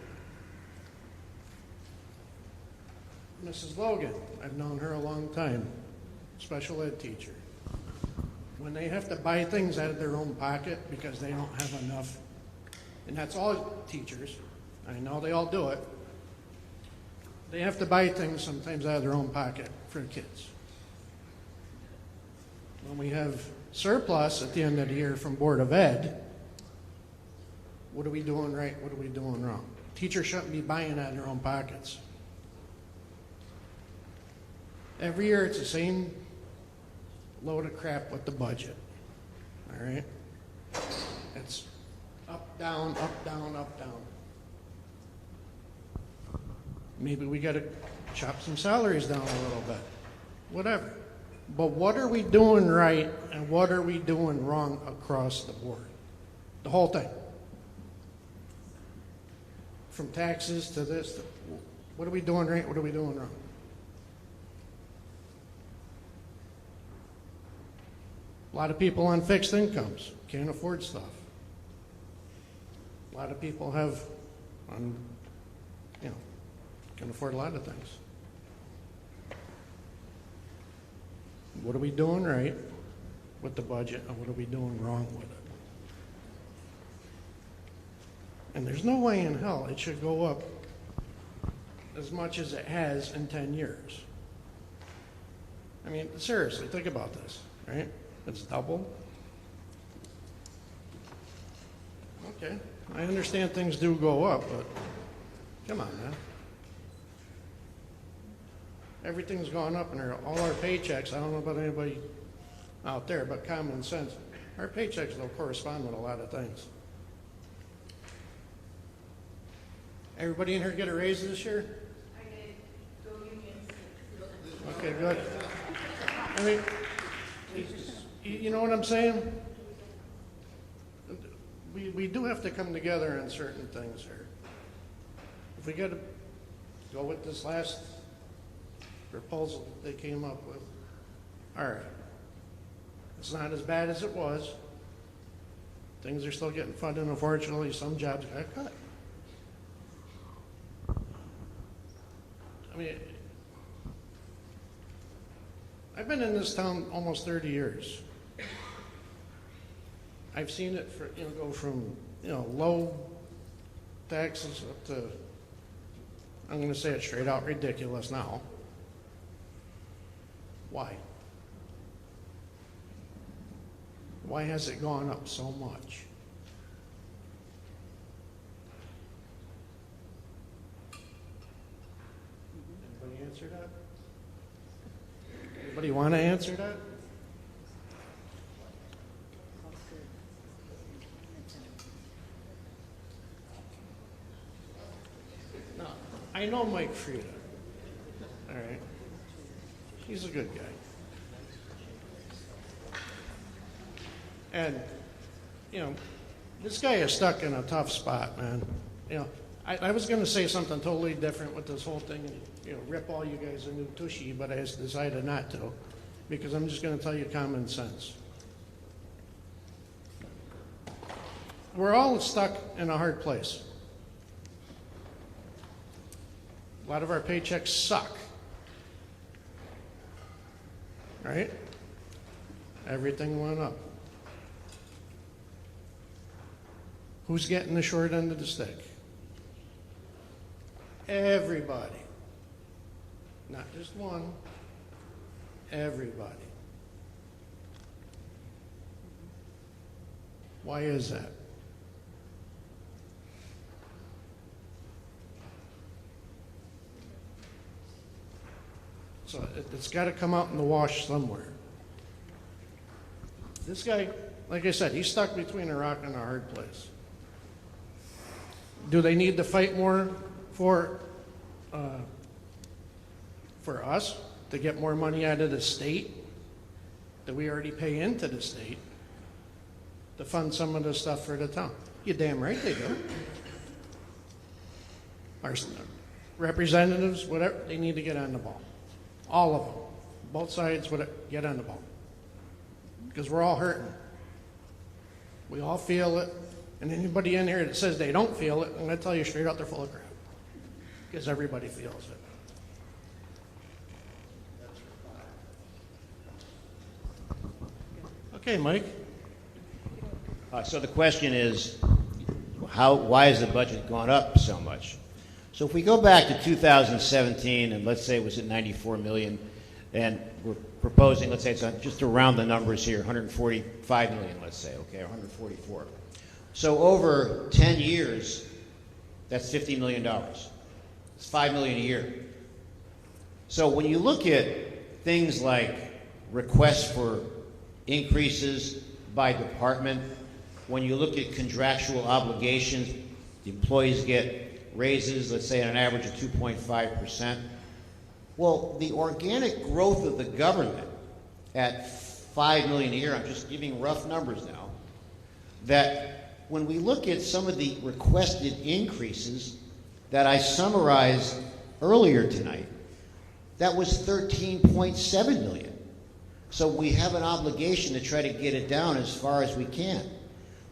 Speaker 23: Mrs. Logan, I've known her a long time, special ed teacher. When they have to buy things out of their own pocket because they don't have enough, and that's all teachers, I know they all do it, they have to buy things sometimes out of their own pocket for the kids. When we have surplus at the end of the year from Board of Ed, What are we doing right? What are we doing wrong? Teachers shouldn't be buying out of their own pockets. Every year it's the same load of crap with the budget. All right? It's up, down, up, down, up, down. Maybe we got to chop some salaries down a little bit. Whatever. But what are we doing right and what are we doing wrong across the board? The whole thing. From taxes to this, what are we doing right? What are we doing wrong? A lot of people on fixed incomes can't afford stuff. A lot of people have, can afford a lot of things. What are we doing right with the budget and what are we doing wrong with it? And there's no way in hell it should go up as much as it has in 10 years. I mean, seriously, think about this, right? It's double. Okay, I understand things do go up, but come on, man. Everything's gone up, and all our paychecks, I don't know about anybody out there, but common sense, our paychecks don't correspond with a lot of things. Everybody in here get a raise this year?
Speaker 9: I did. Go Unions.
Speaker 23: Okay, good. I mean, you know what I'm saying? We do have to come together on certain things here. If we got to go with this last proposal that they came up with, all right. It's not as bad as it was. Things are still getting funded. Unfortunately, some jobs got cut. I mean, I've been in this town almost 30 years. I've seen it go from low taxes up to, I'm going to say it straight out, ridiculous now. Why? Why has it gone up so much? Anybody answer that? Anybody want to answer that? No, I know Mike Frieda. All right. He's a good guy. And, this guy is stuck in a tough spot, man. I was going to say something totally different with this whole thing and, rip all you guys a new tushy, but I decided not to because I'm just going to tell you common sense. We're all stuck in a hard place. A lot of our paychecks suck. Right? Everything went up. Who's getting the short end of the stick? Everybody. Not just one. Everybody. Why is that? So it's got to come out in the wash somewhere. This guy, like I said, he's stuck between a rock and a hard place. Do they need to fight more for us to get more money out of the state that we already pay into the state to fund some of the stuff for the town? You damn right they do. Our representatives, whatever, they need to get on the ball. All of them. Both sides, whatever, get on the ball. Because we're all hurting. We all feel it. And anybody in here that says they don't feel it, I'm going to tell you straight out, they're full of crap. Because everybody feels it. Okay, Mike.
Speaker 3: So the question is, why has the budget gone up so much? So if we go back to 2017, and let's say it was at 94 million, and we're proposing, let's say it's just around the numbers here, 145 million, let's say, okay, or 144. So over 10 years, that's $50 million. It's $5 million a year. So when you look at things like requests for increases by department, when you look at contractual obligations, the employees get raises, let's say on an average of 2.5%. Well, the organic growth of the government at $5 million a year, I'm just giving rough numbers now, that when we look at some of the requested increases that I summarized earlier tonight, that was $13.7 million. So we have an obligation to try to get it down as far as we can.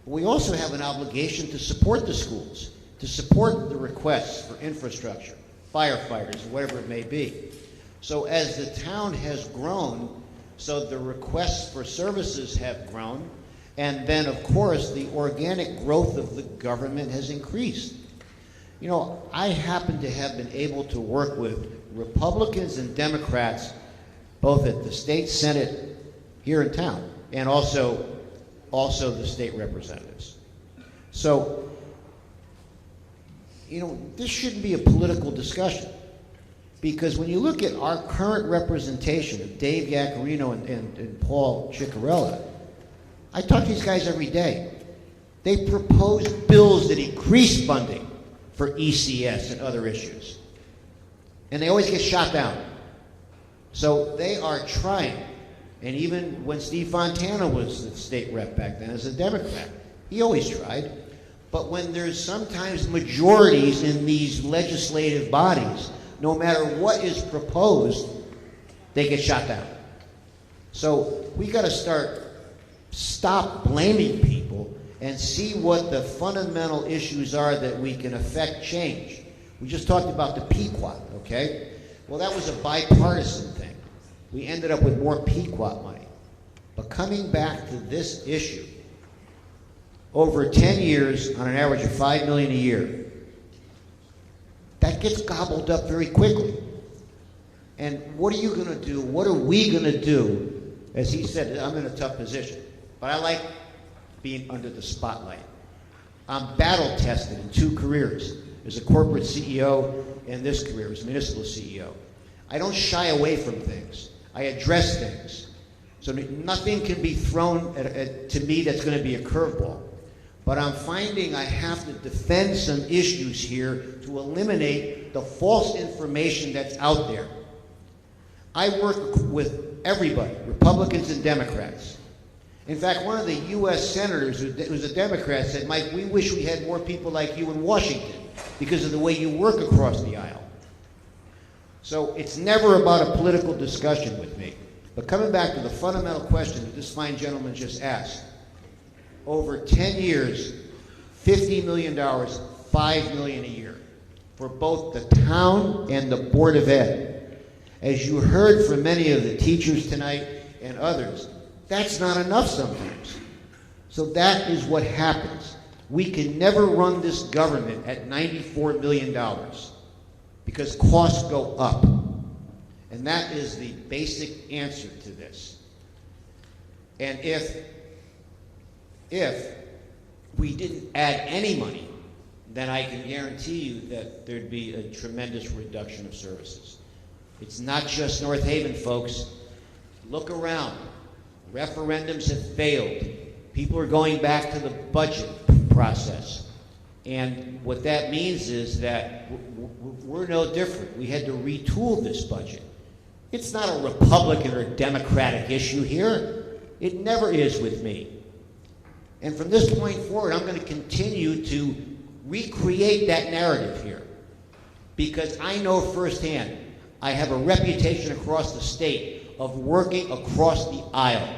Speaker 3: But we also have an obligation to support the schools, to support the requests for infrastructure, firefighters, whatever it may be. So as the town has grown, so the requests for services have grown, and then of course the organic growth of the government has increased. You know, I happen to have been able to work with Republicans and Democrats both at the state Senate here in town and also the state representatives. So, you know, this shouldn't be a political discussion, because when you look at our current representation of Dave Yaccarino and Paul Ciccarella, I talk to these guys every day. They propose bills that increase funding for ECS and other issues, and they always get shot down. So they are trying, and even when Steve Fontana was the state rep back then as a Democrat, he always tried. But when there's sometimes majorities in these legislative bodies, no matter what is proposed, they get shot down. So we got to stop blaming people and see what the fundamental issues are that we can affect change. We just talked about the Pequot, okay? Well, that was a bipartisan thing. We ended up with more Pequot money. But coming back to this issue, over 10 years, on an average of $5 million a year, that gets gobbled up very quickly. And what are you going to do? What are we going to do? As he said, I'm in a tough position, but I like being under the spotlight. I'm battle tested in 2 careers, as a corporate CEO and this career as municipal CEO. I don't shy away from things. I address things. So nothing can be thrown to me that's going to be a curveball. But I'm finding I have to defend some issues here to eliminate the false information that's out there. I work with everybody, Republicans and Democrats. In fact, one of the U.S. senators who was a Democrat said, Mike, we wish we had more people like you in Washington because of the way you work across the aisle. So it's never about a political discussion with me. But coming back to the fundamental question that this fine gentleman just asked, over 10 years, $50 million, $5 million a year for both the town and the Board of Ed. As you heard from many of the teachers tonight and others, that's not enough sometimes. So that is what happens. We can never run this government at $94 million because costs go up. And that is the basic answer to this. And if we didn't add any money, then I can guarantee you that there'd be a tremendous reduction of services. It's not just North Haven, folks. Look around. Referendums have failed. People are going back to the budget process. And what that means is that we're no different. We had to retool this budget. It's not a Republican or a Democratic issue here. It never is with me. And from this point forward, I'm going to continue to recreate that narrative here. Because I know firsthand, I have a reputation across the state of working across the aisle.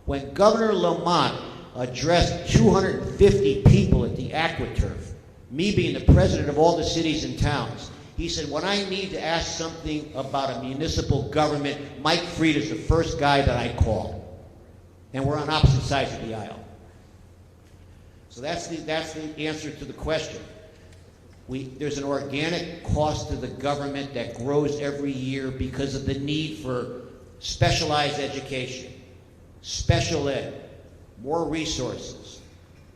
Speaker 3: When Governor Lamont addressed 250 people at the AquaTurf, me being the president of all the cities and towns, he said, when I need to ask something about a municipal government, Mike Fried is the first guy that I call. And we're on opposite sides of the aisle. So that's the answer to the question. There's an organic cost to the government that grows every year because of the need for specialized education, special ed, more resources,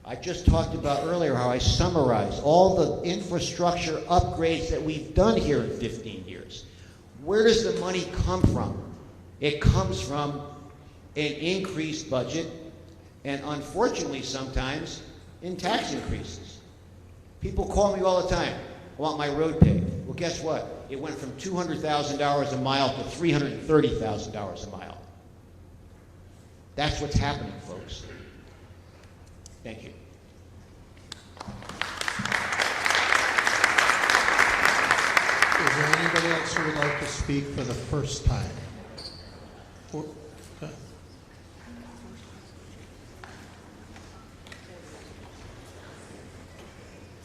Speaker 7: I just talked about earlier how I summarized all the infrastructure upgrades that we've done here in 15 years. Where does the money come from? It comes from an increased budget, and unfortunately sometimes in tax increases. People call me all the time, I want my road paved. Well, guess what? It went from $200,000 a mile to $330,000 a mile. That's what's happening, folks. Thank you.
Speaker 4: Is there anybody else who would like to speak for the first time?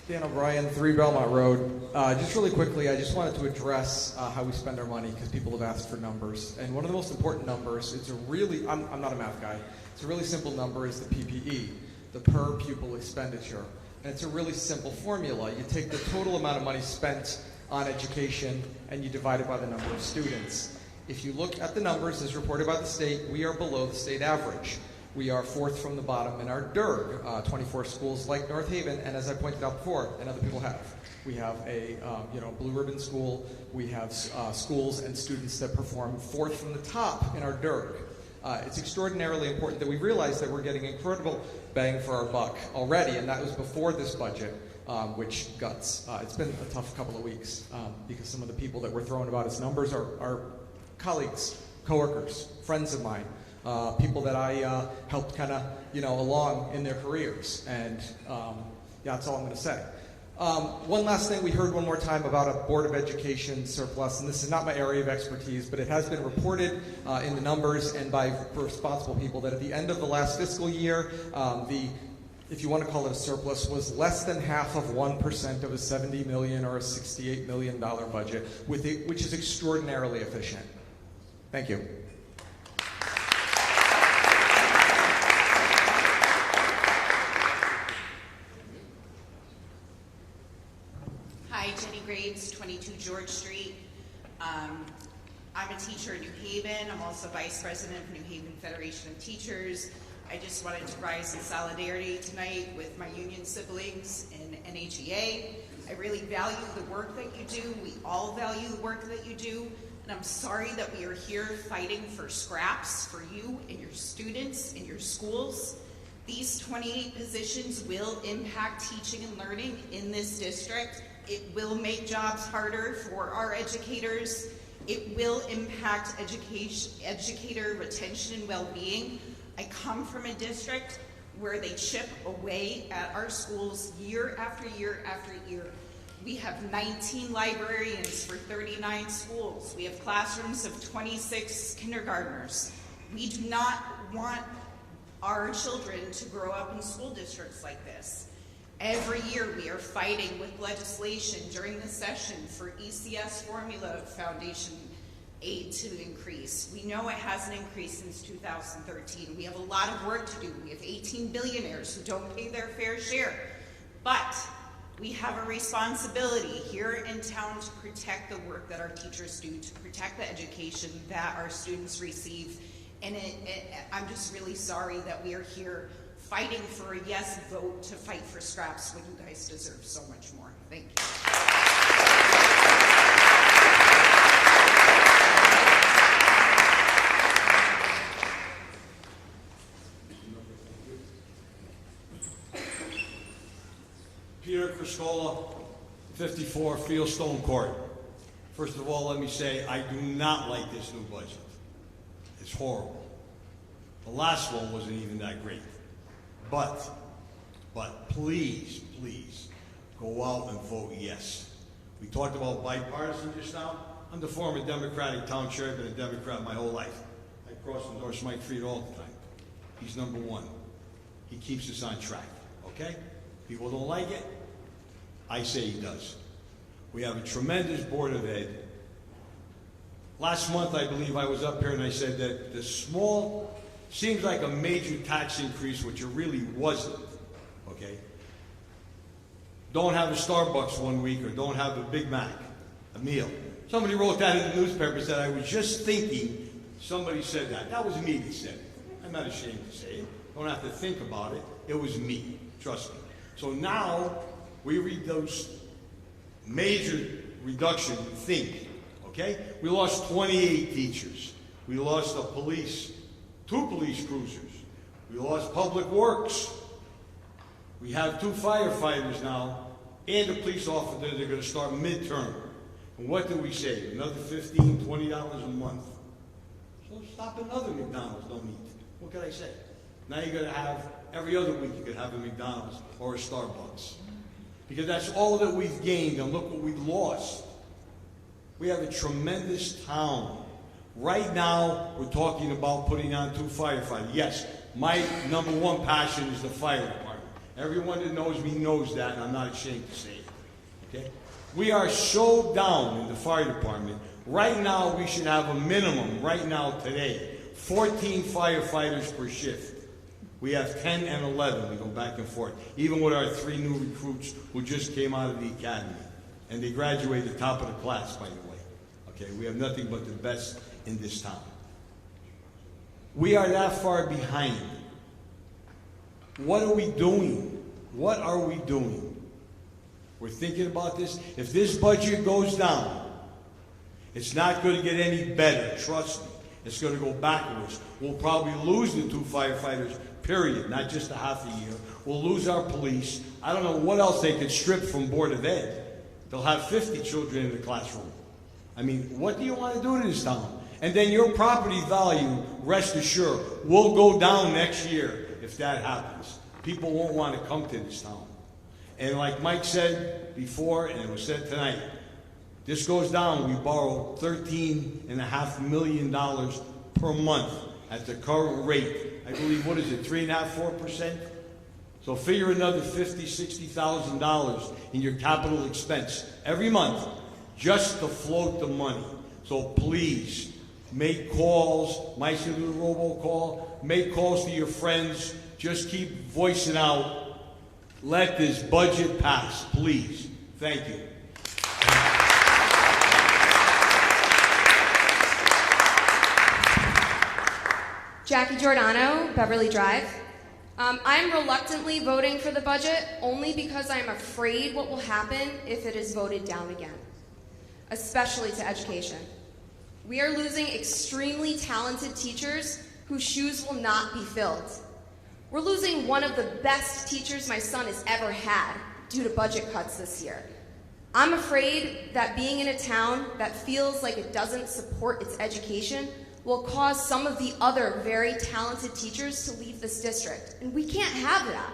Speaker 11: Dan O'Brien, 3 Belmont Road. Just really quickly, I just wanted to address how we spend our money because people have asked for numbers. And one of the most important numbers, it's a really, I'm not a math guy, it's a really simple number, is the PPE, the per pupil expenditure. And it's a really simple formula. You take the total amount of money spent on education and you divide it by the number of students. If you look at the numbers as reported by the state, we are below the state average. We are 4th from the bottom in our DIRG, 24 schools like North Haven, and as I pointed out before, and other people have. We have a blue ribbon school. We have schools and students that perform 4th from the top in our DIRG. It's extraordinarily important that we realize that we're getting incredible bang for our buck already, and that was before this budget, which guts. It's been a tough couple of weeks because some of the people that we're throwing about as numbers are colleagues, coworkers, friends of mine. People that I helped kind of, along in their careers. And that's all I'm going to say. One last thing, we heard one more time about a Board of Education surplus, and this is not my area of expertise, but it has been reported in the numbers and by responsible people that at the end of the last fiscal year, if you want to call it a surplus, was less than half of 1% of a $70 million or a $68 million budget, which is extraordinarily efficient. Thank you.
Speaker 12: Hi, Jenny Graves, 22 George Street. I'm a teacher in New Haven. I'm also vice president of New Haven Federation of Teachers. I just wanted to rise in solidarity tonight with my union siblings in NHEA. I really value the work that you do. We all value the work that you do. And I'm sorry that we are here fighting for scraps for you and your students and your schools. These 28 positions will impact teaching and learning in this district. It will make jobs harder for our educators. It will impact educator retention and well-being. I come from a district where they chip away at our schools year after year after year. We have 19 librarians for 39 schools. We have classrooms of 26 kindergartners. We do not want our children to grow up in school districts like this. Every year we are fighting with legislation during the session for ECS formula foundation aid to increase. We know it hasn't increased since 2013. We have a lot of work to do. We have 18 billionaires who don't pay their fair share. But we have a responsibility here in town to protect the work that our teachers do, to protect the education that our students receive. And I'm just really sorry that we are here fighting for a yes vote to fight for scraps when you guys deserve so much more. Thank you.
Speaker 13: Peter Criscola, 54 Fieldstone Court. First of all, let me say I do not like this new budget. It's horrible. The last one wasn't even that great. But please, please, go out and vote yes. We talked about bipartisan just now. I'm the former Democratic town chair, been a Democrat my whole life. I cross-endorse Mike Fried all the time. He's number one. He keeps us on track, okay? People don't like it. I say he does. We have a tremendous Board of Ed. Last month, I believe I was up here and I said that the small, seems like a major tax increase, which it really wasn't, okay? Don't have a Starbucks one week or don't have a Big Mac, a meal. Somebody wrote that in the newspaper and said, I was just thinking, somebody said that. That was me that said it. I'm not ashamed to say it. Don't have to think about it. It was me. trust me. So now, we reduced major reduction in thinking, okay? We lost 28 teachers. We lost two police cruisers. We lost public works. We have 2 firefighters now and a police officer that are going to start midterm. And what do we save? Another $15, $20 a month. So stop another McDonald's, don't eat. What can I say? Now you're going to have, every other week you could have a McDonald's or a Starbucks. Because that's all that we've gained, and look what we've lost. We have a tremendous town. Right now, we're talking about putting on 2 firefighters. Yes, my number 1 passion is the fire department. Everyone that knows me knows that, and I'm not ashamed to say it. Okay? We are so down in the fire department. Right now, we should have a minimum, right now, today, 14 firefighters per shift. We have 10 and 11. We go back and forth. Even with our 3 new recruits who just came out of the academy. And they graduated top of the class, by the way. Okay, we have nothing but the best in this town. We are that far behind. What are we doing? What are we doing? We're thinking about this. If this budget goes down, it's not going to get any better. Trust me. It's going to go backwards. We'll probably lose the 2 firefighters, period, not just a half a year. We'll lose our police. I don't know what else they could strip from Board of Ed. They'll have 50 children in the classroom. I mean, what do you want to do to this town? And then your property value, rest assured, will go down next year if that happens. People won't want to come to this town. And like Mike said before, and it was said tonight, this goes down, we borrow $13.5 million per month at the current rate. I believe, what is it, 3.5%, 4%? So figure another $50,000, $60,000 in your capital expense every month just to float the money. So please, make calls. Mike should do the robocall. Make calls to your friends. Just keep voicing out. Let this budget pass, please. Thank you.
Speaker 5: Jackie Giordano, Beverly Drive. I'm reluctantly voting for the budget only because I'm afraid what will happen if it is voted down again, especially to education. We are losing extremely talented teachers whose shoes will not be filled. We're losing one of the best teachers my son has ever had due to budget cuts this year. I'm afraid that being in a town that feels like it doesn't support its education will cause some of the other very talented teachers to leave this district, and we can't have that.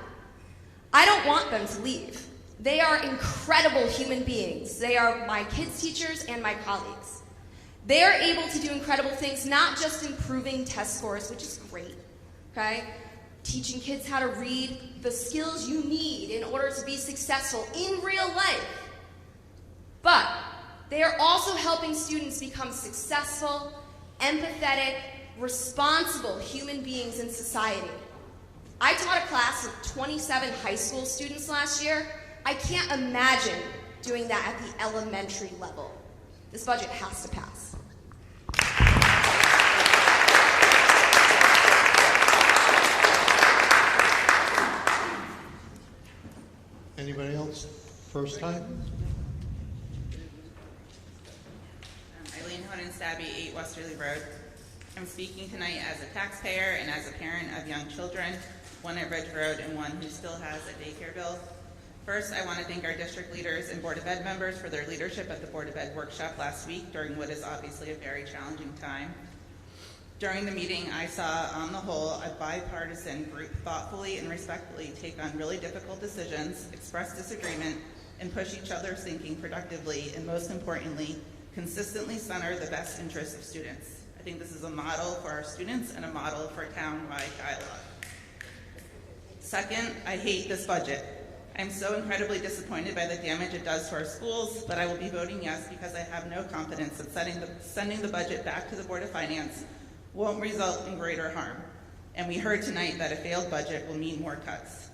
Speaker 5: I don't want them to leave. They are incredible human beings. They are my kids' teachers and my colleagues. They are able to do incredible things, not just improving test scores, which is great, okay? Teaching kids how to read, the skills you need in order to be successful in real life. But they are also helping students become successful, empathetic, responsible human beings in society. I taught a class of 27 high school students last year. I can't imagine doing that at the elementary level. This budget has to pass.
Speaker 4: Anybody else? First time?
Speaker 15: Eileen Honan-Stabby, 8 Westerly Road. I'm speaking tonight as a taxpayer and as a parent of young children, one at Ridge Road and one who still has a daycare bill. First, I want to thank our district leaders and Board of Ed members for their leadership at the Board of Ed workshop last week during what is obviously a very challenging time. During the meeting, I saw, on the whole, a bipartisan group thoughtfully and respectfully take on really difficult decisions, express disagreement, and push each other's thinking productively, and most importantly, consistently center the best interests of students. I think this is a model for our students and a model for town-wide dialogue. Second, I hate this budget. I'm so incredibly disappointed by the damage it does to our schools, but I will be voting yes because I have no confidence that sending the budget back to the Board of Finance won't result in greater harm. And we heard tonight that a failed budget will mean more cuts.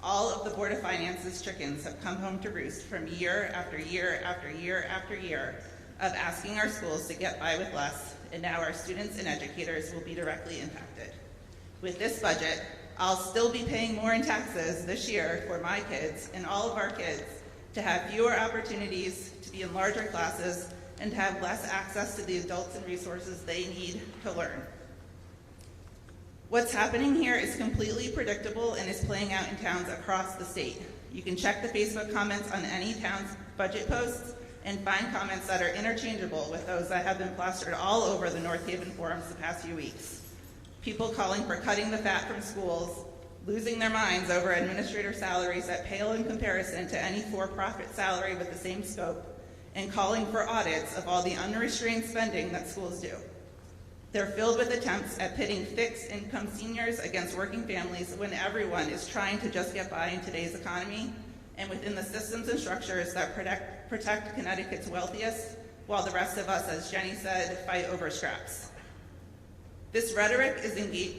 Speaker 15: All of the Board of Finance's chickens have come home to roost from year after year after year after year of asking our schools to get by with less, and now our students and educators will be directly impacted. With this budget, I'll still be paying more in taxes this year for my kids and all of our kids to have fewer opportunities to be in larger classes and to have less access to the adults and resources they need to learn. What's happening here is completely predictable and is playing out in towns across the state. You can check the Facebook comments on any town's budget posts and find comments that are interchangeable with those that have been plastered all over the North Haven forums the past few weeks. People calling for cutting the fat from schools, losing their minds over administrator salaries that pale in comparison to any for-profit salary with the same scope, and calling for audits of all the unrestrained spending that schools do. They're filled with attempts at pitting fixed-income seniors against working families when everyone is trying to just get by in today's economy and within the systems and structures that protect Connecticut's wealthiest, while the rest of us, as Jenny said, fight over scraps. This rhetoric is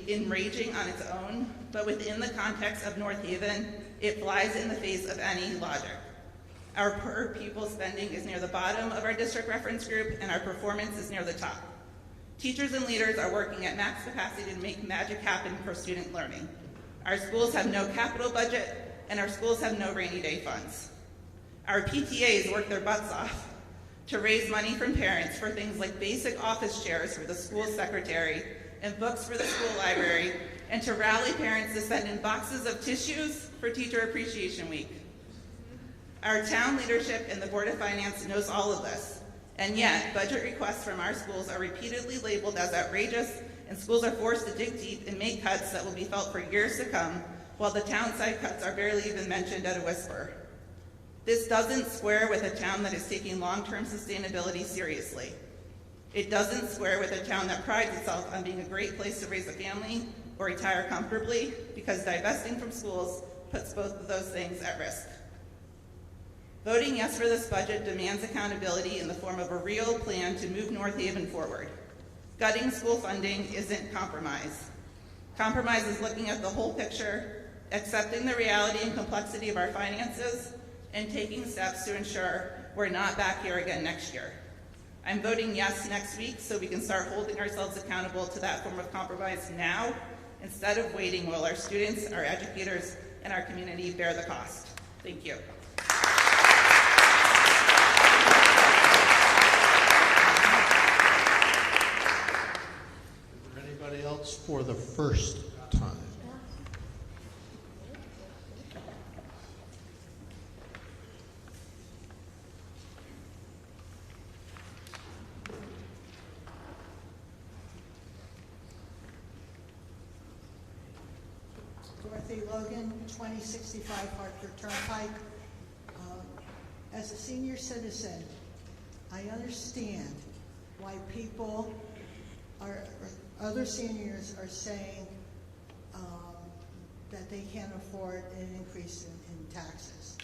Speaker 15: enraging on its own, but within the context of North Haven, it flies in the face of any logic. Our per pupil spending is near the bottom of our district reference group, and our performance is near the top. Teachers and leaders are working at max capacity to make magic happen for student learning. Our schools have no capital budget, and our schools have no rainy day funds. Our PTAs work their butts off to raise money from parents for things like basic office chairs for the school secretary and books for the school library, and to rally parents to send in boxes of tissues for Teacher Appreciation Week. Our town leadership and the Board of Finance knows all of this, and yet budget requests from our schools are repeatedly labeled as outrageous, and schools are forced to dig deep and make cuts that will be felt for years to come, while the town side cuts are barely even mentioned at a whisper. This doesn't square with a town that is taking long-term sustainability seriously. It doesn't square with a town that prides itself on being a great place to raise a family or retire comfortably, because divesting from schools puts both of those things at risk. Voting yes for this budget demands accountability in the form of a real plan to move North Haven forward. Gutting school funding isn't compromise. Compromise is looking at the whole picture, accepting the reality and complexity of our finances, and taking steps to ensure we're not back here again next year. I'm voting yes next week so we can start holding ourselves accountable to that form of compromise now, instead of waiting while our students, our educators, and our community bear the cost. Thank you.
Speaker 4: Is there anybody else for the first time?
Speaker 16: Dorothy Logan, 2065 Hartford Turnpike. As a senior citizen, I understand why people are, other seniors are saying that they can't afford an increase in taxes.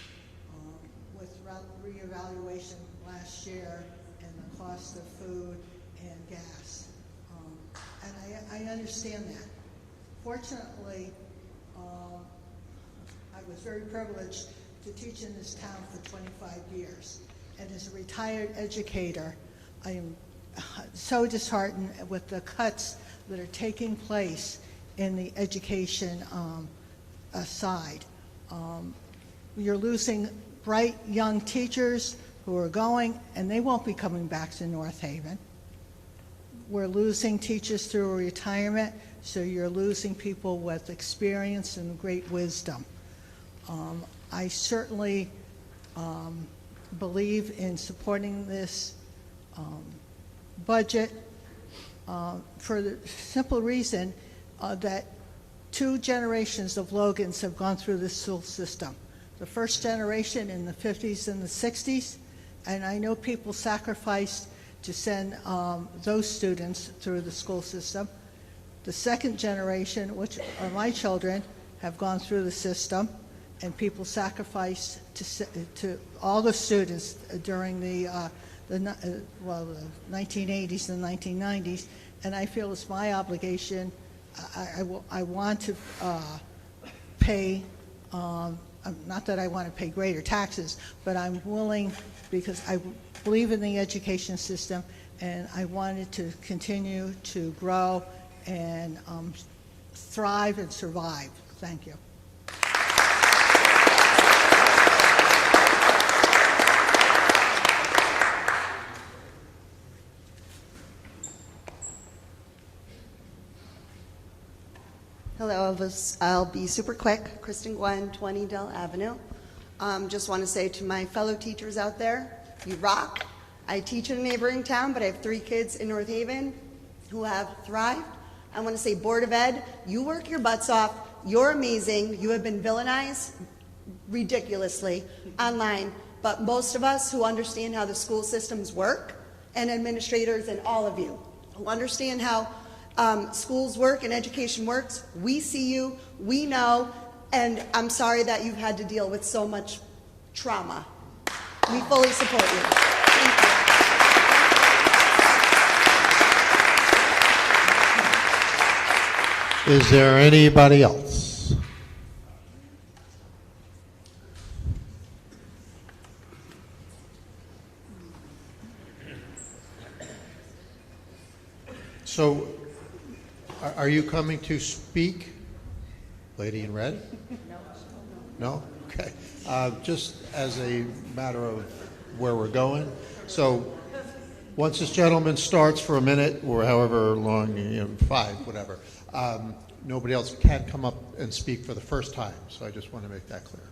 Speaker 16: With reevaluation last year and the cost of food and gas. And I understand that. Fortunately, I was very privileged to teach in this town for 25 years. And as a retired educator, I am so disheartened with the cuts that are taking place in the education side. You're losing bright young teachers who are going, and they won't be coming back to North Haven. We're losing teachers through retirement, so you're losing people with experience and great wisdom. I certainly believe in supporting this budget for the simple reason that 2 generations of Logans have gone through this school system. The first generation in the 50s and the 60s, and I know people sacrificed to send those students through the school system. The second generation, which are my children, have gone through the system, and people sacrificed to all the students during the 1980s and 1990s, and I feel it's my obligation. I want to pay, not that I want to pay greater taxes, but I'm willing, because I believe in the education system, and I wanted to continue to grow and thrive and survive. Thank you.
Speaker 17: Hello, I'll be super quick. Kristen Gwen, 20 Dell Avenue. Just want to say to my fellow teachers out there, you rock. I teach in a neighboring town, but I have 3 kids in North Haven who have thrived. I want to say, Board of Ed, you work your butts off. You're amazing. You have been villainized ridiculously online, but most of us who understand how the school systems work, and administrators and all of you who understand how schools work and education works, we see you, we know, and I'm sorry that you've had to deal with so much trauma. We fully support you. Thank you.
Speaker 4: Is there anybody else? So, are you coming to speak, lady in red? No? Okay. Just as a matter of where we're going. So, once this gentleman starts for a minute, or however long, 5, whatever, nobody else can come up and speak for the first time. So I just want to make that clear.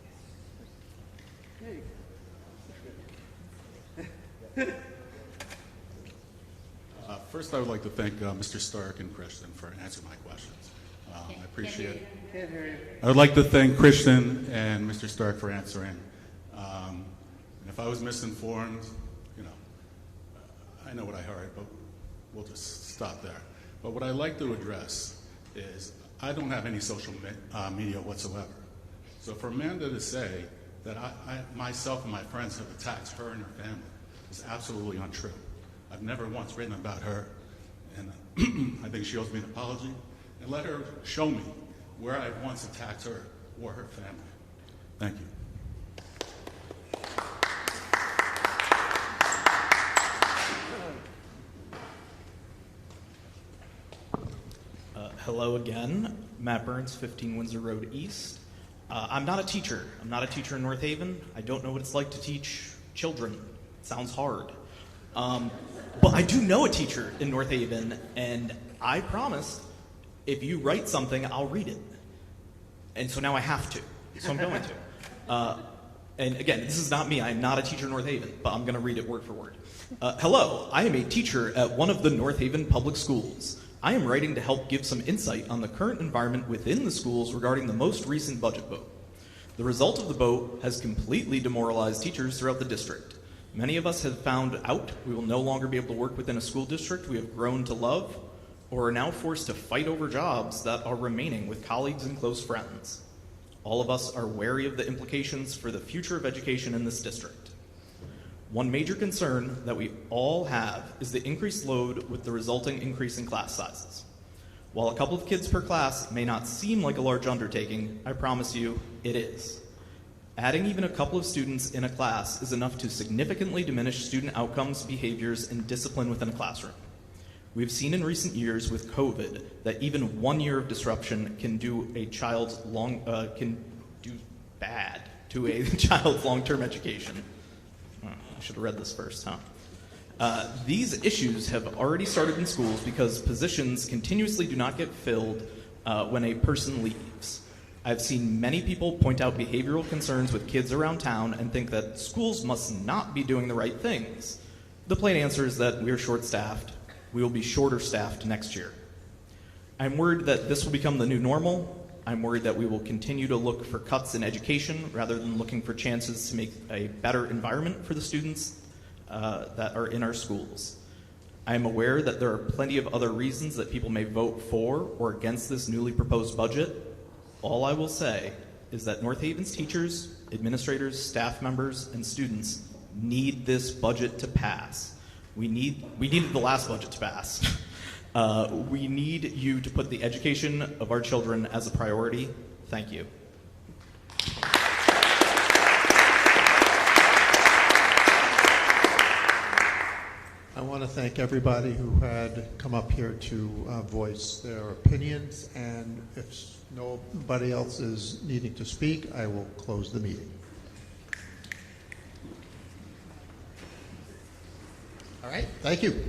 Speaker 22: First, I would like to thank Mr. Stark and Christian for answering my questions. I appreciate it.
Speaker 18: Can't hear you.
Speaker 22: I would like to thank Christian and Mr. Stark for answering. And if I was misinformed, I know what I heard, but we'll just stop there. But what I'd like to address is I don't have any social media whatsoever. So for Amanda to say that I myself and my friends have attacked her and her family is absolutely untrue. I've never once written about her, and I think she owes me an apology. And let her show me where I once attacked her or her family. Thank you.
Speaker 19: Hello again. Matt Burns, 15 Windsor Road East. I'm not a teacher. I'm not a teacher in North Haven. I don't know what it's like to teach children. It sounds hard. But I do know a teacher in North Haven, and I promised if you write something, I'll read it. And so now I have to. So I'm going to. And again, this is not me. I'm not a teacher in North Haven, but I'm going to read it word for word. Hello, I am a teacher at one of the North Haven public schools. I am writing to help give some insight on the current environment within the schools regarding the most recent budget vote. The result of the vote has completely demoralized teachers throughout the district. Many of us have found out we will no longer be able to work within a school district we have grown to love, or are now forced to fight over jobs that are remaining with colleagues and close friends. All of us are wary of the implications for the future of education in this district. One major concern that we all have is the increased load with the resulting increase in class sizes. While a couple of kids per class may not seem like a large undertaking, I promise you it is. Adding even a couple of students in a class is enough to significantly diminish student outcomes, behaviors, and discipline within a classroom. We've seen in recent years with COVID that even 1 year of disruption can do bad to a child's long-term education. I should have read this first, huh? These issues have already started in schools because positions continuously do not get filled when a person leaves. I've seen many people point out behavioral concerns with kids around town and think that schools must not be doing the right things. The plain answer is that we are short-staffed. We will be shorter staffed next year. I'm worried that this will become the new normal. I'm worried that we will continue to look for cuts in education rather than looking for chances to make a better environment for the students that are in our schools. I am aware that there are plenty of other reasons that people may vote for or against this newly proposed budget. All I will say is that North Haven's teachers, administrators, staff members, and students need this budget to pass. We needed the last budget to pass. We need you to put the education of our children as a priority. Thank you.
Speaker 4: I want to thank everybody who had come up here to voice their opinions, and if nobody else is needing to speak, I will close the meeting. All right, thank you.